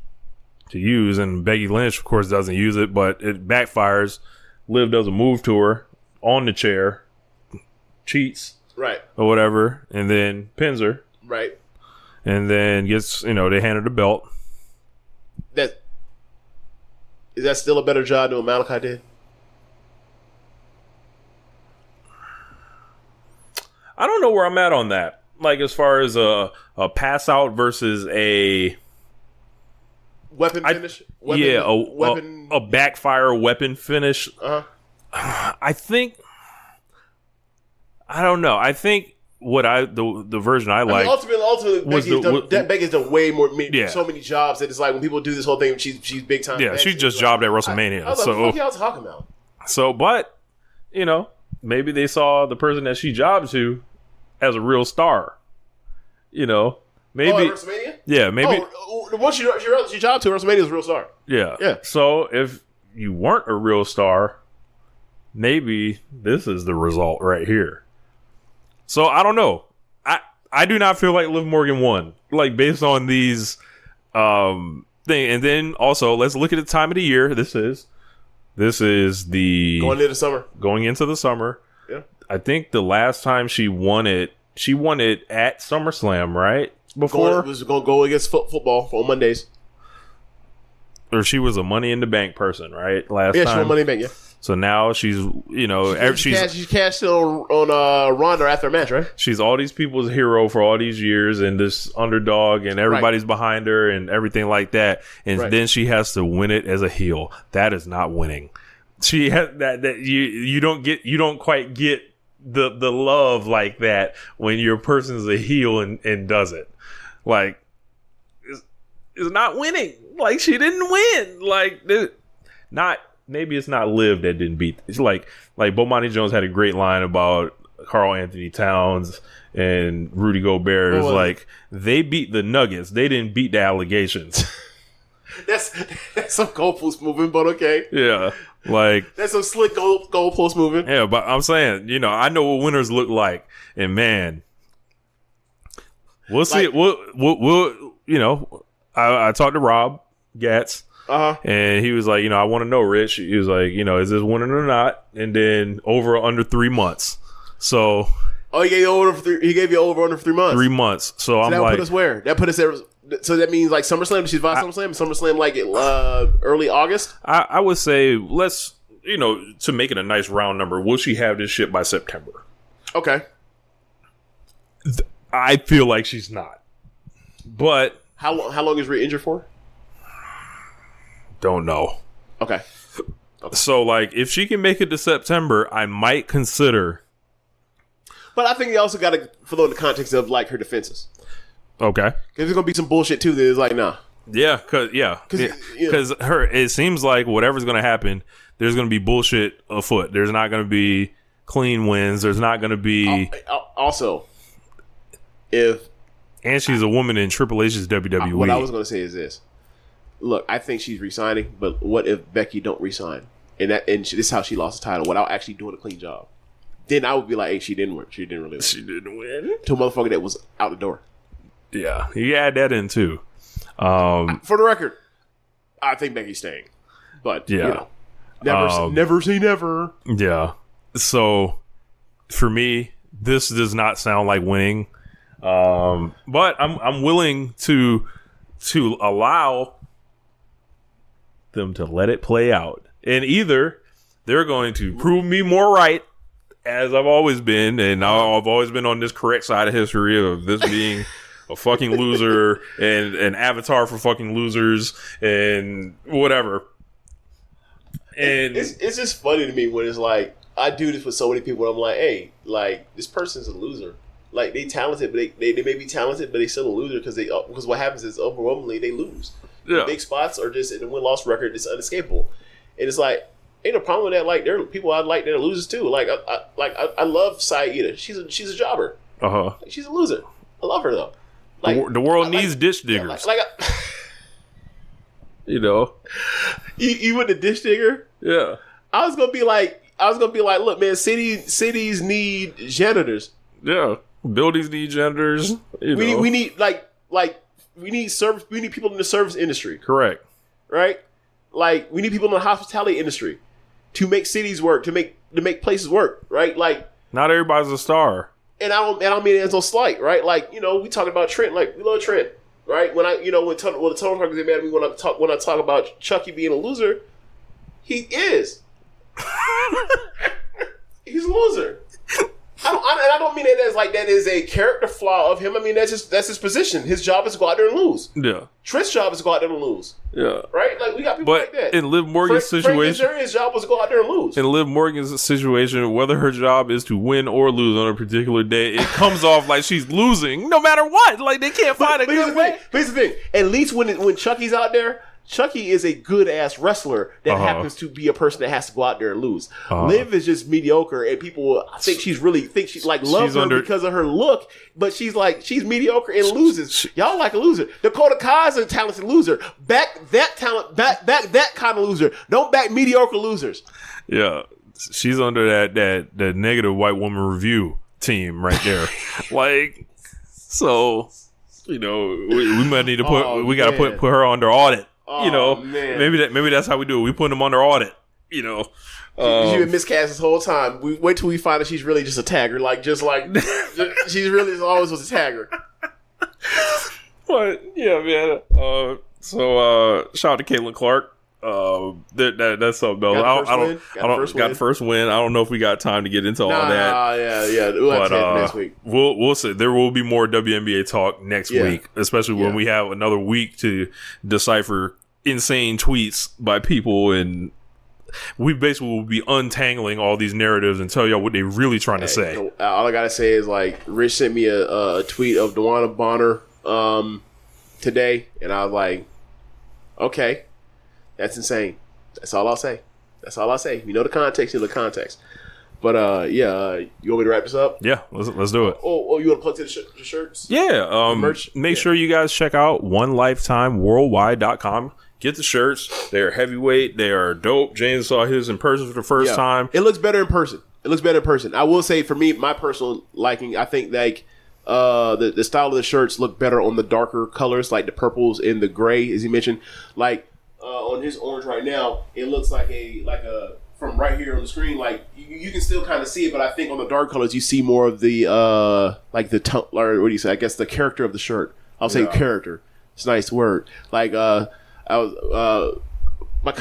to use, and Becky Lynch, of course, doesn't use it, but it backfires. Liv does a move to her on the chair, cheats, right, or whatever, and then pins her, right, and then gets they hand her the belt. Is that still a better job than what Malachi did? I don't know where I'm at on that. like as far as a pass out versus a weapon finish. A backfire weapon finish. I think. I don't know. I think the version I like. Ultimately, Becky's done way more. So many jobs that it's like when people do this whole thing, she's big time. Yeah, she just jobbed at WrestleMania. I was like, what y'all talking about? So, but maybe they saw the person that she jobbed to as a real star. Maybe. At WrestleMania? Yeah, maybe. The one she jobbed to WrestleMania is a real star. Yeah. So if you weren't a real star, maybe this is the result right here. So I don't know. I do not feel like Liv Morgan won, like based on these thing. And then also let's look at the time of the year. This is the going into the summer. Yeah. I think the last time she won it at SummerSlam, right? Before it was going to go against football on Mondays. Or she was a Money in the Bank person, right? Last time. Yeah, she won Money in the Bank, yeah. So now she's, she cashed in on Ronda after a match, right? She's all these people's hero for all these years and this underdog and everybody's behind her and everything like that. And then she has to win it as a heel. That is not winning. She has that you don't quite get the love like that when your person's a heel and does it. Like it's not winning. Like she didn't win. Like maybe it's not Liv that didn't beat. It's like Bomani Jones had a great line about Karl Anthony Towns and Rudy Gobert. It was like they beat the Nuggets. They didn't beat the allegations. That's some goalpost moving, but okay. Yeah. Like that's some slick goalpost moving. Yeah, but I'm saying, I know what winners look like, and man, we'll see. We'll I talked to Rob Gatz, and he was like, I want to know, Rich. He was like, is this winning or not? And then over or under 3 months. So, he gave you over under 3 months. 3 months. So I'm that like, put us where? That put us there. So that means like SummerSlam. She's about SummerSlam like early August. I would say let's to make it a nice round number. Will she have this shit by September? Okay. I feel like she's not. But how long is Rhea injured for? Don't know. Okay. So like if she can make it to September, I might consider. But I think you also got to follow in the context of like her defenses. Okay. Because there's gonna be some bullshit too. That is like nah. Yeah, because it seems like whatever's gonna happen, there's gonna be bullshit afoot. There's not gonna be clean wins. There's not gonna be also and she's a woman in Triple H's WWE. What I was gonna say is this. Look, I think she's resigning, but what if Becky don't resign? And this is how she lost the title without actually doing a clean job. Then I would be like, hey, she didn't win. She didn't really win. She didn't win. To a motherfucker that was out the door. Yeah, you add that in too. For the record, I think Becky's staying. But, never say never. Yeah. So, for me, this does not sound like winning. But I'm willing to allow them to let it play out. And either they're going to prove me more right, as I've always been, and I've always been on this correct side of history of this being a fucking loser and an avatar for fucking losers and whatever. And it's just funny to me when it's like, I do this with so many people. I'm like, hey, like this person's a loser. Like they talented, but they may be talented, but they still a loser because what happens is overwhelmingly they lose. Yeah. The big spots are just in the win-loss record. It's unescapable, and it's like ain't no problem with that. Like there are people I like that are losers too. Like I love Saida. She's a jobber. Like, she's a loser. I love her though. Like the world needs ditch diggers. You with the ditch digger? Yeah. I was gonna be like, look, man, cities need janitors. Yeah. Buildings need janitors. We need we need service. We need people in the service industry. Correct. Right. Like we need people in the hospitality industry to make cities work, to make places work. Right. Like not everybody's a star. And I don't mean it as no slight. Right. Like we talking about Trent. Like we love Trent. Right. When when the Tony Talkers get mad at me when I talk about Chucky being a loser, he is. He's a loser. I don't mean that as like that is a character flaw of him. I mean that's his position. His job is to go out there and lose. Yeah. Trent's job is to go out there and lose. Yeah. Right? Like we got people like that. In Liv Morgan's situation, his job was to go out there and lose. In Liv Morgan's situation, whether her job is to win or lose on a particular day, it comes off like she's losing no matter what. Like they can't find a good way. Here's the thing. At least when Chucky's out there, Chucky is a good-ass wrestler that happens to be a person that has to go out there and lose. Liv is just mediocre, and people think she's like love her because of her look, but she's mediocre and loses. Y'all like a loser. Dakota Kai's a talented loser. Back that kind of loser. Don't back mediocre losers. Yeah, she's under that negative white woman review team right there. Like, so we might need to put put her under audit. Man. Maybe that's how we do it. We put them under audit. She's been miscast this whole time. We wait till we find that she's really just a tagger. She's really always was a tagger. But yeah, man. So shout out to Caitlin Clark. That's something else. Got the first win. I don't know if we got time to get into all that. Yeah. We'll have to next week. We'll see. There will be more WNBA talk next week, especially when we have another week to decipher insane tweets by people, and we basically will be untangling all these narratives and tell y'all what they're really trying to say. All I gotta say is Rich sent me a tweet of Dewana Bonner today, and I was like, okay. That's insane. That's all I'll say. You know the context, But you want me to wrap this up? Yeah, let's do it. Oh, you want to plug to the shirts? Yeah. Merch? Make sure you guys check out onelifetimeworldwide.com. Get the shirts. They are heavyweight. They are dope. James saw his in person for the first time. It looks better in person. I will say, for me, my personal liking, I think the style of the shirts look better on the darker colors, like the purples and the gray, as you mentioned. On his orange right now, it looks like a from right here on the screen. Like you can still kind of see it, but I think on the dark colors you see more of the the tone, or what do you say? I guess the character of the shirt. I'll say character. It's a nice word. I got hooked up with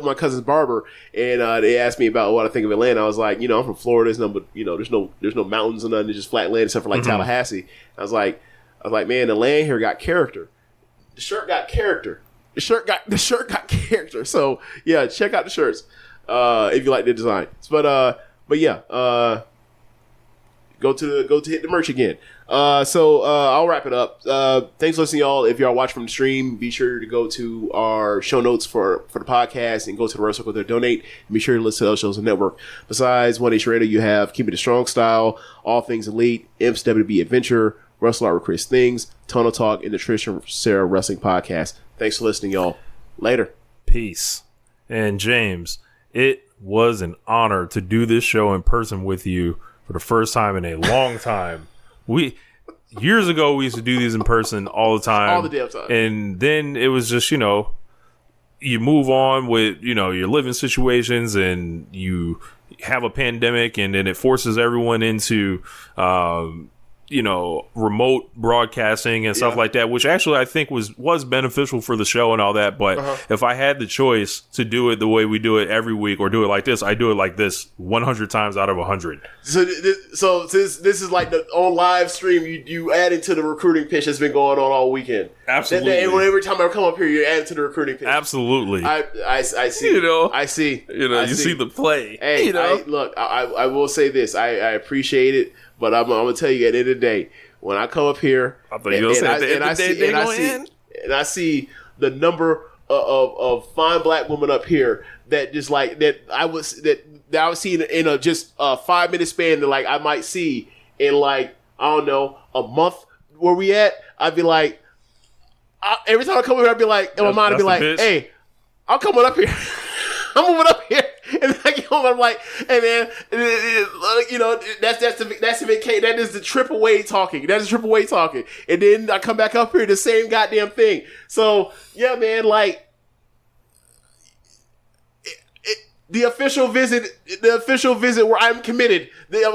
my cousin's barber, and they asked me about what I think of Atlanta. I was like, I'm from Florida. There's no mountains or nothing. It's just flat land except for Tallahassee. I was like, man, the land here got character. The shirt got character. The shirt got character. So yeah, check out the shirts if you like the designs. But yeah, go to hit the merch again. So I'll wrap it up. Thanks for listening, y'all. If y'all watch from the stream, be sure to go to our show notes for the podcast and go to the Wrestle Circle there, donate. And be sure to listen to those shows on the network. Besides One Nation Radio, you have Keepin It Strong Style, All Things Elite, Imps WB Adventure, Wrestle Out with Chris Things, Tono Talk, and the Trish and Sarah Wrestling Podcast. Thanks for listening, y'all. Later. Peace. And James, it was an honor to do this show in person with you for the first time in a long time. Years ago, we used to do these in person all the time. All the damn time. And then it was just, you move on with, your living situations, and you have a pandemic, and then it forces everyone into, remote broadcasting and stuff like that, which actually I think was beneficial for the show and all that. But if I had the choice to do it the way we do it every week or do it like this, I do it like this 100 times out of 100. So this is like the on live stream, you add into the recruiting pitch that's been going on all weekend. Absolutely. And every time I come up here, you add to the recruiting pitch. Absolutely. I see. I see. You see the play. Hey, look, I will say this. I appreciate it. But I'm gonna tell you, at the end of the day, when I come up here, and I see the number of fine black women up here that just that I was seeing in a just 5 minute span that I might see in I don't know, a month where we at, I'd be like, every time I come over here, I'd be like, in my mind, I'd be like, hey, I'm coming up here. I'm moving up here. And then I get home, I'm like, hey man, that's the vacation. That is the triple way talking. That is triple way talking. And then I come back up here, the same goddamn thing. So yeah, man, the official visit the official visit where I'm committed. You have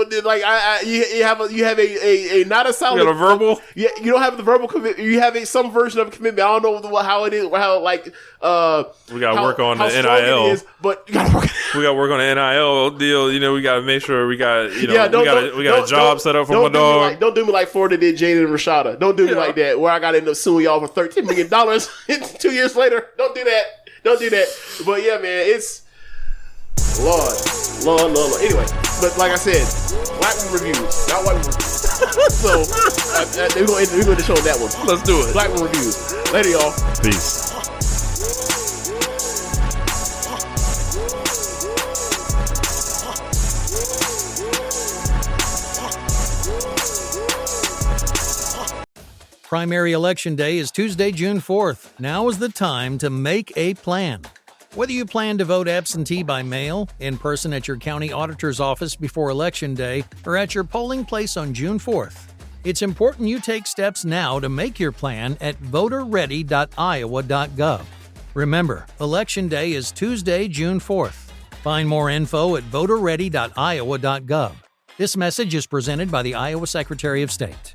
a not a solid. You got a verbal. Yeah, you don't have the verbal commitment. You have some version of a commitment. I don't know how it is. We got to work on the NIL. But you got to work. We got to work on the NIL deal. You know, we got to make sure we got we got a job set up for my dog. Don't do me like Florida did Jada and Rashada. Don't do me like that. Where I got to end up suing y'all for $13 million 2 years later. Don't do that. Don't do that. But yeah, man, it's Lord. Anyway, but like I said, black woman reviews, not white woman reviews. So we're going to show that one. Let's do it. Black woman reviews. Later, y'all. Peace. Primary Election Day is Tuesday, June 4th. Now is the time to make a plan. Whether you plan to vote absentee by mail, in person at your county auditor's office before Election Day, or at your polling place on June 4th, it's important you take steps now to make your plan at voterready.iowa.gov. Remember, Election Day is Tuesday, June 4th. Find more info at voterready.iowa.gov. This message is presented by the Iowa Secretary of State.